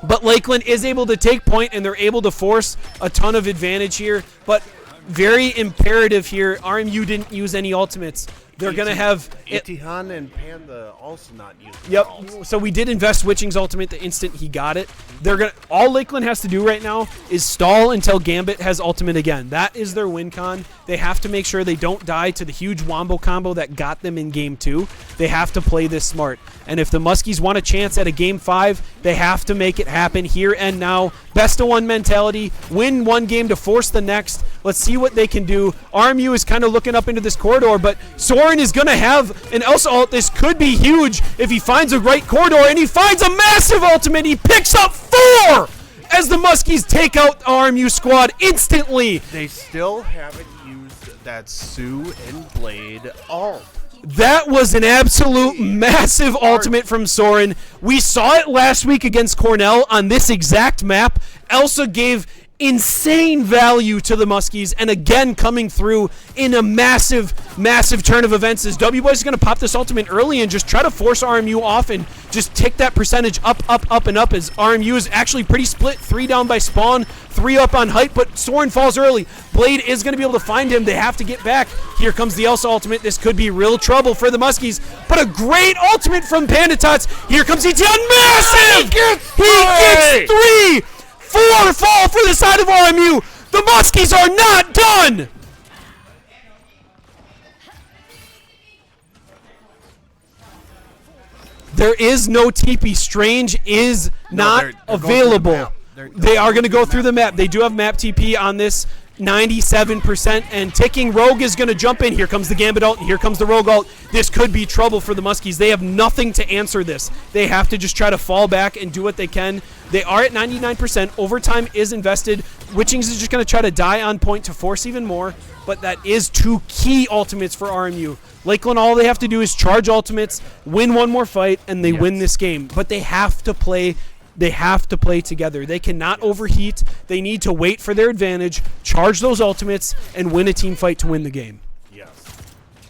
But Lakeland is able to take point, and they're able to force a ton of advantage here. But very imperative here. RMU didn't use any ultimates. They're going to have... Itihan and Panda also not using Yep. So we did invest Witching's ultimate the instant he got it. They're gonna. All Lakeland has to do right now is stall until Gambit has ultimate again. That is their win con. They have to make sure they don't die to the huge wombo combo that got them in Game 2. They have to play this smart. And if the Muskies want a chance at a Game 5, they have to make it happen here and now. Best of one mentality. Win one game to force the next. Let's see what they can do. RMU is kind of looking up into this corridor, but Soren is going to have an Elsa ult. This could be huge if he finds a right corridor, and he finds a massive ultimate. He picks up 4 as the Muskies take out the RMU squad instantly. They still haven't used that Sue and Blade ult. That was an absolute massive ultimate from Soren. We saw it last week against Cornell on this exact map. Elsa gave insane value to the Muskies, and again coming through in a massive turn of events as W-Boy is going to pop this ultimate early and just try to force RMU off and just tick that percentage up, and up, as RMU is actually pretty split. 3 down by spawn, 3 up on height, but Soren falls early. Blade is going to be able to find him. They have to get back. Here comes the Elsa ultimate. This could be real trouble for the Muskies, but a great ultimate from Panda Tots. Here comes Etienne, massive! He gets 3! 4 fall for the side of RMU. The Muskies are not done. There is no TP. Strange is not available. They are going to go through the map. They do have map TP on this 97%, and ticking. Rogue is going to jump in. Here comes the Gambit ult, and here comes the Rogue ult. This could be trouble for the Muskies. They have nothing to answer this. They have to just try to fall back and do what they can. They are at 99%. Overtime is invested. Witchings is just going to try to die on point to force even more, but that is 2 key ultimates for RMU. Lakeland, all they have to do is charge ultimates, win one more fight, and they win this game. But they have to play together. They cannot overheat. They need to wait for their advantage, charge those ultimates, and win a team fight to win the game. Yes.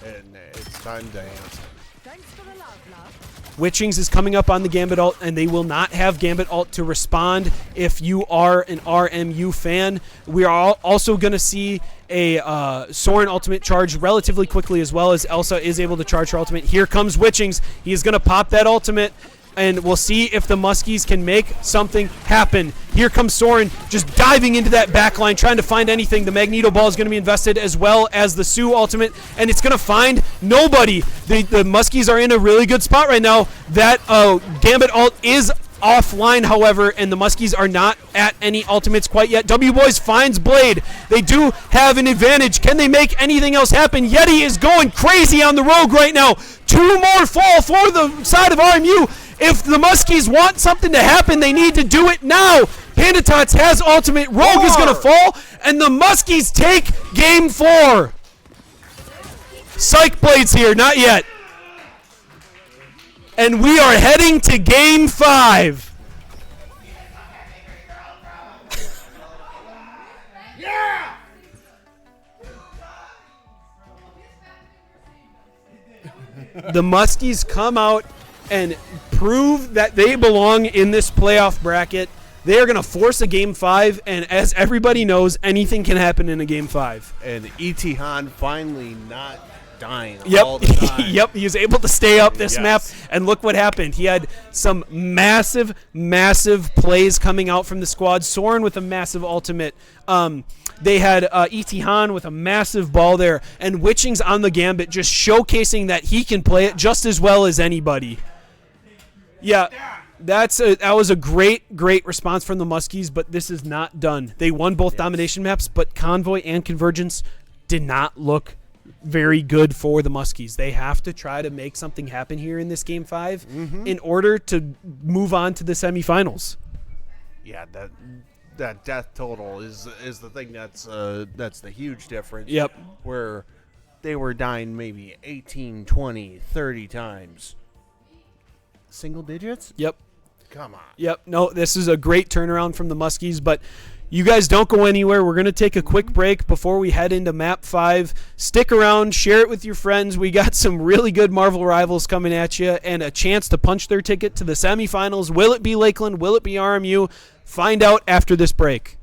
And it's time to answer. Thanks for the love, love. Witchings is coming up on the Gambit ult, and they will not have Gambit ult to respond if you are an RMU fan. We are also going to see a Soren ultimate charge relatively quickly, as well as Elsa is able to charge her ultimate. Here comes Witchings. He is going to pop that ultimate, and we'll see if the Muskies can make something happen. Here comes Soren, just diving into that back line, trying to find anything. The Magneto Ball is going to be invested, as well as the Sue ultimate, and it's going to find nobody. The Muskies are in a really good spot right now. That Gambit ult is offline, however, and the Muskies are not at any ultimates quite yet. W-Boys finds Blade. They do have an advantage. Can they make anything else happen? Yeti is going crazy on the Rogue right now. 2 more fall for the side of RMU. If the Muskies want something to happen, they need to do it now. Panda Tots has ultimate. Rogue is going to fall, and the Muskies take Game 4. Psych Blade's here, not yet. And we are heading to Game 5. The Muskies come out and prove that they belong in this playoff bracket. They are going to force a Game 5, and as everybody knows, anything can happen in a Game 5. And Itihan finally not dying Yep. all the time. Yep, he was able to stay up this Yes. map, and look what happened. He had some massive plays coming out from the squad. Soren with a massive ultimate. They had Itihan with a massive ball there, and Witchings on the Gambit, just showcasing that he can play it just as well as anybody. Yeah, that was a great response from the Muskies, but this is not done. They won both domination maps, but Convoy and Convergence did not look very good for the Muskies. They have to try to make something happen here in this Game 5 in order to move on to the semifinals. Yeah, that death total is the thing that's the huge difference. Yep. Where they were dying maybe 18, 20, 30 times. Single digits? Yep. Come on. Yep. No, this is a great turnaround from the Muskies, but you guys don't go anywhere. We're going to take a quick break before we head into Map 5. Stick around. Share it with your friends. We got some really good Marvel rivals coming at you and a chance to punch their ticket to the semifinals. Will it be Lakeland? Will it be RMU? Find out after this break.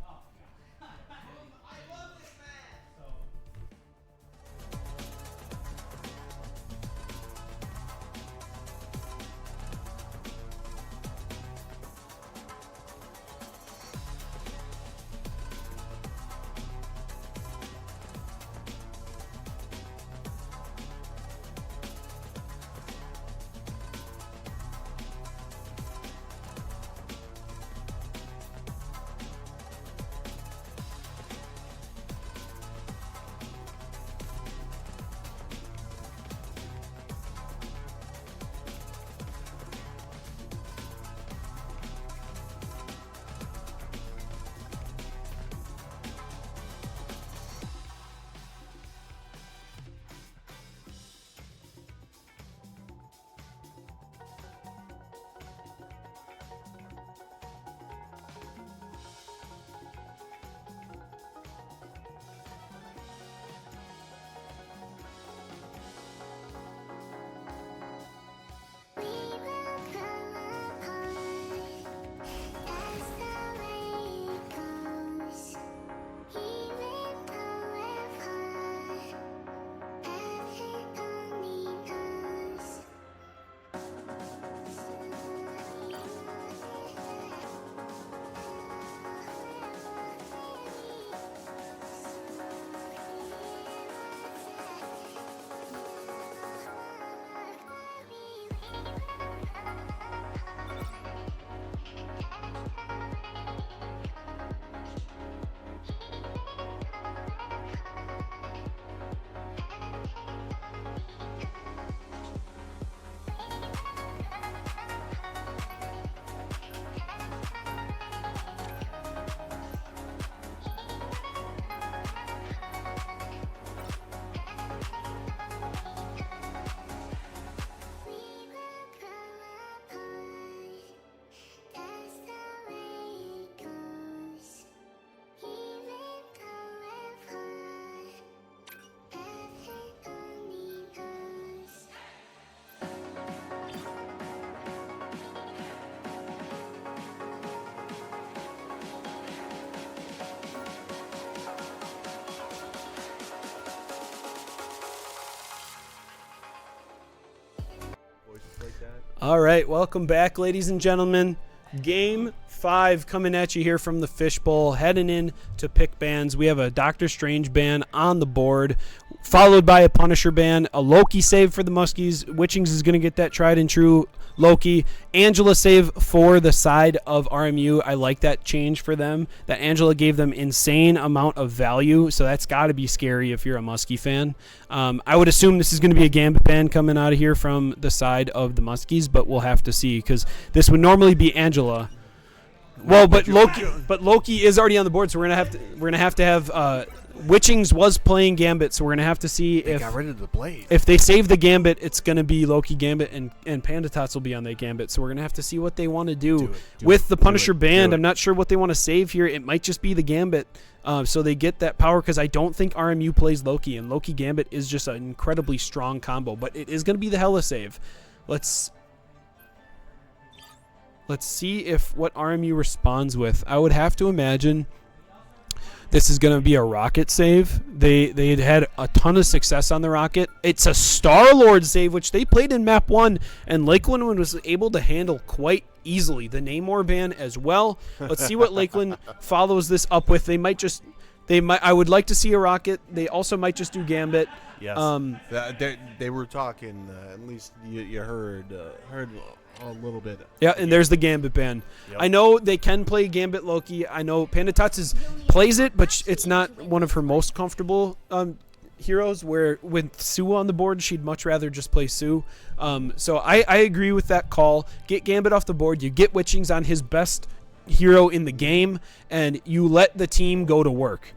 All right, welcome back, ladies and gentlemen. Game 5 coming at you here from the Fishbowl, heading in to pick bands. We have a Doctor Strange band on the board, followed by a Punisher band, a Loki save for the Muskies. Witchings is going to get that tried and true Loki. Angela save for the side of RMU. I like that change for them. That Angela gave them insane amount of value, so that's got to be scary if you're a Muskie fan. I would assume this is going to be a Gambit band coming out of here from the side of the Muskies, but we'll have to see because this would normally be Angela. Well, but Loki is already on the board, so we're gonna have to have Witchings was playing Gambit, so we're gonna have to see They if got rid of the blade. if they save the Gambit, it's gonna be Loki Gambit and Panda Tots will be on that Gambit. So we're gonna have to see what they want to do with the Punisher band. I'm not sure what they want to save here. It might just be the Gambit, so they get that power because I don't think RMU plays Loki, and Loki Gambit is just an incredibly strong combo. But it is gonna be the Hella save. Let's see if what RMU responds with. I would have to imagine this is going to be a Rocket save. They had a ton of success on the Rocket. It's a Star-Lord save, which they played in Map 1, and Lakeland was able to handle quite easily. The Namor ban as well. Let's see what Lakeland follows this up with. I would like to see a Rocket. They also might just do Gambit. Yes. They were talking, at least you heard a little bit. Yeah, and there's the Gambit ban. Yep. I know they can play Gambit Loki. I know Panda Tots plays it, but it's not one of her most comfortable heroes, where with Sue on the board, she'd much rather just play Sue. So I agree with that call. Get Gambit off the board. You get Witchings on his best hero in the game, and you let the team go to work.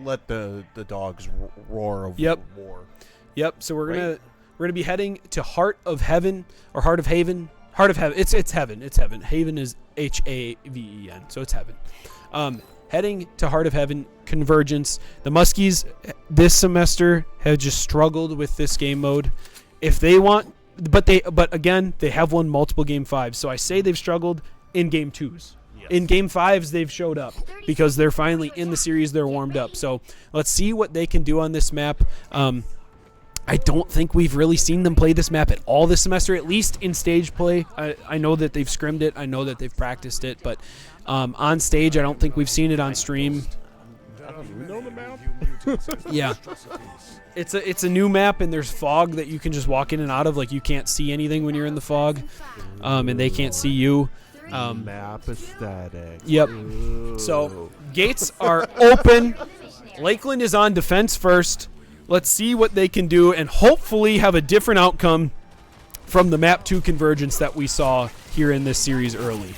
Let the dogs roar of war. Yep. So we're gonna be heading to Heart of Heaven or Heart of Haven. Heart of Heaven. It's heaven. It's heaven. Haven is Haven, so it's heaven. Heading to Heart of Heaven Convergence. The Muskies this semester have just struggled with this game mode. If they want, but again, they have won multiple game 5s. So I say they've struggled in game 2s. Yes. In game 5s, they've showed up because they're finally in the series. They're warmed up. So let's see what they can do on this map. I don't think we've really seen them play this map at all this semester, at least in stage play. I know that they've scrimmed it. I know that they've practiced it. But on stage, I don't think we've seen it on stream. You know the map? Yeah. It's a new map, and there's fog that you can just walk in and out of. Like, you can't see anything when you're in the fog, and they can't see you. Map aesthetic. Yep. Ooh. So, gates are open. Lakeland is on defense first. Let's see what they can do and hopefully have a different outcome from the map 2 convergence that we saw here in this series early.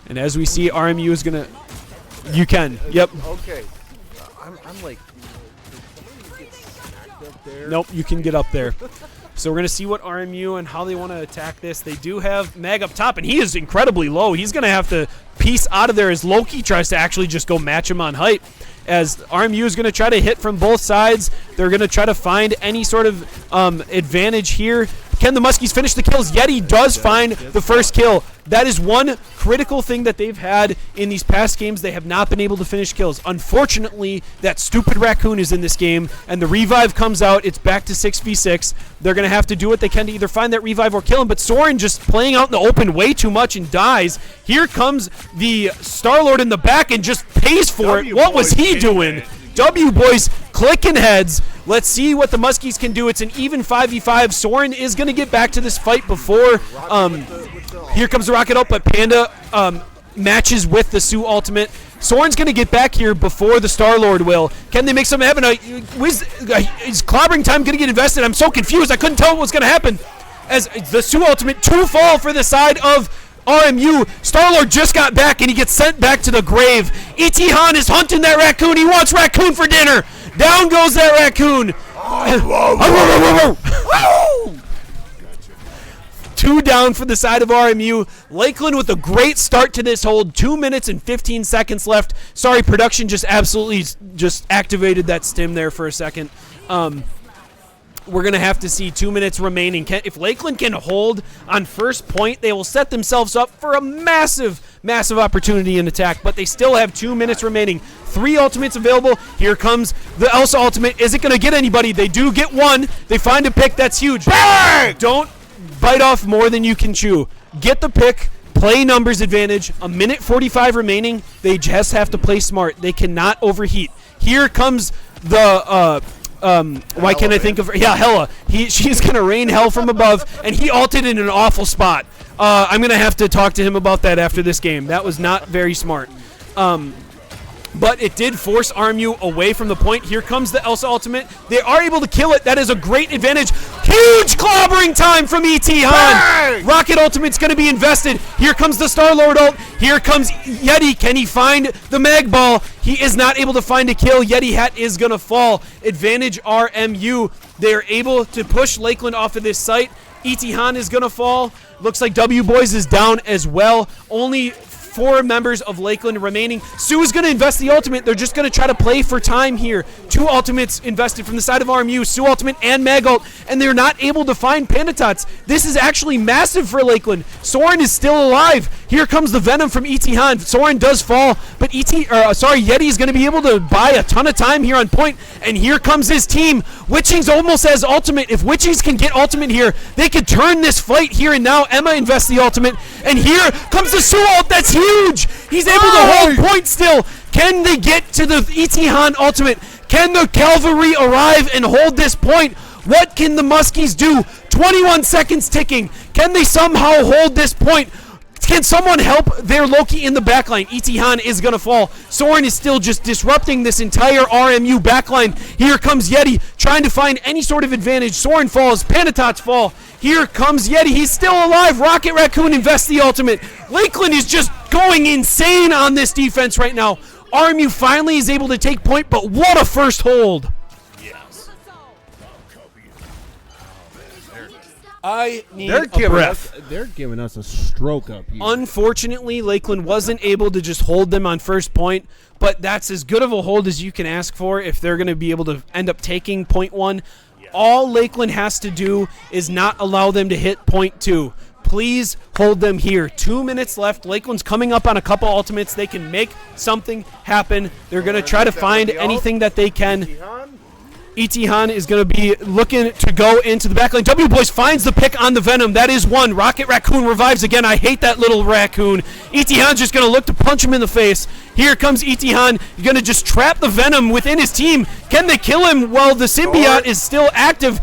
And as we see, RMU is going to... You can. Yep. Okay. I'm like... Did somebody get smacked up there? Nope, you can get up there. So we're going to see what RMU and how they want to attack this. They do have Mag up top, and he is incredibly low. He's going to have to piece out of there as Loki tries to actually just go match him on height. As RMU is going to try to hit from both sides. They're going to try to find any sort of advantage here. Can the Muskies finish the kills? Yeti does find the first kill. That is one critical thing that they've had in these past games. They have not been able to finish kills. Unfortunately, that stupid raccoon is in this game, and the revive comes out. It's back to 6v6. They're going to have to do what they can to either find that revive or kill him, but Soren just playing out in the open way too much and dies. Here comes the Star-Lord in the back and just pays for it. What was he doing? W boys clicking heads. Let's see what the Muskies can do. It's an even 5v5. Soren is going to get back to this fight before. Here comes the rocket up, but Panda matches with the Sioux ultimate. Soren's going to get back here before the Star-Lord will. Can they make something happen? Is clobbering time going to get invested? I'm so confused. I couldn't tell what was going to happen. As the Sioux ultimate, 2 fall for the side of RMU. Star-Lord just got back, and he gets sent back to the grave. E.T. Han is hunting that raccoon. He wants raccoon for dinner. Down goes that raccoon. 2 down for the side of RMU. Lakeland with a great start to this hold. 2 minutes and 15 seconds left. Sorry, production just absolutely just activated that stim there for a second. We're going to have to see 2 minutes remaining. If Lakeland can hold on first point, they will set themselves up for a massive, massive opportunity in attack, but they still have 2 minutes remaining. 3 ultimates available. Here comes the Elsa ultimate. Is it going to get anybody? They do get one. They find a pick. That's huge. Bang! Don't bite off more than you can chew. Get the pick. Play numbers advantage. 1:45 remaining. They just have to play smart. They cannot overheat. Here comes the... why can't I think of her? Yeah, Hella. She's going to rain hell from above, and he ulted in an awful spot. I'm going to have to talk to him about that after this game. That was not very smart. But it did force RMU away from the point. Here comes the Elsa ultimate. They are able to kill it. That is a great advantage. Huge clobbering time from E.T. Han. Rocket ultimate's going to be invested. Here comes the Star-Lord ult. Here comes Yeti. Can he find the mag ball? He is not able to find a kill. Yeti hat is going to fall. Advantage RMU. They are able to push Lakeland off of this site. E.T. Han is going to fall. Looks like W Boys is down as well. Only 4 members of Lakeland remaining. Sue is going to invest the ultimate. They're just going to try to play for time here. 2 ultimates invested from the side of RMU, Sue ultimate and Mag ult, and they're not able to find Pandatots. This is actually massive for Lakeland. Soren is still alive. Here comes the Venom from E.T. Han. Soren does fall, but Yeti is going to be able to buy a ton of time here on point, and here comes his team. Witchings almost has ultimate. If Witchings can get ultimate here, they could turn this fight here and now. Emma invests the ultimate, and here comes the Sue ult. That's huge. He's able to hold point still. Can they get to the E.T. Han ultimate? Can the cavalry arrive and hold this point? What can the Muskies do? 21 seconds ticking. Can they somehow hold this point? Can someone help their Loki in the backline? Itihan is going to fall. Soren is still just disrupting this entire RMU backline. Here comes Yeti trying to find any sort of advantage. Soren falls. Panatats fall. Here comes Yeti. He's still alive. Rocket Raccoon invests the ultimate. Lakeland is just going insane on this defense right now. RMU finally is able to take point, but what a first hold. I need a breath. They're giving us a stroke up here. Unfortunately, Lakeland wasn't able to just hold them on first point, but that's as good of a hold as you can ask for if they're going to be able to end up taking point one. All Lakeland has to do is not allow them to hit point two. Please hold them here. 2 minutes left. Lakeland's coming up on a couple ultimates. They can make something happen. They're going to try to find anything that they can. Itihan is going to be looking to go into the backline. W Boys finds the pick on the Venom. That is one. Rocket Raccoon revives again. I hate that little raccoon. Itihan's just going to look to punch him in the face. Here comes Itihan. You're going to just trap the Venom within his team. Can they kill him while the symbiote is still active?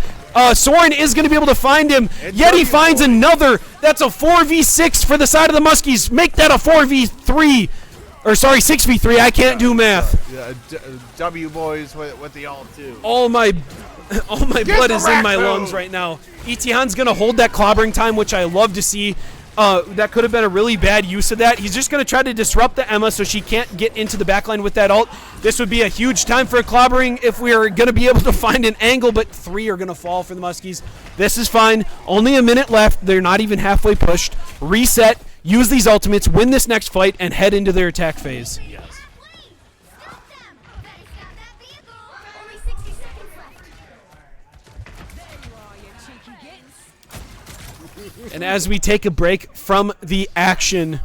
Soren is going to be able to find him. Yeti finds another. That's a 4v6 for the side of the Muskies. Make that a 4v3. Or sorry, 6v3. I can't do math. W Boys with the ult too. All my blood is in my lungs right now. Itihan's going to hold that clobbering time, which I love to see. That could have been a really bad use of that. He's just going to try to disrupt the Emma so she can't get into the backline with that ult. This would be a huge time for a clobbering if we are going to be able to find an angle, but 3 are going to fall for the Muskies. This is fine. Only a minute left. They're not even halfway pushed. Reset. Use these ultimates, win this next fight, and head into their attack phase. Yes. Stop them! Better stop that vehicle! Only 60 seconds left. There you are, you cheeky gits. And as we take a break from the action,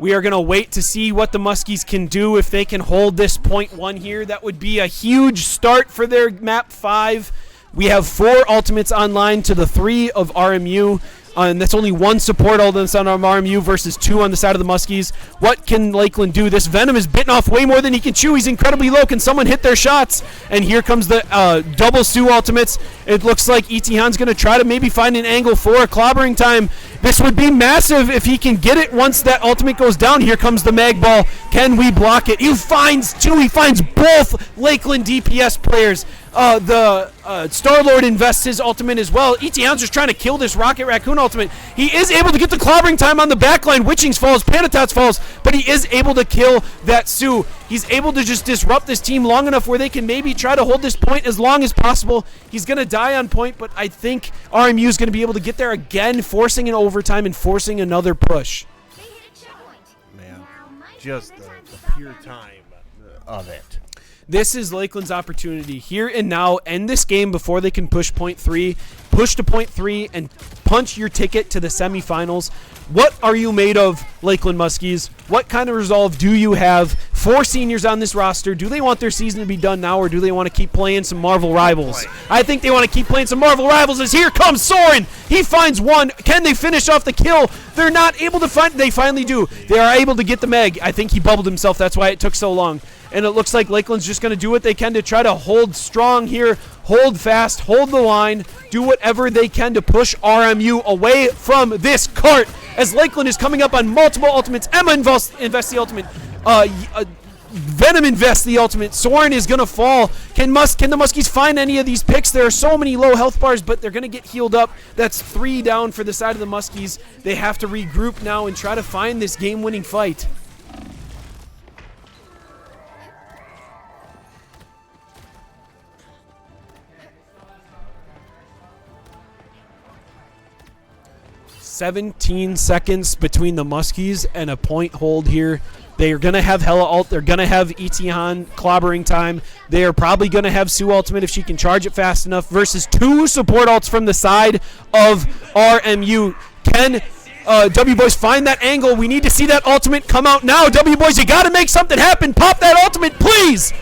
we are going to wait to see what the Muskies can do if they can hold this point one here. That would be a huge start for their map 5. We have 4 ultimates online to the 3 of RMU. And that's only 1 support all on RMU versus 2 on the side of the Muskies. What can Lakeland do? This Venom is bitten off way more than he can chew. He's incredibly low. Can someone hit their shots? And here comes the double Sue ultimates. It looks like Itihan's going to try to maybe find an angle for a clobbering time. This would be massive if he can get it once that ultimate goes down. Here comes the mag ball. Can we block it? He finds 2. He finds both Lakeland DPS players. The Star-Lord invests his ultimate as well. Itihan's just trying to kill this Rocket Raccoon ultimate. He is able to get the clobbering time on the backline. Witchings falls, Panatats falls, but he is able to kill that Sue. He's able to just disrupt this team long enough where they can maybe try to hold this point as long as possible. He's going to die on point, but I think RMU is going to be able to get there again, forcing an overtime and forcing another push. They hit a checkpoint. Man, Now my just turn the to stop pure them. time of it. This is Lakeland's opportunity here and now. End this game before they can push point 3. Push to point 3 and punch your ticket to the semifinals. What are you made of, Lakeland Muskies? What kind of resolve do you have? 4 seniors on this roster. Do they want their season to be done now, or do they want to keep playing some Marvel Rivals? I think they want to keep playing some Marvel Rivals, as here comes Soren. He finds 1. Can they finish off the kill? They're not able to find. They finally do. They are able to get the Meg. I think he bubbled himself. That's why it took so long. And it looks like Lakeland's just going to do what they can to try to hold strong here, hold fast, hold the line, do whatever they can to push RMU away from this cart. As Lakeland is coming up on multiple ultimates, Emma invests the ultimate. Venom invests the ultimate. Soren is going to fall. Can the Muskies find any of these picks? There are so many low health bars, but they're going to get healed up. That's 3 down for the side of the Muskies. They have to regroup now and try to find this game-winning fight. "17 seconds between the Muskies and a point hold here. They are going to have Hella ult. They're going to have Itihan clobbering time. They are probably going to have Sue ultimate if she can charge it fast enough versus 2 support ults from the side of RMU. Can W Boys find that angle? We need to see that ultimate come out now. W Boys, you got to make something happen. Pop that ultimate, please!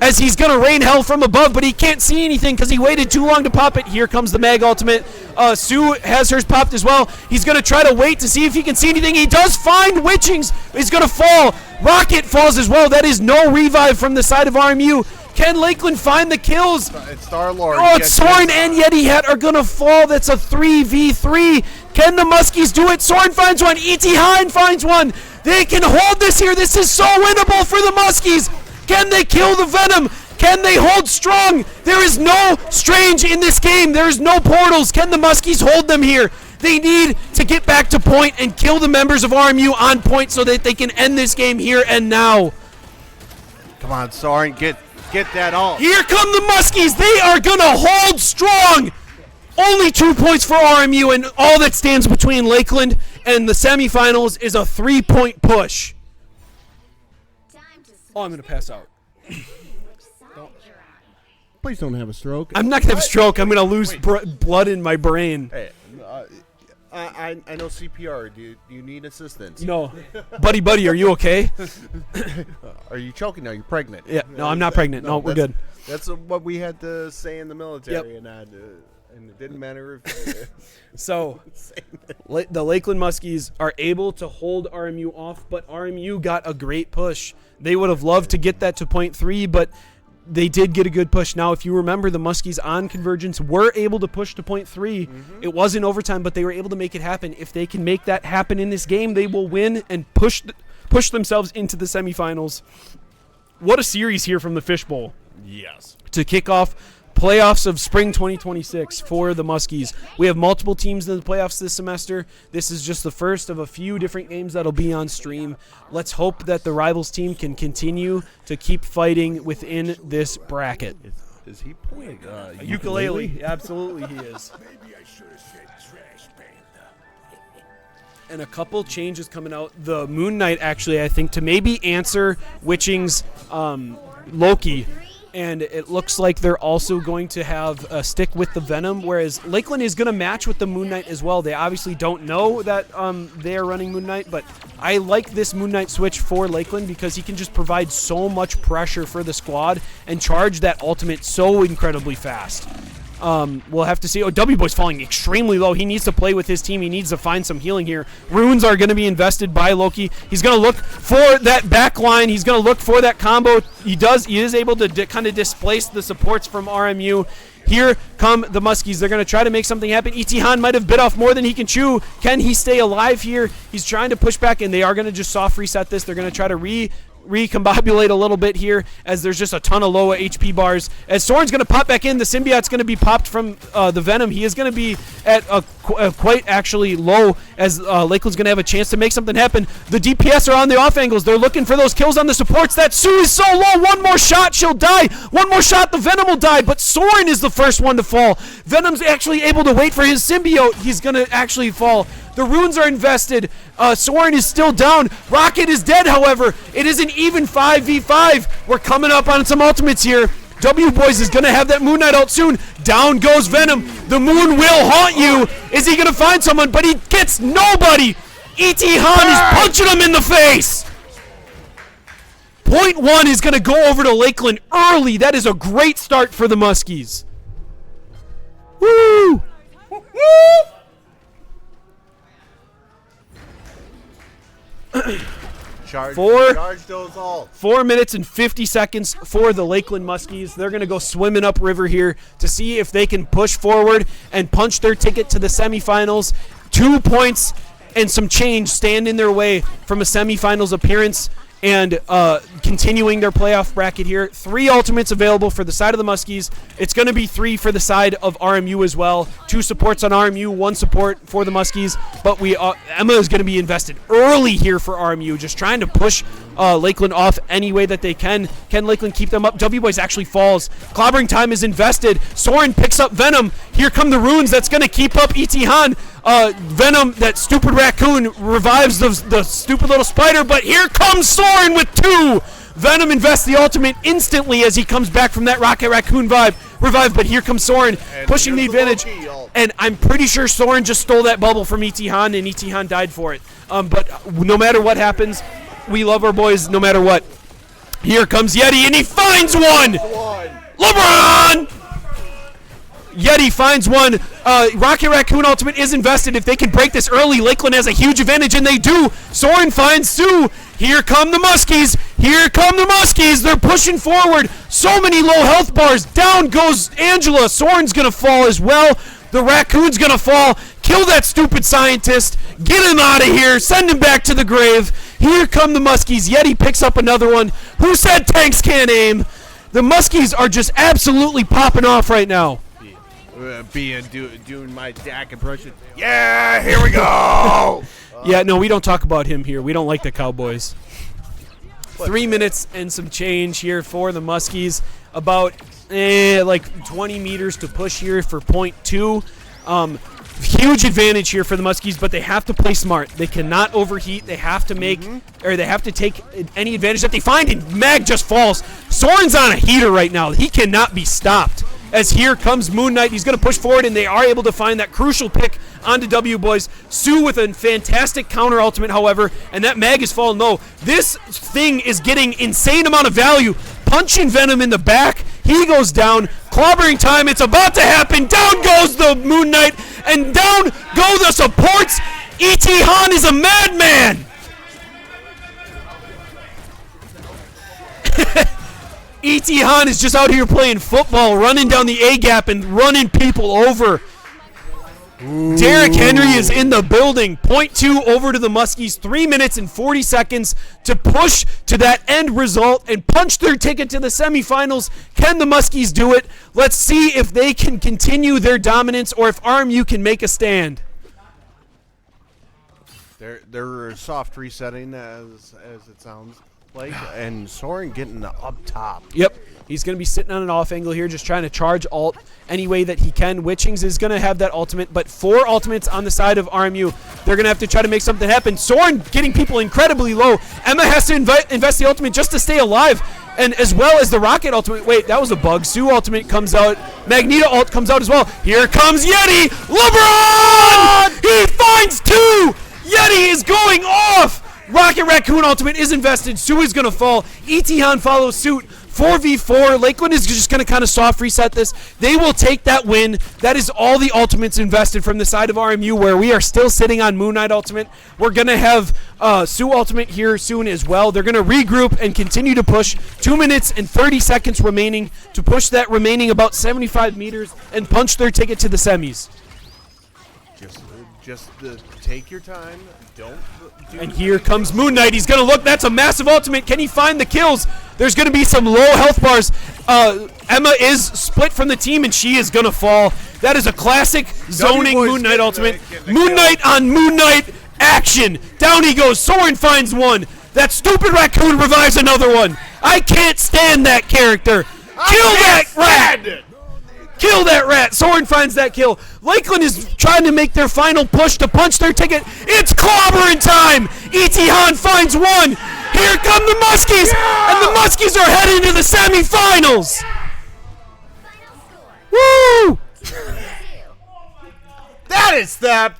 As he's going to rain hell from above, but he can't see anything because he waited too long to pop it. Here comes the Mag ultimate. Sue has hers popped as well. He's going to try to wait to see if he can see anything. He does find Witchings. He's going to fall. Rocket falls as well. That is no revive from the side of RMU. Can Lakeland find the kills? It's Star-Lord. Oh, it's Soren and Yeti Hat are going to fall. That's a 3v3. Can the Muskies do it? Soren finds one. E.T. Hine finds one. They can hold this here. This is so winnable for the Muskies. Can they kill the Venom? Can they hold strong? There is no Strange in this game. There is no portals. Can the Muskies hold them here? They need to get back to point and kill the members of RMU on point so that they can end this game here and now. Come on, Soren, get that ult. Here come the Muskies. They are going to hold strong. Only 2 points for RMU, and all that stands between Lakeland and the semifinals is a 3-point push. Oh, I'm going to pass out. Please don't have a stroke. I'm not going to have a stroke. I'm going to lose blood in my brain. Hey, I know CPR. Do you need assistance? No. Buddy, are you okay? Are you choking? Are you pregnant? Yeah. No, I'm not pregnant. No, we're good. That's what we had to say in the military, and it didn't matter if. So, the Lakeland Muskies are able to hold RMU off, but RMU got a great push. They would have loved to get that to point 3, but they did get a good push. Now, if you remember, the Muskies on Convergence were able to push to point 3. It was in overtime, but they were able to make it happen. If they can make that happen in this game, they will win and push themselves into the semifinals. What a series here from the Fishbowl. Yes. To kick off playoffs of spring 2026 for the Muskies. We have multiple teams in the playoffs this semester. This is just the first of a few different games that'll be on stream. Let's hope that the Rivals team can continue to keep fighting within this bracket. Is he playing Ukulele. Absolutely he is. Maybe I should have said trash panda. And a couple changes coming out. The Moon Knight, actually, I think, to maybe answer Witching's Loki. And it looks like they're also going to have a stick with the Venom, whereas Lakeland is going to match with the Moon Knight as well. They obviously don't know that they are running Moon Knight, but I like this Moon Knight switch for Lakeland because he can just provide so much pressure for the squad and charge that ultimate so incredibly fast. We'll have to see. Oh, W-Boy's falling extremely low. He needs to play with his team. He needs to find some healing here. Runes are going to be invested by Loki. He's going to look for that back line. He's going to look for that combo. He is able to kind of displace the supports from RMU. Here come the Muskies. They're going to try to make something happen. E.T. Han might have bit off more than he can chew. Can he stay alive here? He's trying to push back, and they are going to just soft reset this. They're going to try to recombobulate a little bit here as there's just a ton of low HP bars. As Soren's going to pop back in, the symbiote's going to be popped from the Venom. He is going to be at quite actually low as Lakeland's going to have a chance to make something happen. The DPS are on the off angles. They're looking for those kills on the supports. That Sue is so low. One more shot, she'll die. One more shot, the Venom will die, but Soren is the first one to fall. Venom's actually able to wait for his symbiote. He's going to actually fall. The runes are invested. Soren is still down. Rocket is dead, however. It is an even 5v5. We're coming up on some ultimates here. W-Boys is going to have that Moon Knight ult soon. Down goes Venom. The moon will haunt you. Is he going to find someone? But he gets nobody. E.T. Han is punching him in the face. Point 1 is going to go over to Lakeland early. That is a great start for the Muskies. Woo! Woo! Charge those all. 4 minutes and 50 seconds for the Lakeland Muskies. They're going to go swimming upriver here to see if they can push forward and punch their ticket to the semifinals. 2 points and some change stand in their way from a semifinals appearance and continuing their playoff bracket here. 3 ultimates available for the side of the Muskies. It's going to be 3 for the side of RMU as well. 2 supports on RMU, 1 support for the Muskies. But Emma is going to be invested early here for RMU, just trying to push Lakeland off any way that they can. Can Lakeland keep them up? W-Boys actually falls. Clobbering time is invested. Soren picks up Venom. Here come the runes. That's going to keep up E.T. Han. Venom, that stupid raccoon, revives the stupid little spider, but here comes Soren with 2. Venom invests the ultimate instantly as he comes back from that Rocket Raccoon revive, but here comes Soren pushing the advantage. And I'm pretty sure Soren just stole that bubble from E.T. Han, and E.T. Han died for it. But no matter what happens, we love our boys no matter what. Here comes Yeti, and he finds one! LeBron! Yeti finds one. Rocket Raccoon ultimate is invested. If they can break this early, Lakeland has a huge advantage, and they do. Soren finds Sue. Here come the Muskies. Here come the Muskies. They're pushing forward. So many low health bars. Down goes Angela. Soren's going to fall as well. The Raccoon's going to fall. Kill that stupid scientist. Get him out of here. Send him back to the grave. Here come the Muskies. Yeti picks up another one. Who said tanks can't aim? The Muskies are just absolutely popping off right now. Doing my Dak impression. Yeah, here we go. Yeah, no, we don't talk about him here. We don't like the Cowboys. 3 minutes and some change here for the Muskies. About like 20 meters to push here for point 2. Huge advantage here for the Muskies, but they have to play smart. They cannot overheat. They have to make, or they have to take any advantage that they find, and Mag just falls. Soren's on a heater right now. He cannot be stopped. As here comes Moon Knight. He's going to push forward, and they are able to find that crucial pick onto W Boys. Sue with a fantastic counter ultimate, however, and that Mag is falling low. This thing is getting insane amount of value. Punching Venom in the back. He goes down. Clobbering time. It's about to happen. Down goes the Moon Knight, and down go the supports. E.T. Han is a madman. E.T. Han is just out here playing football, running down the A-gap and running people over. Derrick Henry is in the building. Point 2 over to the Muskies. 3 minutes and 40 seconds to push to that end result and punch their ticket to the semifinals. Can the Muskies do it? Let's see if they can continue their dominance or if RMU can make a stand. They're soft resetting as it sounds like, and Soren getting up top. Yep. He's going to be sitting on an off angle here, just trying to charge alt any way that he can. Witchings is going to have that ultimate, but 4 ultimates on the side of RMU. They're going to have to try to make something happen. Soren getting people incredibly low. Emma has to invest the ultimate just to stay alive, and as well as the rocket ultimate. Wait, that was a bug. Sue ultimate comes out. Magneto ult comes out as well. Here comes Yeti. LeBron! He finds 2! Yeti is going off! Rocket Raccoon ultimate is invested. Sue is going to fall. E.T. Han follows suit. 4v4. Lakeland is just going to kind of soft reset this. They will take that win. That is all the ultimates invested from the side of RMU, where we are still sitting on Moon Knight ultimate. We're going to have Sue ultimate here soon as well. They're going to regroup and continue to push. 2 minutes and 30 seconds remaining to push that remaining about 75 meters and punch their ticket to the semis. Just take your time. Don't. And here comes Moon Knight. He's going to look. That's a massive ultimate. Can he find the kills? There's going to be some low health bars. Emma is split from the team, and she is going to fall. That is a classic zoning Moon Knight ultimate. Moon Knight on Moon Knight action. Down he goes. Soren finds one. That stupid raccoon revives another one. I can't stand that character. Kill that rat. Kill that rat. Soren finds that kill. Lakeland is trying to make their final push to punch their ticket. It's clobbering time. E.T. Han finds one. Here come the Muskies. And the Muskies are heading to the semifinals. Woo! That is that.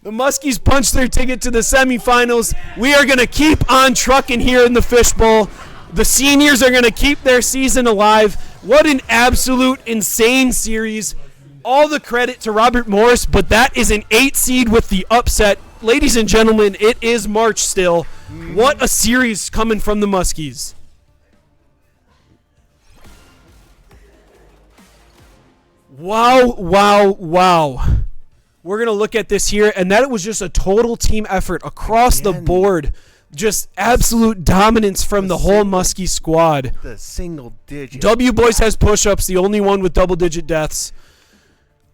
The Muskies punch their ticket to the semifinals. We are going to keep on trucking here in the fishbowl. The seniors are going to keep their season alive. What an absolute insane series. All the credit to Robert Morris, but that is an 8 seed with the upset. Ladies and gentlemen, it is March still. What a series coming from the Muskies. Wow, wow, wow. We're going to look at this here, and that was just a total team effort across the board. Just absolute dominance from the whole Muskie squad. The single digit. W Boys has push-ups, the only one with double-digit deaths.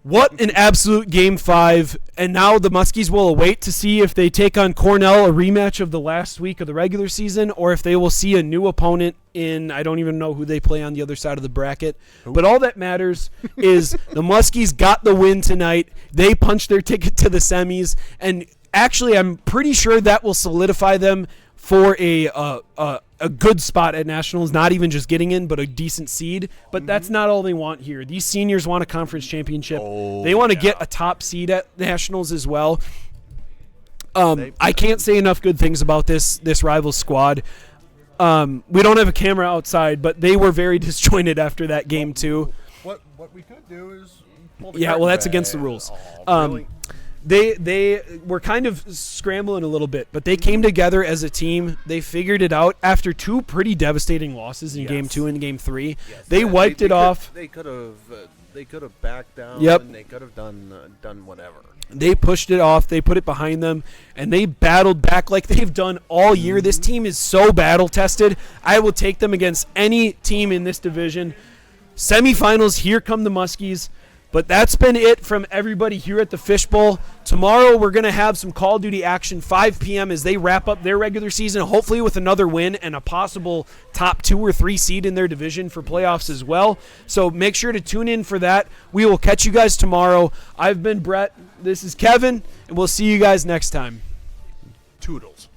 What an absolute Game 5. And now the Muskies will await to see if they take on Cornell, a rematch of the last week of the regular season, or if they will see a new opponent in, I don't even know who they play on the other side of the bracket. But all that matters is the Muskies got the win tonight. They punched their ticket to the semis, and actually, I'm pretty sure that will solidify them for a good spot at Nationals, not even just getting in, but a decent seed. But that's not all they want here. These seniors want a conference championship. They want to get a top seed at Nationals as well. I can't say enough good things about this Rivals squad. We don't have a camera outside, but they were very disjointed after that game too. What we could do is pull the well, curtain that's back. against the rules. Really? They were kind of scrambling a little bit, but they came together as a team. They figured it out after 2 pretty devastating losses in Game 2 and Game 3. Yes. They wiped it off. They could have backed down. Yep. And they could have done whatever. They pushed it off. They put it behind them, and they battled back like they've done all year. This team is so battle-tested. I will take them against any team in this division. Semifinals, here come the Muskies. But that's been it from everybody here at the Fishbowl. Tomorrow we're going to have some Call of Duty action, 5 p.m. as they wrap up their regular season, hopefully with another win and a possible top 2 or 3 seed in their division for playoffs as well. So make sure to tune in for that. We will catch you guys tomorrow. I've been Brett. This is Kevin, and we'll see you guys next time. Toodles.